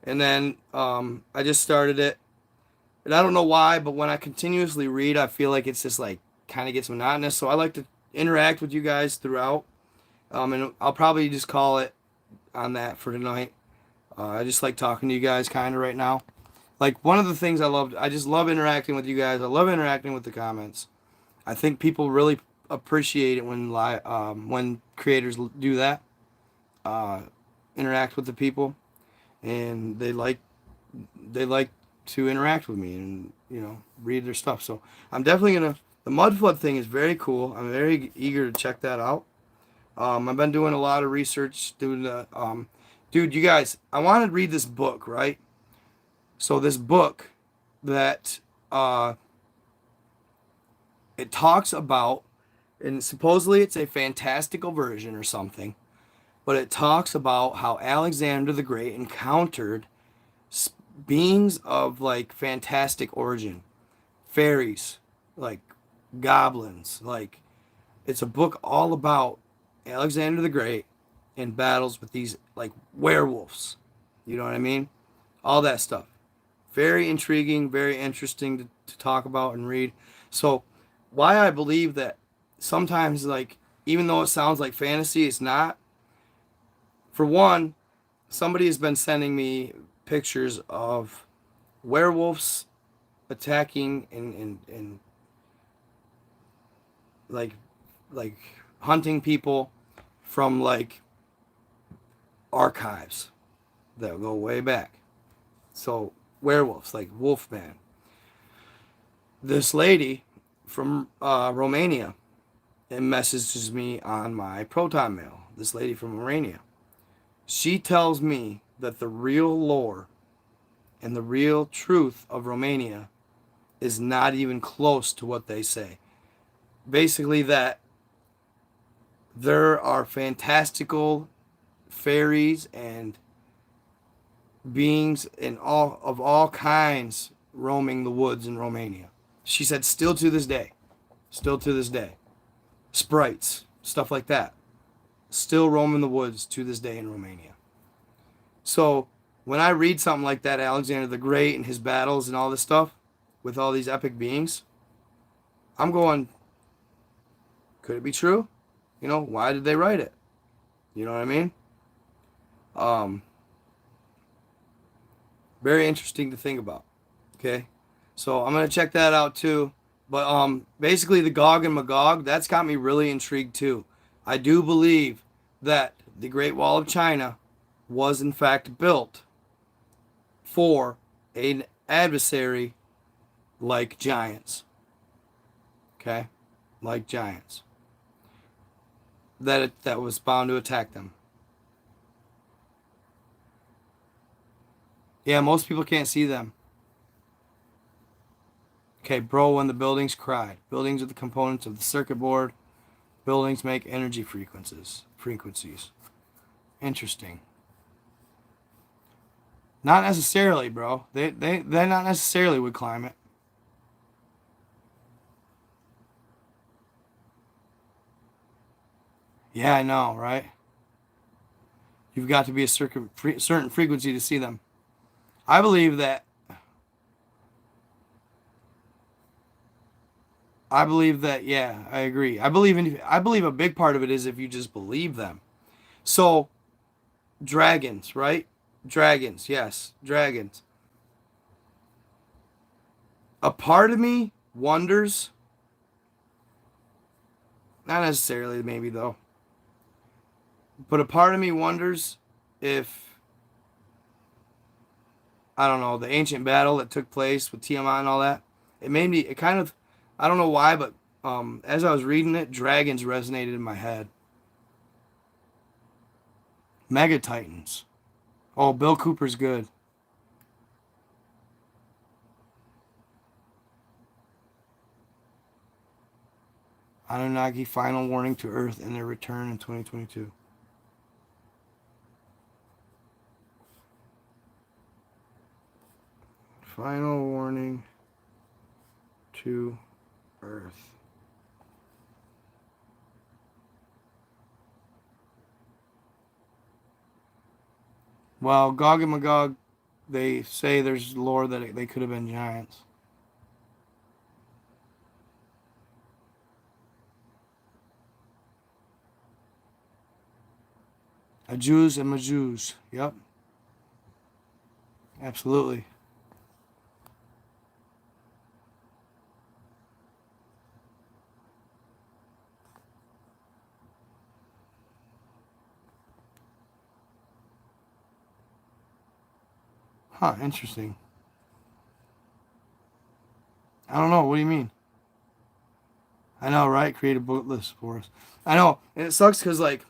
and then I just started it. And I don't know why, but when I continuously read, I feel like it's just like kind of gets monotonous. So I like to interact with you guys throughout. And I'll probably just call it on that for tonight. I just like talking to you guys kind of right now. Like one of the things I just love interacting with you guys. I love interacting with the comments. I think people really appreciate it when creators do that, uh, interact with the people, and they like to interact with me and read their stuff. So I'm definitely gonna. The mud flood thing is very cool. I'm very eager to check that out. I've been doing a lot of research, doing the dude. You guys, I want to read this book, right? So this book that it talks about, and supposedly it's a fantastical version or something, but it talks about how Alexander the Great encountered beings of like fantastic origin, fairies, like goblins, like it's a book all about Alexander the Great in battles with these like werewolves. You know what I mean? All that stuff. Very intriguing, very interesting to talk about and read. So, why I believe that sometimes, like, even though it sounds like fantasy, it's not. For one, somebody has been sending me pictures of werewolves attacking and like like hunting people from like archives that go way back. So werewolves, like Wolfman. This lady from Romania and messages me on my Proton mail. This lady from Romania. She tells me that the real lore and the real truth of Romania is not even close to what they say. Basically, that there are fantastical fairies and beings in all kinds roaming the woods in Romania. She said still to this day. Sprites, stuff like that. Still roaming the woods to this day in Romania. So when I read something like that, Alexander the Great and his battles and all this stuff with all these epic beings, I'm going, could it be true? Why did they write it? You know what I mean? Very interesting to think about. Okay? So I'm gonna check that out too. But basically the Gog and Magog, that's got me really intrigued too. I do believe that the Great Wall of China was in fact built for an adversary like giants. Okay? Like giants. That was bound to attack them. Yeah, most people can't see them. Okay, bro, when the buildings cried. Buildings are the components of the circuit board. Buildings make energy frequencies. Interesting. Not necessarily, bro. They not necessarily with climate. Yeah, I know, right? You've got to be a certain frequency to see them. I believe that. Yeah, I agree. I believe a big part of it is if you just believe them. So, dragons, right? Dragons, yes, dragons. A part of me wonders, not necessarily maybe though, but a part of me wonders if, I don't know, the ancient battle that took place with Tiamat and all that, it kind of, I don't know why, but as I was reading it, dragons resonated in my head. Mega Titans. Oh, Bill Cooper's good. Anunnaki final warning to Earth and their return in 2022. Final warning to Earth. Well, Gog and Magog, they say there's lore that they could have been giants. Ajus and Majus. Yep. Absolutely. Huh, interesting. I don't know. What do you mean? I know, right? Create a book list for us. I know. And it sucks because, like,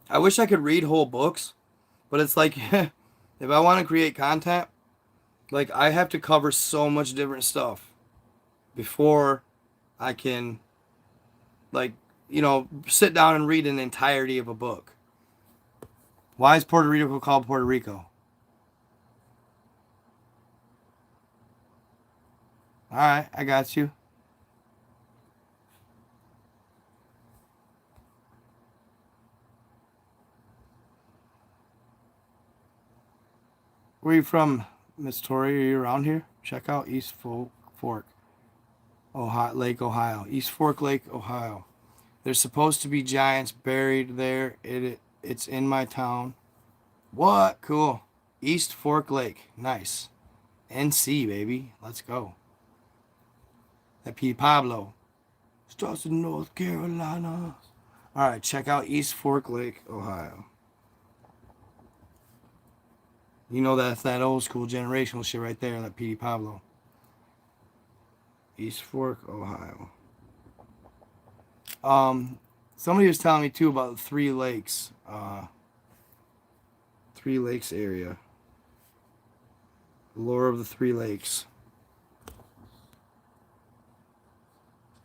I wish I could read whole books, but it's like, if I want to create content, like, I have to cover so much different stuff before I can, like, sit down and read an entirety of a book. Why is Puerto Rico called Puerto Rico? All right, I got you. Where are you from, Miss Tori? Are you around here? Check out East Fork, Ohio, Lake, Ohio. East Fork Lake, Ohio. There's supposed to be giants buried there. It's in my town. What? Cool. East Fork Lake. Nice. NC, baby. Let's go. That P. Pablo. Starts in North Carolina. All right, check out East Fork Lake, Ohio. You know that's that old school generational shit right there, that P. Pablo. East Fork, Ohio. Somebody was telling me too about the Three Lakes. Three Lakes area. Lore of the Three Lakes.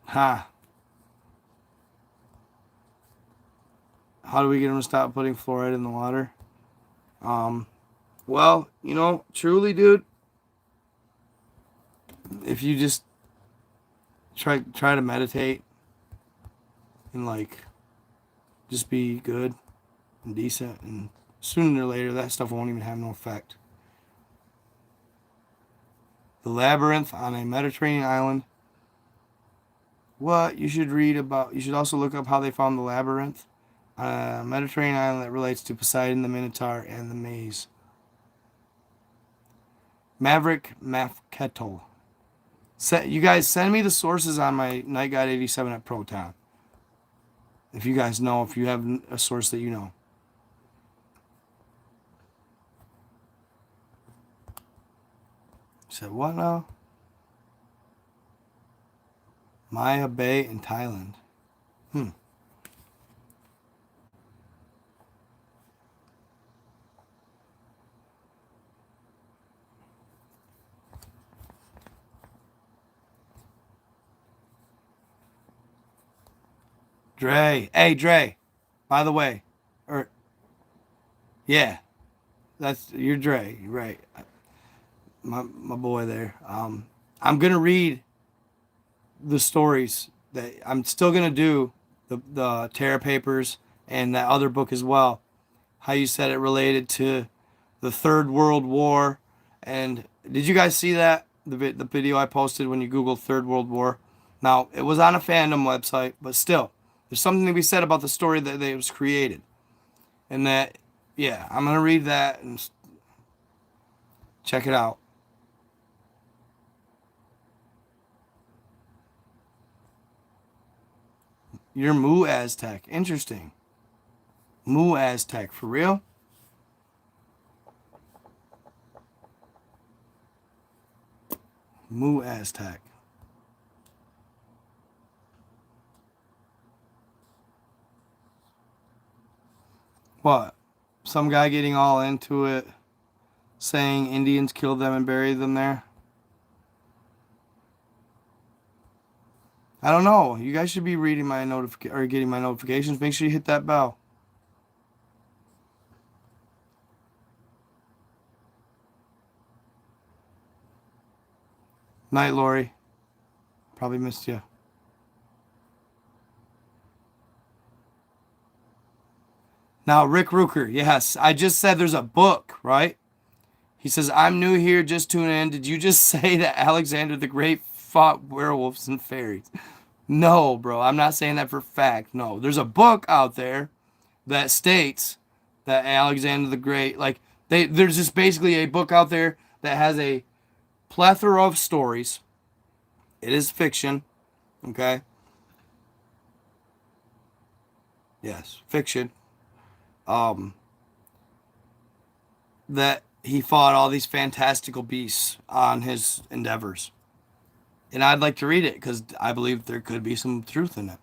Ha. How do we get them to stop putting fluoride in the water? Well, truly, dude, if you just try to meditate and, like, just be good and decent, and sooner or later that stuff won't even have no effect. The labyrinth on a Mediterranean island. What? You should also look up how they found the labyrinth on a Mediterranean island that relates to Poseidon, the Minotaur, and the maze. Maverick Mafketl. You guys send me the sources on my Night Guide 87 at Proton. If you guys know, if you have a source that you know. Said what now? Maya Bay in Thailand. Dre. Hey, Dre. By the way. Yeah. You're Dre. You're right. My boy there. I'm going to read the stories that I'm still going to do the Terra Papers and that other book as well. How you said it related to the Third World War. And did you guys see that? The video I posted when you Googled Third World War. Now, it was on a fandom website, but still, there's something to be said about the story that it was created. And that, yeah, I'm going to read that and check it out. You're Mu Aztec. Interesting. Mu Aztec. For real? Mu Aztec. What? Some guy getting all into it, saying Indians killed them and buried them there? I don't know. You guys should be reading my or getting my notifications. Make sure you hit that bell. Night, Lori. Probably missed you. Now, Rick Ruker. Yes, I just said there's a book, right? He says, I'm new here, just tuning in. Did you just say that Alexander the Great fought werewolves and fairies? No, bro. I'm not saying that for fact. No. There's a book out there that states that Alexander the Great, like, there's just basically a book out there that has a plethora of stories. It is fiction. Okay? Yes, fiction. That he fought all these fantastical beasts on his endeavors. And I'd like to read it because I believe there could be some truth in it.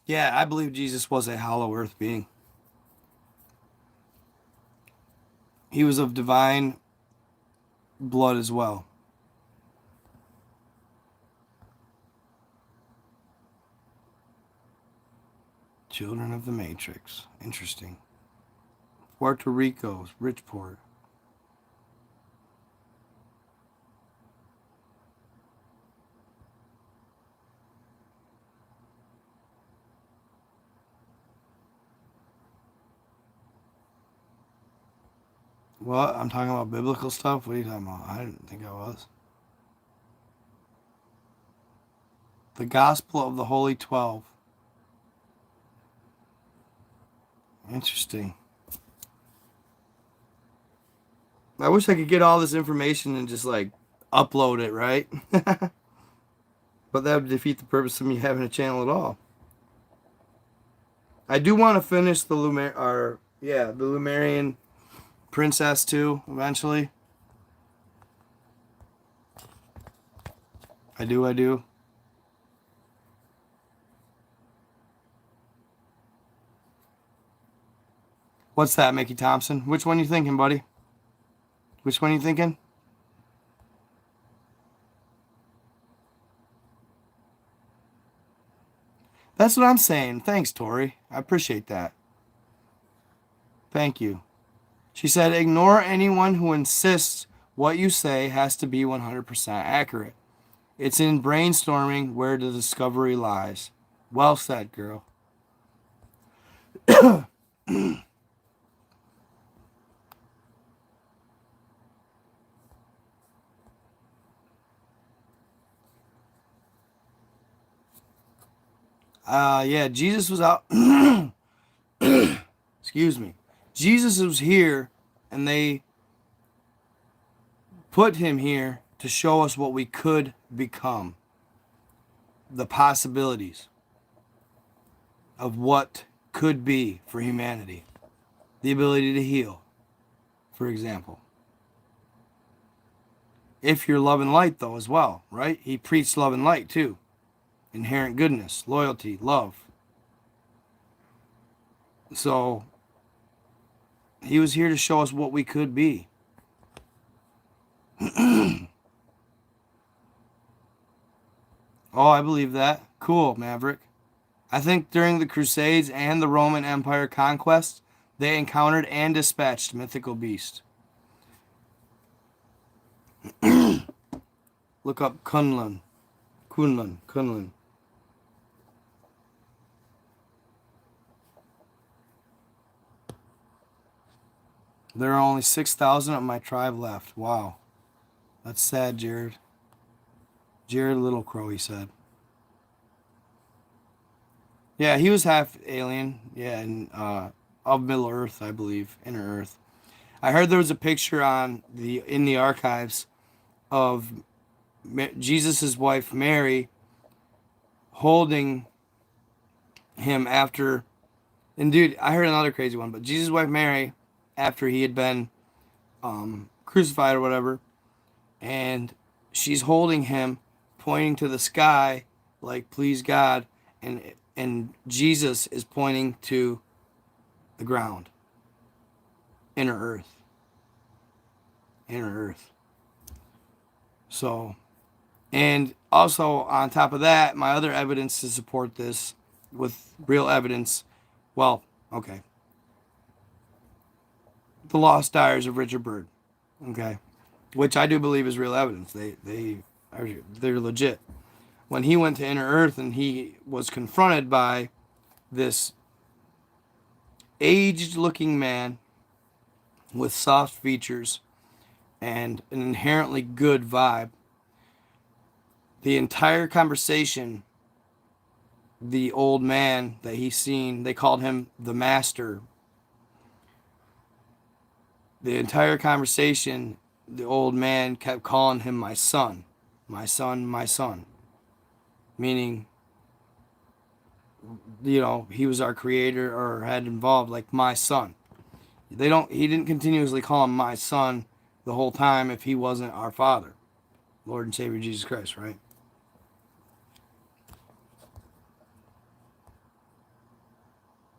Yeah, I believe Jesus was a hollow earth being. He was of divine blood as well. Children of the Matrix. Interesting. Puerto Rico's Richport. What? I'm talking about biblical stuff? What are you talking about? I didn't think I was. The Gospel of the Holy 12. Interesting. I wish I could get all this information and just like upload it, right? But that would defeat the purpose of me having a channel at all. I do want to finish the Lumerian Princess too, eventually. I do. What's that, Mickey Thompson? Which one you thinking, buddy? Which one you thinking? That's what I'm saying. Thanks, Tori. I appreciate that. Thank you. She said, ignore anyone who insists what you say has to be 100% accurate. It's in brainstorming where the discovery lies. Well said, girl. Yeah, Jesus was out. Excuse me. Jesus was here, and they put him here to show us what we could become. The possibilities of what could be for humanity. The ability to heal, for example. If you're love and light, though, as well, right? He preached love and light, too. Inherent goodness, loyalty, love. So, he was here to show us what we could be. Oh, I believe that. Cool, Maverick. I think during the Crusades and the Roman Empire conquest, they encountered and dispatched mythical beasts. Look up Kunlun. There are only 6,000 of my tribe left. Wow. That's sad, Jared. Jared Little Crow, he said. Yeah, he was half alien. Yeah, and of Middle Earth, I believe, Inner Earth. I heard there was a picture in the archives of Jesus' wife Mary holding him after. And dude, I heard another crazy one, but Jesus' wife Mary, after he had been crucified or whatever, and she's holding him, pointing to the sky, like, please God, and And Jesus is pointing to the ground. Inner earth. Inner earth. So, and also on top of that, my other evidence to support this with real evidence, well, okay. The Lost Diaries of Richard Byrd, okay, which I do believe is real evidence. They're legit. When he went to Inner Earth and he was confronted by this aged-looking man with soft features and an inherently good vibe, the entire conversation, the old man that he's seen, they called him the Master. The entire conversation, the old man kept calling him my son, my son, my son. Meaning, you know, he was our creator or had involved, like my son. He didn't continuously call him my son the whole time if he wasn't our Father, Lord and Savior Jesus Christ, right?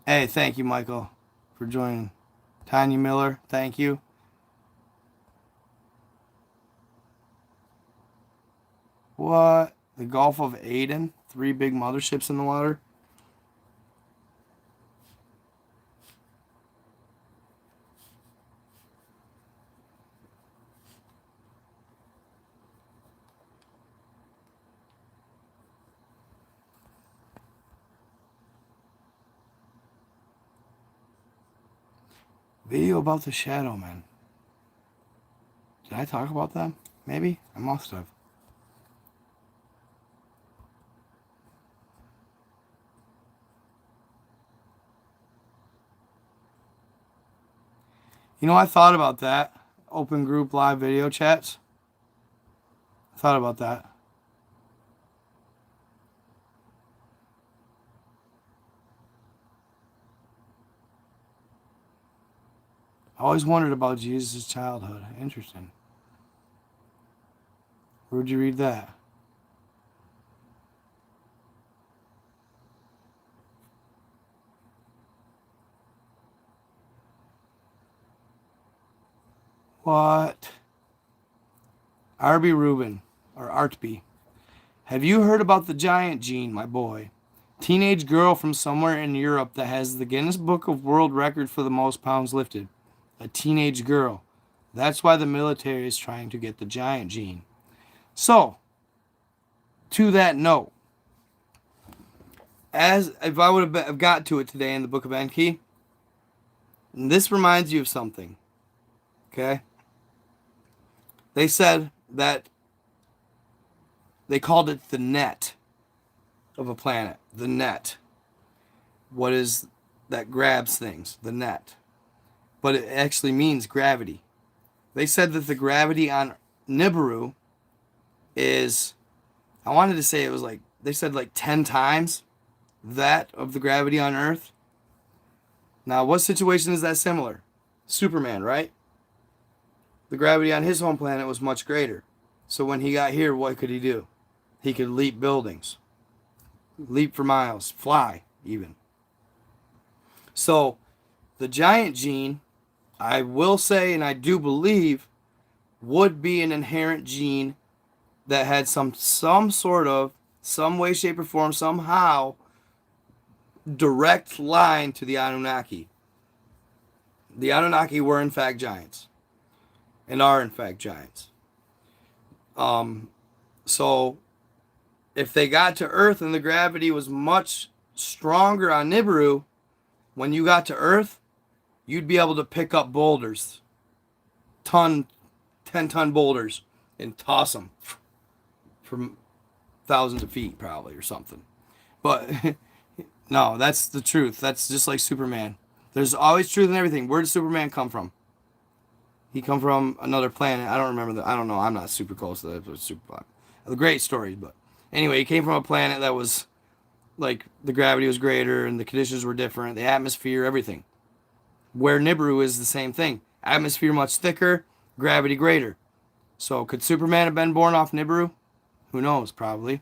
Hey, thank you, Michael, for joining. Tanya Miller, thank you. What? The Gulf of Aden? 3 big motherships in the water? Video about the Shadow Man. Did I talk about that? Maybe? I must have. You know, I thought about that. Open group live video chats. I thought about that. I always wondered about Jesus' childhood. Interesting. Where'd you read that? What? R.B. Rubin, or Artby. Have you heard about the giant gene, my boy? Teenage girl from somewhere in Europe that has the Guinness Book of World Record for the most pounds lifted. A teenage girl. That's why the military is trying to get the giant gene. So, to that note, as if I would have got to it today in the Book of Enki, this reminds you of something. Okay? They said that they called it the net of a planet. The net. What is that grabs things? The net. But it actually means gravity. They said that the gravity on Nibiru is, I wanted to say it was like, they said like 10 times that of the gravity on Earth. Now, what situation is that similar? Superman, right? The gravity on his home planet was much greater. So when he got here, what could he do? He could leap buildings. Leap for miles. Fly, even. So, the giant gene, I will say, and I do believe, would be an inherent gene that had some sort of, some way, shape, or form, somehow, direct line to the Anunnaki. The Anunnaki were, in fact, giants. And are, in fact, giants. So, if they got to Earth and the gravity was much stronger on Nibiru, when you got to Earth, you'd be able to pick up boulders, 10-ton boulders, and toss them from thousands of feet, probably, or something. But, no, that's the truth. That's just like Superman. There's always truth in everything. Where did Superman come from? He come from another planet. I don't remember I don't know. I'm not super close to that. Super the great stories, but anyway, he came from a planet that was like the gravity was greater and the conditions were different, the atmosphere, everything. Where Nibiru is the same thing. Atmosphere much thicker, gravity greater. So could Superman have been born off Nibiru? Who knows? Probably.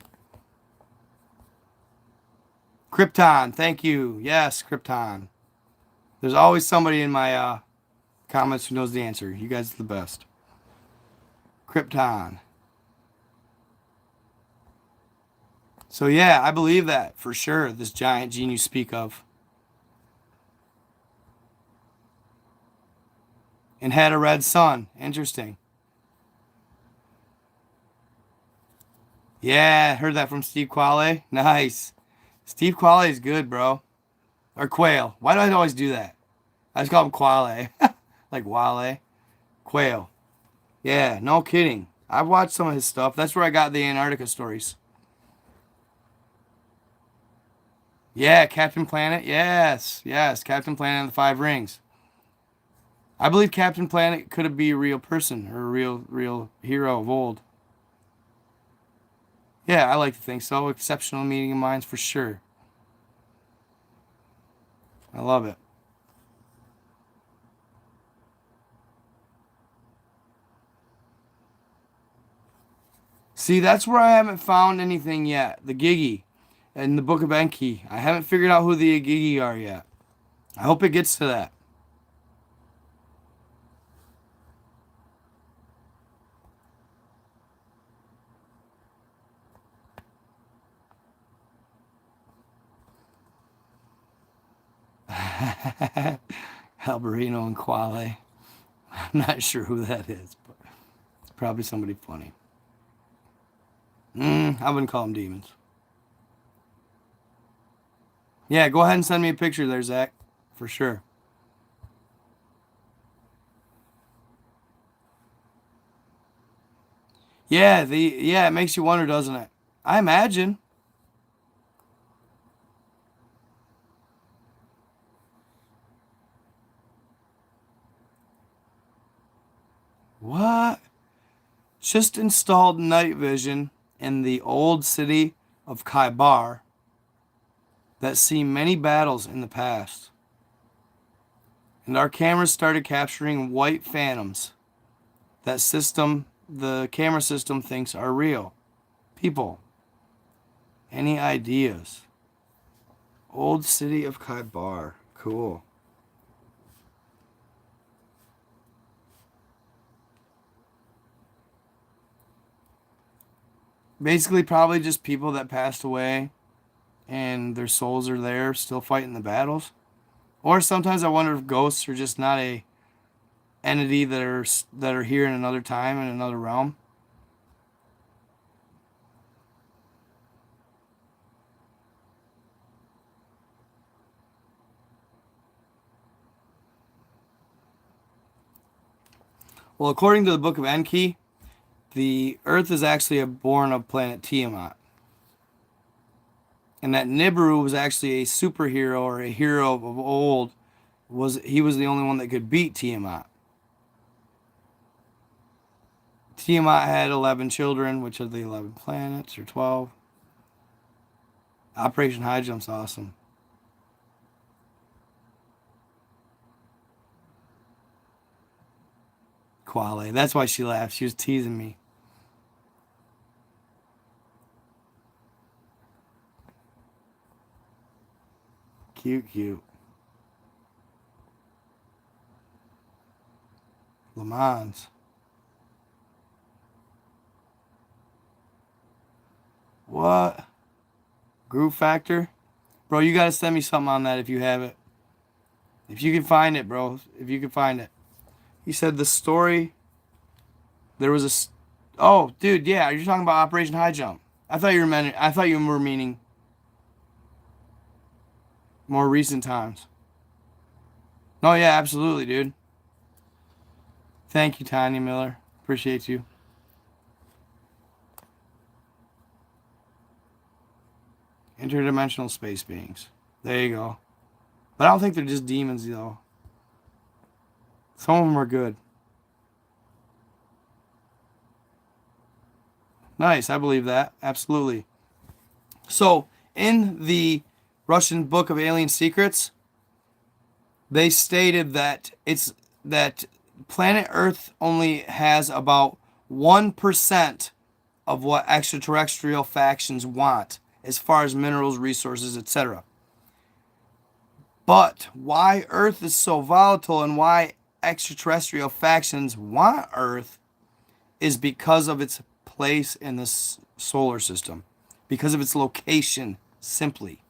Krypton, thank you. Yes, Krypton. There's always somebody in my comments who knows the answer. You guys are the best. Krypton. So yeah, I believe that for sure, this giant gene you speak of. And had a red sun. Interesting. Yeah, heard that from Steve Quale. Nice. Steve Quale is good, bro. Or Quail. Why do I always do that? I just call him Quale. Like Wale. Quail. Yeah, no kidding. I've watched some of his stuff. That's where I got the Antarctica stories. Yeah, Captain Planet. Yes, yes, Captain Planet and the Five Rings. I believe Captain Planet could be a real person or a real hero of old. Yeah, I like to think so. Exceptional meeting of minds for sure. I love it. See, that's where I haven't found anything yet. The Gigi in the Book of Enki. I haven't figured out who the Gigi are yet. I hope it gets to that. Alberino and Quale. I'm not sure who that is, but it's probably somebody funny. I wouldn't call them demons. Yeah, go ahead and send me a picture there, Zach. For sure. Yeah, it makes you wonder, doesn't it? I imagine. What? Just installed night vision in the old city of Kaibar that seen many battles in the past. And our cameras started capturing white phantoms. The camera system thinks are real. People, any ideas? Old city of Kaibar. Cool. Basically, probably just people that passed away and their souls are there still fighting the battles. Or sometimes I wonder if ghosts are just not a entity that are here in another time in another realm. Well, according to the Book of Enki, the Earth is actually born of planet Tiamat. And that Nibiru was actually a superhero or a hero of old. He was the only one that could beat Tiamat. Tiamat had 11 children, which are the 11 planets, or 12. Operation High Jump's awesome. Quale. That's why she laughed. She was teasing me. Cute, cute. Le Mans. What? Groove Factor? Bro, you gotta send me something on that if you have it. If you can find it, bro. If you can find it. He said the story. There was a. Oh, dude, yeah. You're talking about Operation High Jump. I thought you were meaning more recent times. No, yeah, absolutely, dude. Thank you, Tanya Miller. Appreciate you. Interdimensional space beings. There you go. But I don't think they're just demons, though. Some of them are good. Nice, I believe that. Absolutely. So, in the Russian Book of Alien Secrets, they stated that planet Earth only has about 1% of what extraterrestrial factions want as far as minerals, resources, etc. But why Earth is so volatile and why extraterrestrial factions want Earth is because of its place in the solar system, because of its location, simply.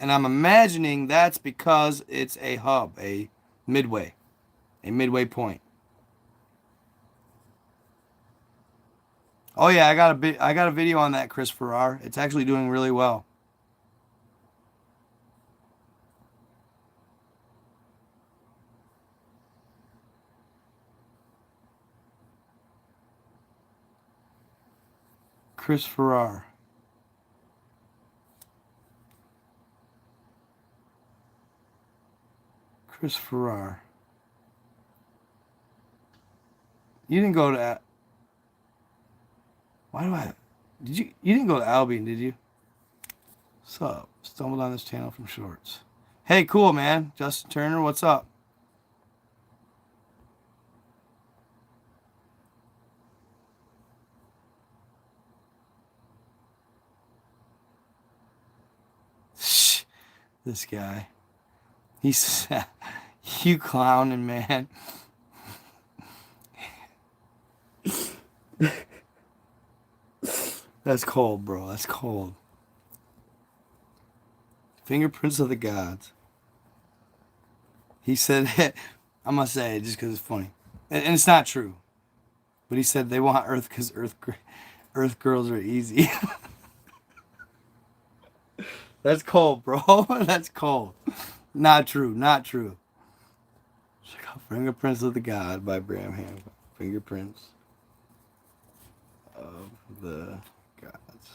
And I'm imagining that's because it's a hub, a midway point. Oh yeah, I got a video on that, Chris Farrar. It's actually doing really well. Chris Farrar. Chris Farrar. You didn't go to. Why do I? Did you? You didn't go to Albion, did you? What's up? Stumbled on this channel from shorts. Hey, cool, man. Justin Turner, what's up? Shh, this guy. He's you clowning, man. That's cold, bro. That's cold. Fingerprints of the gods. He said, I'm going to say it just because it's funny. And it's not true. But he said they want Earth because Earth girls are easy. That's cold, bro. That's cold. Not true. Not true. Check out Fingerprints of the God by Bram Hancock. Fingerprints of the Gods.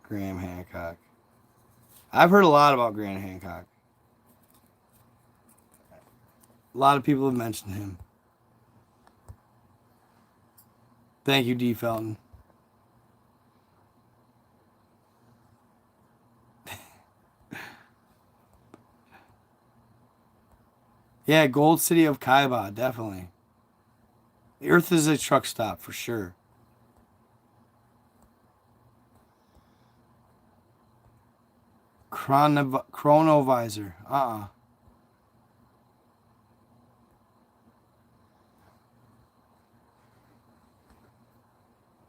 Graham Hancock. I've heard a lot about Graham Hancock. A lot of people have mentioned him. Thank you, D. Felton. Yeah, Gold City of Kaiba, definitely. The Earth is a truck stop for sure. Chronovisor.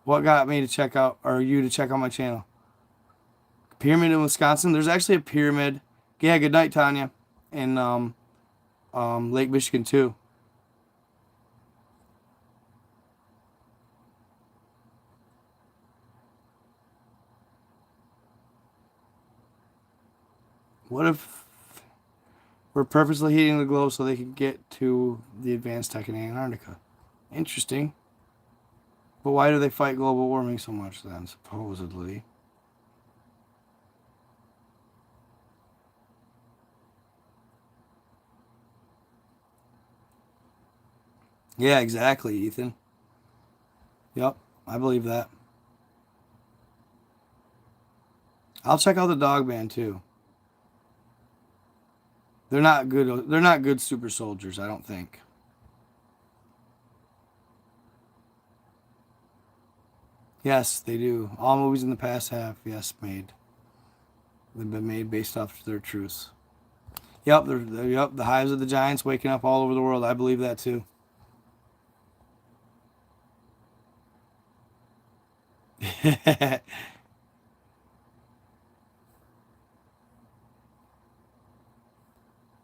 What got me to check out, or you to check out my channel? Pyramid in Wisconsin. There's actually a pyramid. Yeah, good night, Tanya. In Lake Michigan too. What if we're purposely heating the globe so they can get to the advanced tech in Antarctica? Interesting. But why do they fight global warming so much then, supposedly? Yeah, exactly, Ethan. Yep, I believe that. I'll check out the dog band too. They're not good. They're not good super soldiers, I don't think. Yes, they do. All movies in the past have, yes, made. They've been made based off their truths. Yep, yep, the hives of the giants waking up all over the world. I believe that too.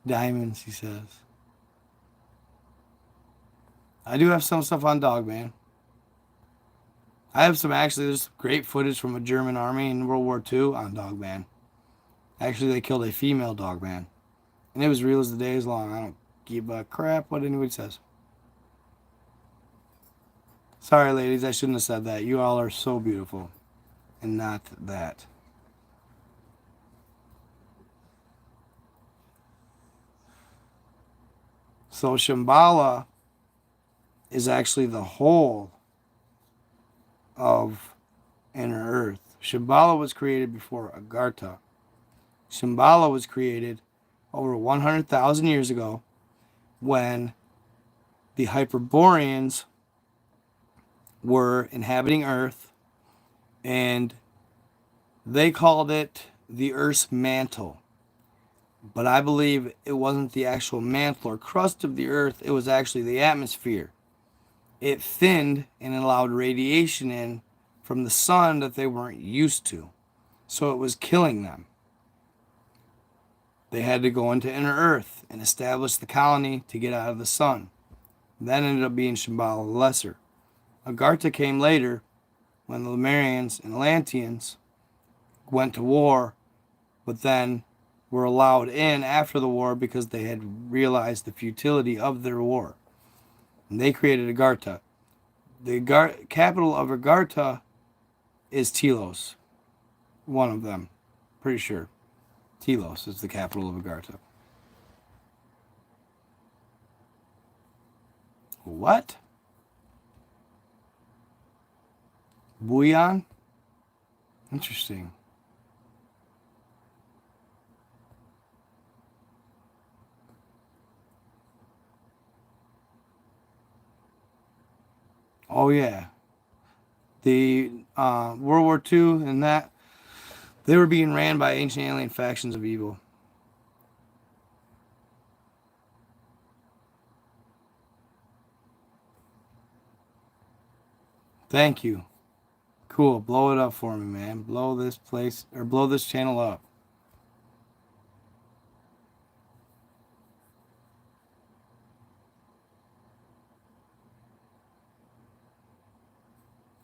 Diamonds, he says. I do have some stuff on Dogman. I have some actually. There's great footage from a German army in World War II on Dogman. Actually, they killed a female Dogman, and it was real as the day is long. I don't give a crap what anybody says. Sorry, ladies, I shouldn't have said that. You all are so beautiful, and not that. So Shambhala is actually the whole of inner Earth. Shambhala was created before Agartha. Shambhala was created over 100,000 years ago when the Hyperboreans were inhabiting Earth and They called it the Earth's mantle. But I believe it wasn't the actual mantle or crust of the Earth, it was actually the atmosphere. It thinned and allowed radiation in from the sun that they weren't used to. So it was killing them. They had to go into inner Earth and establish the colony to get out of the sun. That ended up being Shambhala the Lesser. Agartha came later when the Lemurians and Atlanteans went to war, but then were allowed in after the war because they had realized the futility of their war. And they created Agartha. The capital of Agartha is Telos. One of them. Pretty sure. Telos is the capital of Agartha. What? Bouillon? Interesting. Oh yeah. The World War II and that, they were being ran by ancient alien factions of evil. Thank you. Cool. Blow it up for me, man. Blow this place, or blow this channel up.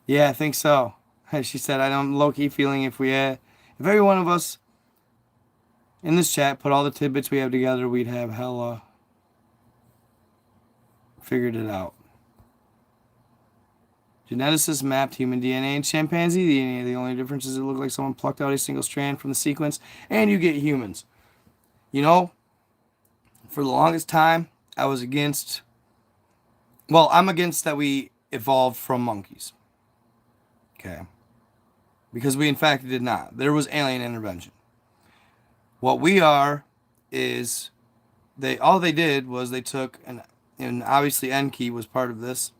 Yeah, I think so. She said, I'm low-key feeling if every one of us in this chat put all the tidbits we have together, we'd have hella figured it out. Geneticists mapped human DNA and chimpanzee DNA. The only difference is it looked like someone plucked out a single strand from the sequence, and you get humans. You know, for the longest time, I was against... Well, I'm against that we evolved from monkeys. Okay. Because we, in fact, did not. There was alien intervention. What we are is... all they did was they took... And obviously Enki was part of this.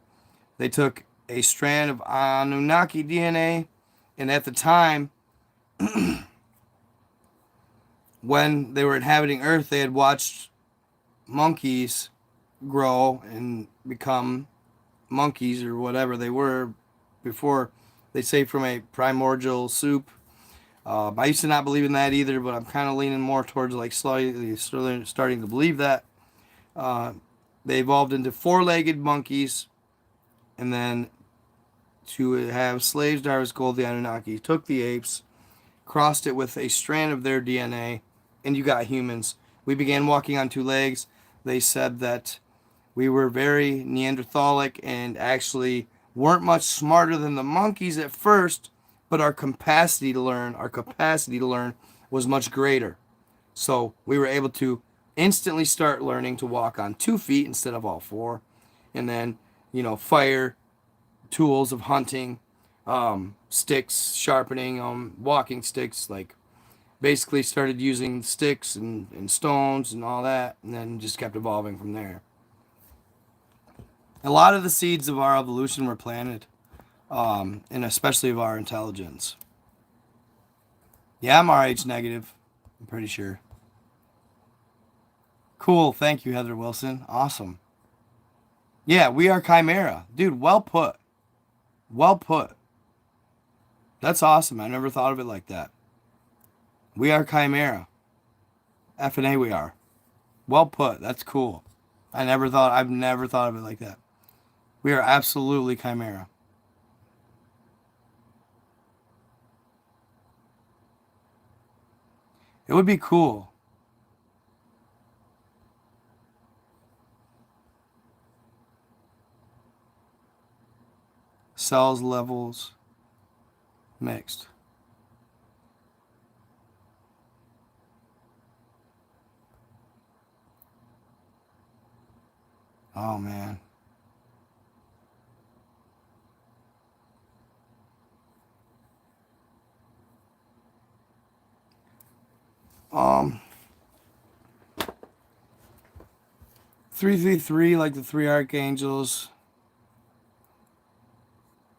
They took a strand of Anunnaki DNA, and at the time, when they were inhabiting Earth, they had watched monkeys grow and become monkeys or whatever they were before. They say from a primordial soup. I used to not believe in that either, but I'm kind of leaning more towards like slightly starting to believe that. They evolved into four-legged monkeys, and then to have slaves to harvest gold, the Anunnaki took the apes, crossed it with a strand of their DNA, and you got humans. We began walking on two legs. They said that we were very Neanderthalic and actually weren't much smarter than the monkeys at first, but our capacity to learn was much greater. So we were able to instantly start learning to walk on 2 feet instead of all 4. And then, fire, tools of hunting, sticks, sharpening, walking sticks, like basically started using sticks and stones and all that, and then just kept evolving from there. A lot of the seeds of our evolution were planted, and especially of our intelligence. Yeah, I'm RH negative. I'm pretty sure. Cool. Thank you, Heather Wilson. Awesome. Yeah, we are Chimera. Dude, well put. Well put. That's awesome. I never thought of it like that. We are Chimera. F&A we are. Well put. That's cool. I've never thought of it like that. We are absolutely Chimera. It would be cool. Cells levels mixed. Oh man. Um 333, like the 3 archangels.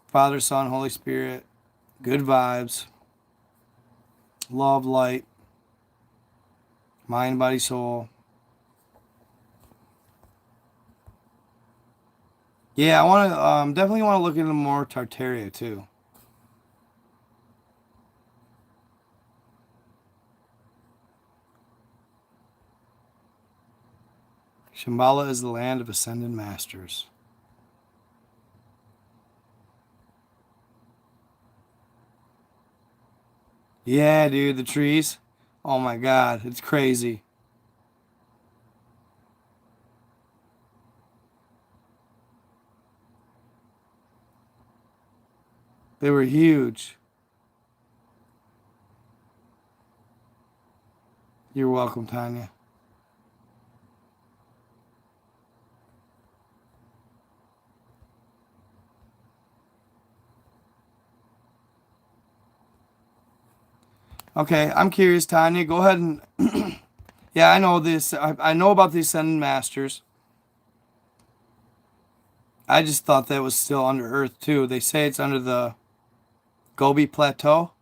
Father, Son, Holy Spirit. Good vibes. love, light, mind, body, soul. Yeah, I want to definitely want to look into more Tartaria too. Shambhala is the land of ascended masters. Yeah, dude, the trees. Oh my God, it's crazy. They were huge. You're welcome, Tanya. Okay, I'm curious, Tanya. Go ahead and yeah, I know this. I know about the Ascended Masters. I just thought that was still under Earth too. They say it's under the Gobi Plateau.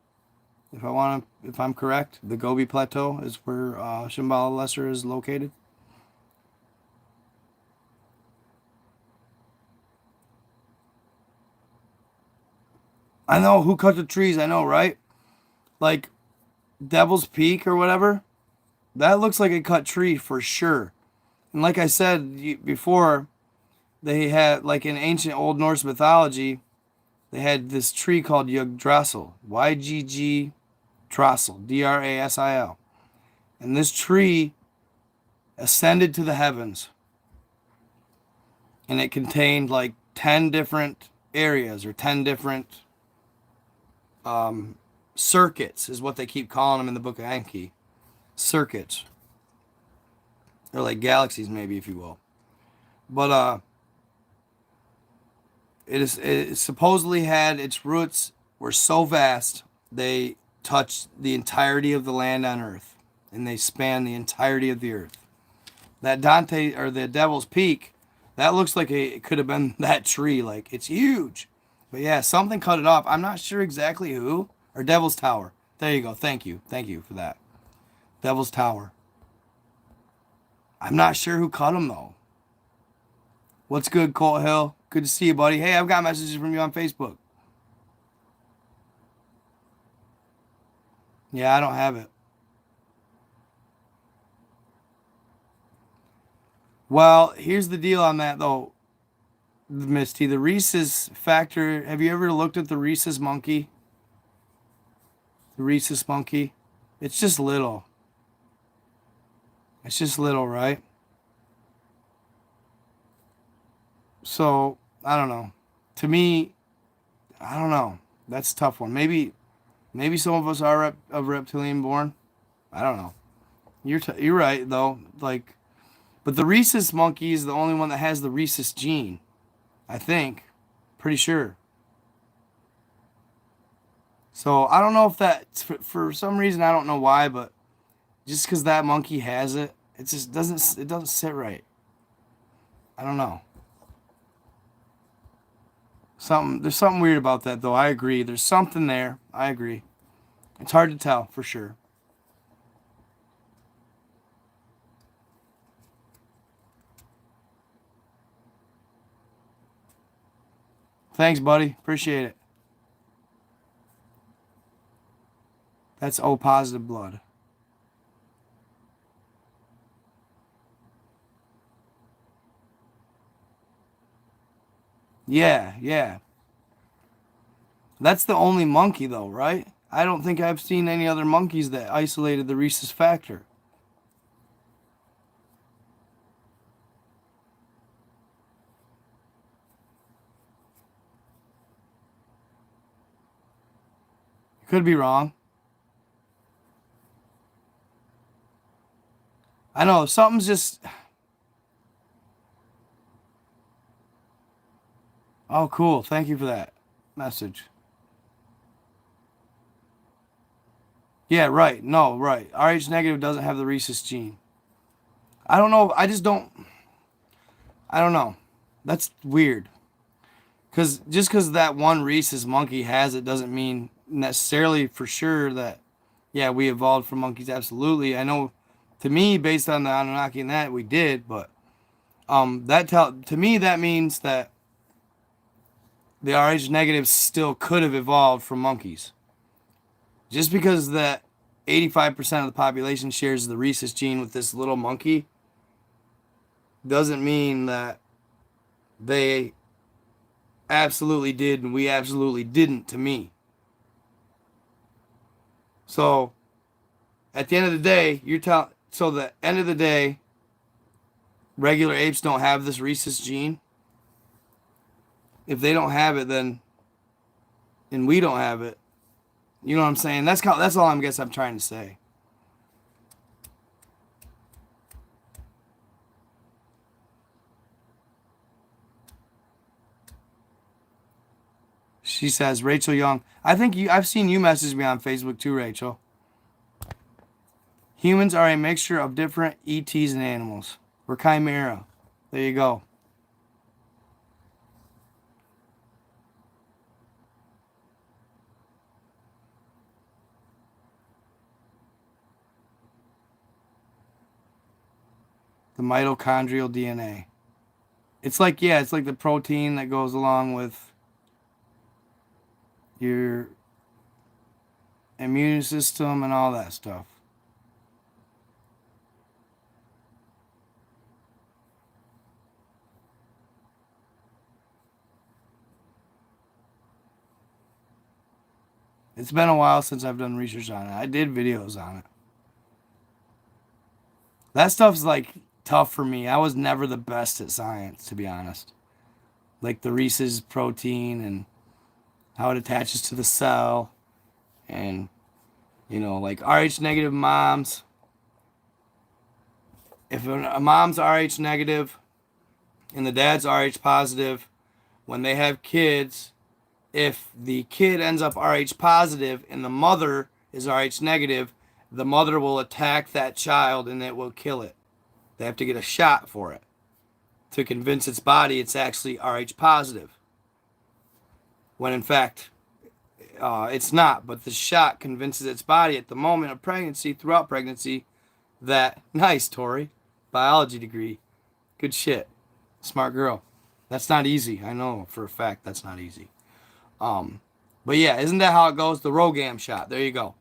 If I'm correct, the Gobi Plateau is where Shambhala Lesser is located. I know who cut the trees. I know, right? Like Devil's Peak or whatever. That looks like a cut tree for sure. And like I said before, they had like in ancient Old Norse mythology, they had this tree called Yggdrasil, YGG Drasil, Drasil. And this tree ascended to the heavens. And it contained like 10 different areas or 10 different circuits, is what they keep calling them in the Book of Enki. Circuits. Or like galaxies, maybe, if you will. But it supposedly had its roots were so vast they touched the entirety of the land on Earth, and they span the entirety of the Earth. That Dante or the Devil's Peak, that looks like it could have been that tree. Like it's huge, but yeah, something cut it off. I'm not sure exactly who. Or Devil's Tower. There you go. Thank you for that. Devil's Tower. I'm not sure who cut them though. What's good, Colt Hill? Good to see you, buddy. Hey, I've got messages from you on Facebook. Yeah, I don't have it. Well, here's the deal on that though, Misty. The rhesus factor. Have you ever looked at the rhesus monkey? The rhesus monkey. It's just little. It's just little, right? So I don't know. To me, I don't know. That's a tough one. Maybe some of us are of reptilian born. I don't know. You're right though. Like, but the rhesus monkey is the only one that has the rhesus gene. I think, pretty sure. So I don't know if that's for some reason, I don't know why, but just because that monkey has it, it doesn't sit right. I don't know. There's something weird about that though. I agree. There's something there. I agree. It's hard to tell for sure. Thanks, buddy. Appreciate it. That's O positive blood. Yeah, yeah. That's the only monkey though, right? I don't think I've seen any other monkeys that isolated the rhesus factor. Could be wrong. I know something's just. Oh, cool. Thank you for that message. Yeah, right. No, right. RH negative doesn't have the rhesus gene. I don't know. I just don't. I don't know. That's weird. Cause just because that one rhesus monkey has it doesn't mean necessarily for sure that Yeah, we evolved from monkeys. Absolutely. I know. To me, based on the Anunnaki and that, we did. But to me that means that the Rh negatives still could have evolved from monkeys. Just because that 85% of the population shares the rhesus gene with this little monkey doesn't mean that they absolutely did and we absolutely didn't, to me. So at the end of the day, the end of the day, regular apes don't have this rhesus gene. If they don't have it, then and we don't have it. You know what I'm saying? That's all I'm trying to say. She says, Rachel Young. I've seen you message me on Facebook too, Rachel. Humans are a mixture of different ETs and animals. We're chimera. There you go. The mitochondrial DNA. It's like the protein that goes along with your immune system and all that stuff. It's been a while since I've done research on it. I did videos on it. That stuff's like tough for me. I was never the best at science, to be honest. Like the Reese's protein and how it attaches to the cell, and like Rh negative moms. If a mom's Rh negative and the dad's Rh positive, when they have kids, if the kid ends up Rh positive and the mother is Rh negative, the mother will attack that child and it will kill it. They have to get a shot for it to convince its body it's actually Rh positive. When in fact, it's not. But the shot convinces its body at the moment of pregnancy, throughout pregnancy, that, nice, Tori, biology degree. Good shit. Smart girl. That's not easy. I know for a fact that's not easy. But yeah, isn't that how it goes? The Rogam shot. There you go.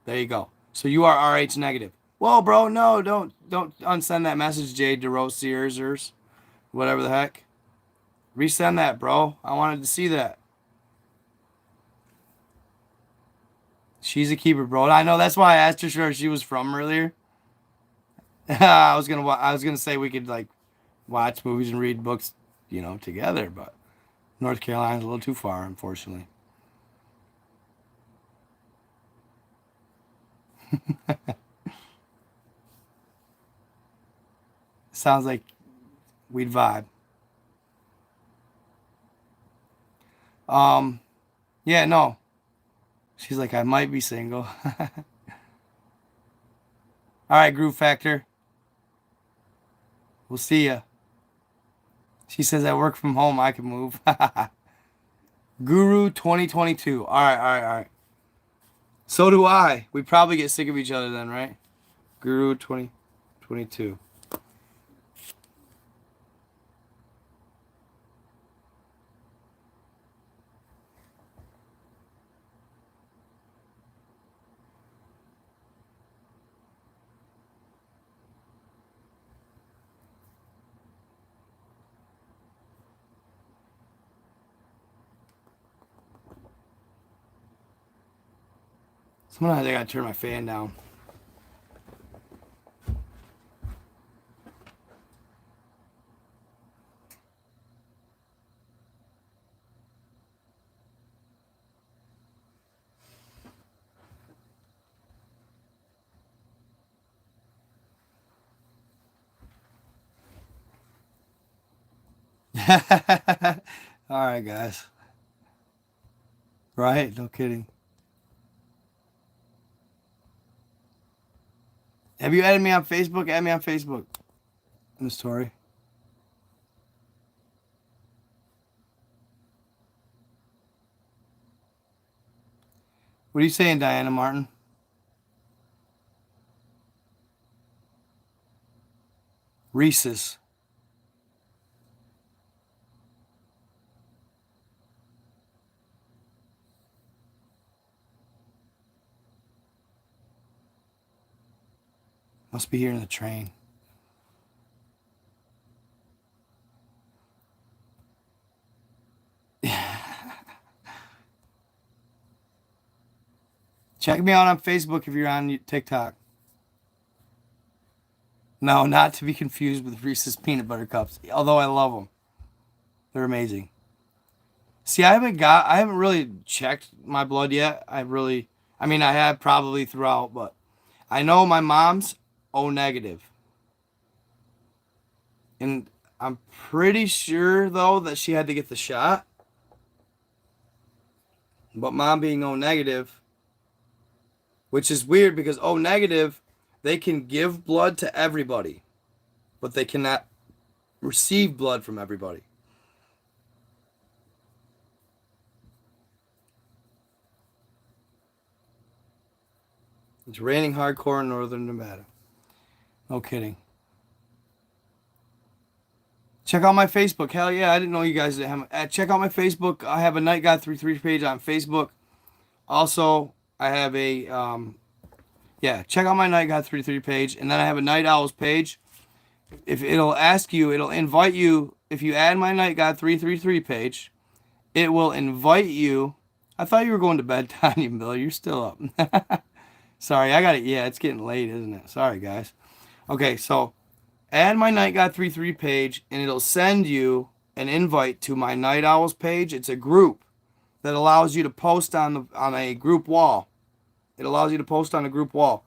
There you go. So you are Rh negative. Whoa, bro, no, don't unsend that message, Jade DeRosiers, whatever the heck. Resend that, bro. I wanted to see that. She's a keeper, bro. I know, that's why I asked her where she was from earlier. I was gonna say we could like watch movies and read books, together, but North Carolina's a little too far, unfortunately. Sounds like we'd vibe. Um, yeah, no. She's like, I might be single. All right, Groove Factor. We'll see ya. She says, I work from home. I can move. Guru 2022. All right, all right, all right. So do I. We probably get sick of each other then, right? Guru 2022. Sometimes I gotta turn my fan down. All right, guys. Right? No kidding. Have you added me on Facebook? Add me on Facebook in the story. What are you saying, Diana Martin? Rhesus. Must be here in the train. Check me out on Facebook if you're on TikTok. No, not to be confused with Reese's peanut butter cups. Although I love them, they're amazing. See, I haven't really checked my blood yet. I mean, I have probably throughout, but I know my mom's O negative, and I'm pretty sure though that she had to get the shot. But mom being O negative, which is weird because O negative, they can give blood to everybody, but they cannot receive blood from everybody. It's raining hardcore in northern Nevada. No kidding. Check out my Facebook. Hell yeah, I didn't know you guys didn't have. Check out my Facebook. I have a Night God 33 page on Facebook. Also, I have a check out my Night God 33 page, and then I have a Night Owls page. If it'll ask you, it'll invite you. If you add my Night God 333 page, it will invite you. I thought you were going to bed, Tanya Miller. You're still up. Sorry, I got it. Yeah, it's getting late, isn't it? Sorry, guys. Okay, so add my Night God 33 page, and it'll send you an invite to my Night Owls page. It's a group that allows you to post on a group wall. It allows you to post on a group wall.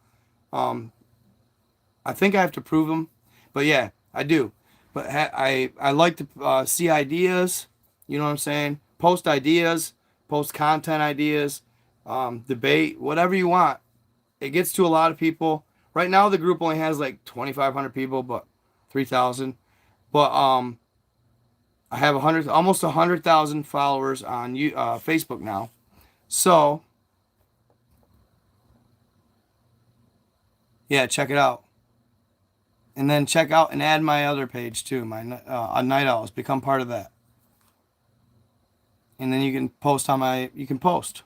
I think I have to prove them, but yeah, I do. But I like to see ideas. You know what I'm saying? Post ideas, post content ideas, debate, whatever you want. It gets to a lot of people. Right now, the group only has like 2,500 people, but 3,000. But I have almost 100,000 followers on Facebook now. So yeah, check it out. And then check out and add my other page too, my Night Owls. Become part of that. And then you can post on you can post.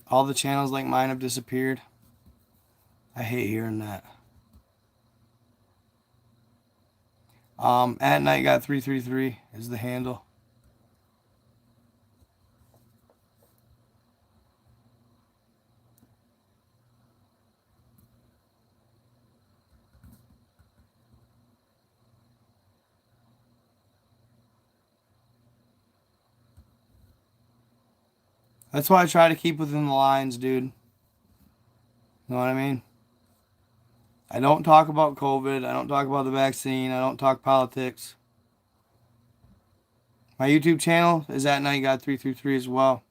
All the channels like mine have disappeared. I hate hearing that. At Night God 333 is the handle. That's why I try to keep within the lines, dude. You know what I mean? I don't talk about COVID. I don't talk about the vaccine. I don't talk politics. My YouTube channel is at Night God 333 as well.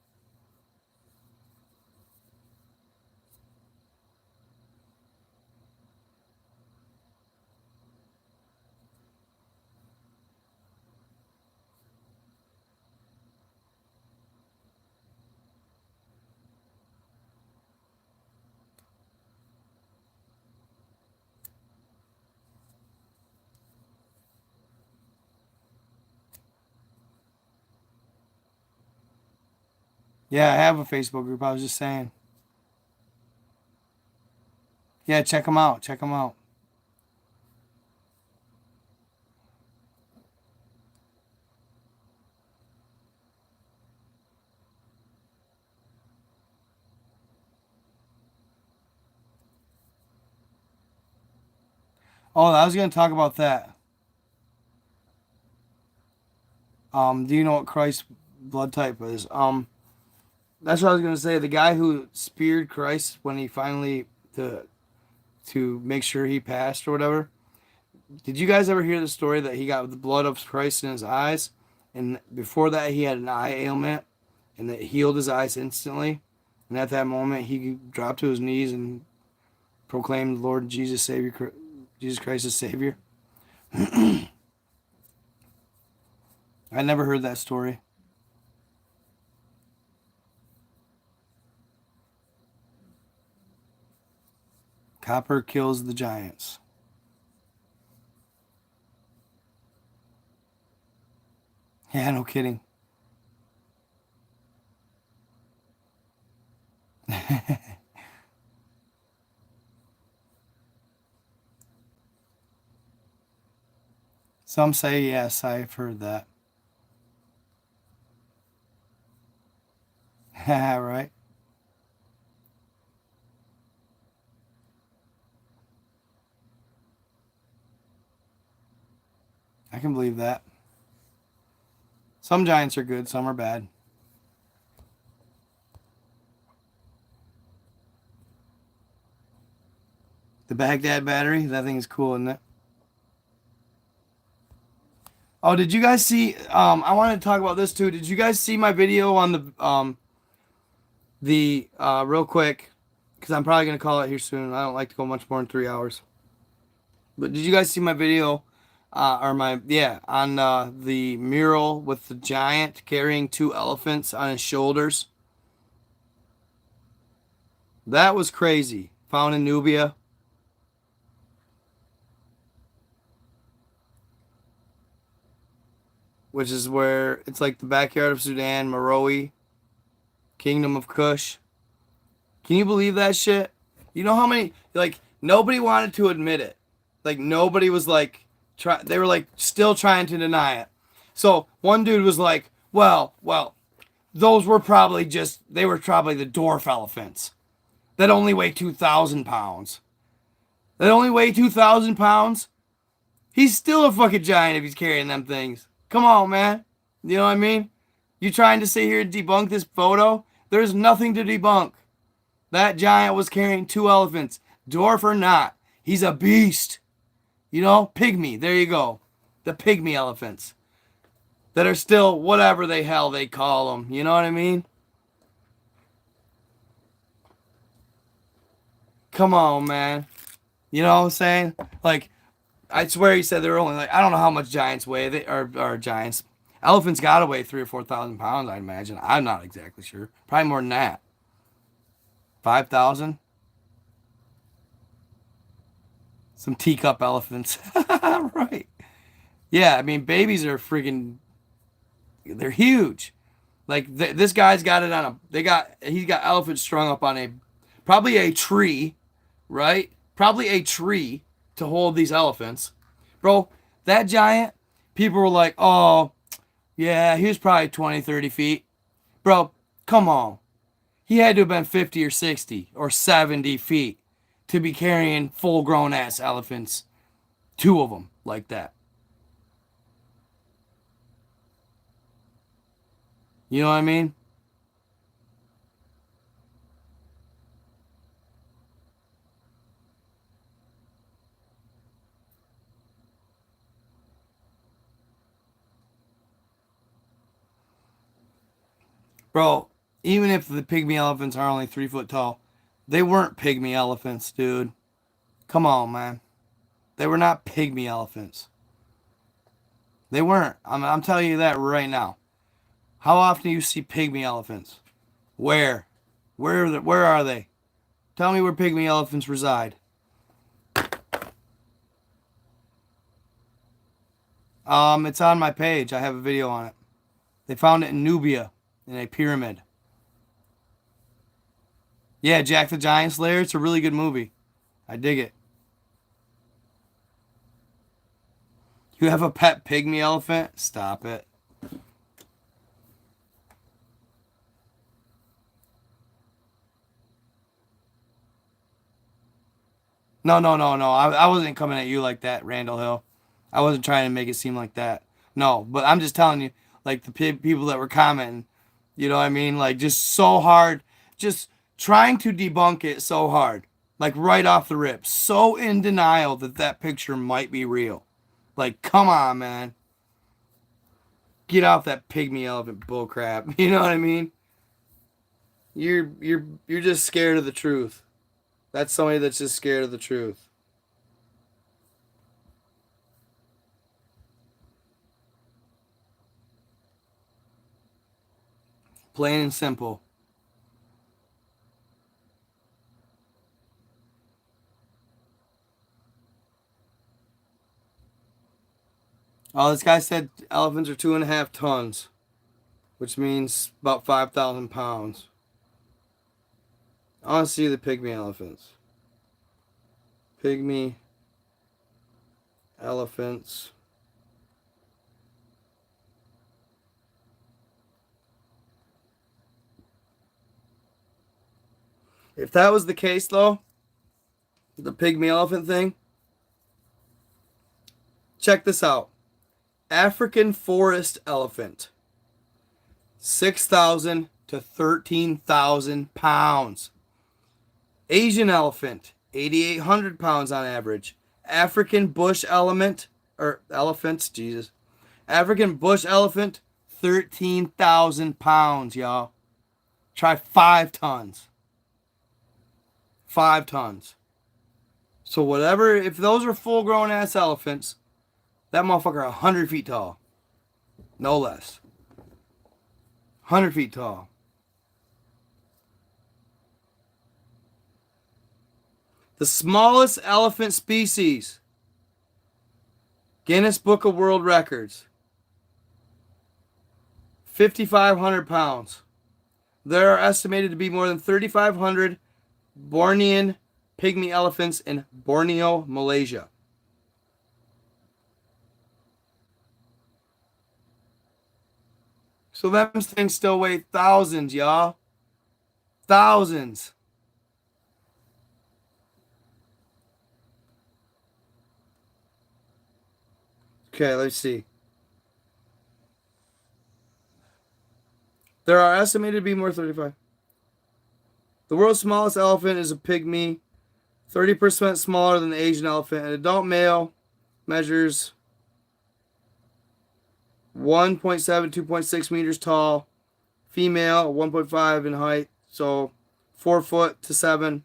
Yeah, I have a Facebook group. I was just saying. Yeah, check them out. Check them out. Oh, I was going to talk about that. Do you know what Christ's blood type is? That's what I was going to say. The guy who speared Christ when he finally to make sure he passed or whatever. Did you guys ever hear the story that he got the blood of Christ in his eyes, and before that he had an eye ailment, and it healed his eyes instantly, and at that moment he dropped to his knees and proclaimed Lord Jesus Christ as Savior. I never heard that story. Copper kills the giants. Yeah, no kidding. Some say yes, I've heard that. Right? I can believe that. Some giants are good, some are bad. The Baghdad battery, that thing is cool, isn't it? Oh, did you guys see? I wanted to talk about this too. Did you guys see my video on the real quick? Because I'm probably gonna call it here soon. I don't like to go much more than 3 hours. But did you guys see my video, or my on the mural with the giant carrying two elephants on his shoulders? That was crazy. Found in Nubia. Which is where it's like the backyard of Sudan, Meroe, Kingdom of Kush. Can you believe that shit? You know how many, like, nobody wanted to admit it. Like, nobody was like, they were like still trying to deny it. So one dude was like, well, those were probably they were probably the dwarf elephants that only weigh 2,000 pounds. That only weigh 2,000 pounds? He's still a fucking giant if he's carrying them things. Come on, man. You know what I mean? You trying to sit here and debunk this photo? There's nothing to debunk. That giant was carrying two elephants. Dwarf or not. He's a beast. You know? Pygmy. There you go. The pygmy elephants. That are still whatever the hell they call them. You know what I mean? Come on, man. You know what I'm saying? Like, I swear he said they were only like, I don't know how much giants weigh. They are giants. Elephants gotta weigh 3,000 or 4,000 pounds, I'd imagine. I'm not exactly sure. Probably more than that. 5,000? Some teacup elephants. Right. Yeah, I mean, babies are freaking, they're huge. Like, this guy's got it on he's got elephants strung up on probably a tree, right? Probably a tree to hold these elephants. Bro, that giant, people were like, oh, yeah, he was probably 20, 30 feet. Bro, come on. He had to have been 50 or 60 or 70 feet to be carrying full-grown ass elephants. Two of them like that. You know what I mean? Bro, even if the pygmy elephants are only 3 foot tall, they weren't pygmy elephants, dude. Come on, man. They were not pygmy elephants. They weren't. I'm telling you that right now. How often do you see pygmy elephants? Where? Where are they? Tell me where pygmy elephants reside. It's on my page. I have a video on it. They found it in Nubia, in a pyramid. Yeah, Jack the Giant Slayer. It's a really good movie. I dig it. You have a pet pygmy elephant? Stop it. No. I wasn't coming at you like that, Randall Hill. I wasn't trying to make it seem like that. No, but I'm just telling you, like the people that were commenting, you know what I mean? Like just so hard, just trying to debunk it so hard, like right off the rip, so in denial that that picture might be real. Like, come on, man, get off that pygmy elephant bullcrap. You know what I mean? You're just scared of the truth. That's somebody that's just scared of the truth. Plain and simple. Oh, this guy said elephants are 2.5 tons, which means about 5,000 pounds. I want to see the pygmy elephants. Pygmy elephants. If that was the case, though, the pygmy elephant thing, check this out. African forest elephant, 6,000 to 13,000 pounds. Asian elephant, 8,800 pounds on average. African bush elephant, or elephants, Jesus. African bush elephant, 13,000 pounds, y'all. Try 5 tons. 5 tons. So whatever, if those are full grown ass elephants, that motherfucker 100 feet tall. No less. 100 feet tall. The smallest elephant species. Guinness Book of World Records. 5,500 pounds. There are estimated to be more than 3,500 Bornean pygmy elephants in Borneo, Malaysia. So them things still weigh thousands, y'all. Thousands. Okay, let's see. There are estimated to be more than 35. The world's smallest elephant is a pygmy, 30% smaller than the Asian elephant. An adult male measures 1.7, 2.6 meters tall. Female, 1.5 in height. So 4 foot to 7.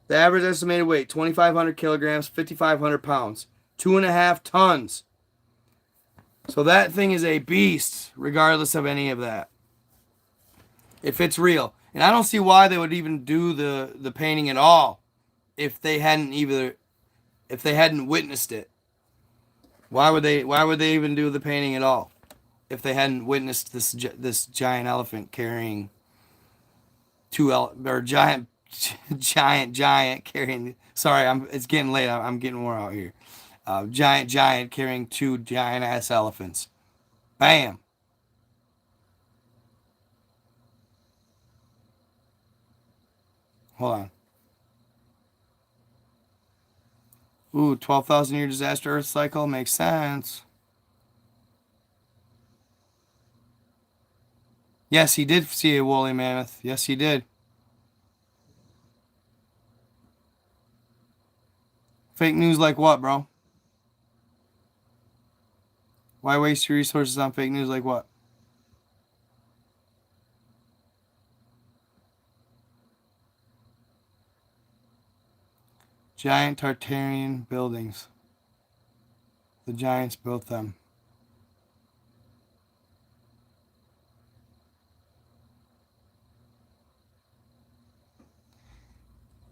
The average estimated weight, 2,500 kilograms, 5,500 pounds. 2.5 tons. So that thing is a beast, regardless of any of that. If it's real. And I don't see why they would even do the painting at all if they hadn't witnessed it. Why would they even do the painting at all if they hadn't witnessed this giant elephant carrying giant carrying, sorry, it's getting late. I'm getting more out here. Giant carrying 2 giant ass elephants. Bam. Hold on. Ooh, 12,000 year disaster Earth cycle makes sense. Yes, he did see a woolly mammoth. Yes, he did. Fake news like what, bro? Why waste your resources on fake news like what? Giant Tartarian buildings. The giants built them.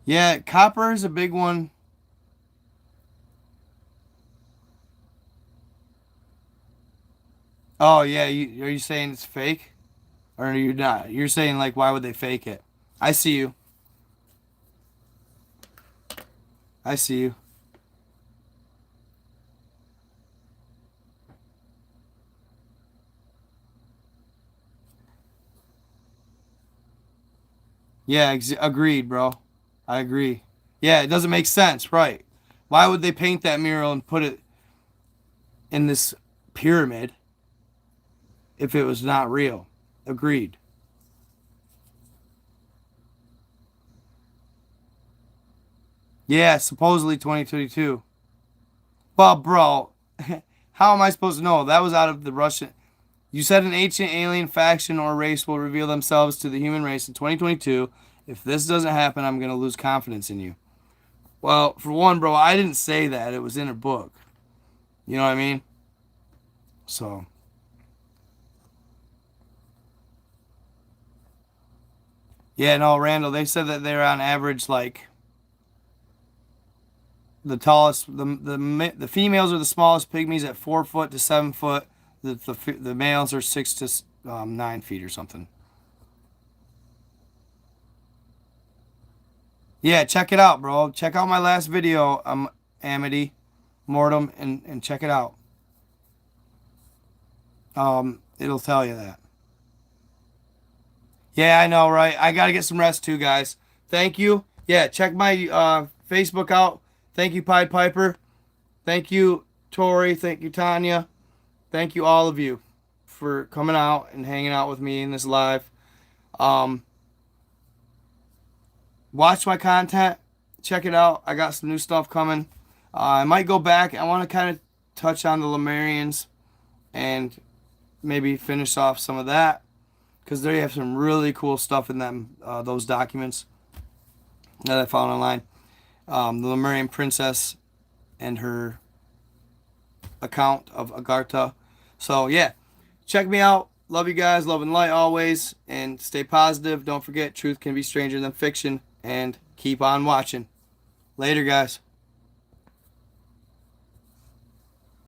Yeah, copper is a big one. Oh yeah, are you saying it's fake, or are you not? You're saying like, why would they fake it? I see you. I see you. Yeah, agreed, bro. I agree. Yeah, it doesn't make sense, right? Why would they paint that mural and put it in this pyramid if it was not real? Agreed. Yeah, supposedly 2022. Well, bro, how am I supposed to know? That was out of the Russian. You said an ancient alien faction or race will reveal themselves to the human race in 2022. If this doesn't happen, I'm going to lose confidence in you. Well, for one, bro, I didn't say that. It was in a book. You know what I mean? So, yeah, no, Randall, they said that they're on average like the tallest, the females are the smallest pygmies at 4 foot to 7 foot. The males are 6 to 9 feet or something. Yeah, check it out, bro. Check out my last video, Amity Mortem, and check it out. It'll tell you that. Yeah, I know, right? I gotta get some rest too, guys. Thank you. Yeah, check my Facebook out. Thank you, Pied Piper. Thank you, Tori. Thank you, Tanya. Thank you, all of you, for coming out and hanging out with me in this live. Watch my content. Check it out. I got some new stuff coming. I might go back. I want to kind of touch on the Lemurians and maybe finish off some of that, because they have some really cool stuff in them, those documents that I found online. The Lemurian princess and her account of Agartha. So yeah, check me out. Love you guys. Love and light always. And stay positive. Don't forget, truth can be stranger than fiction. And keep on watching. Later, guys.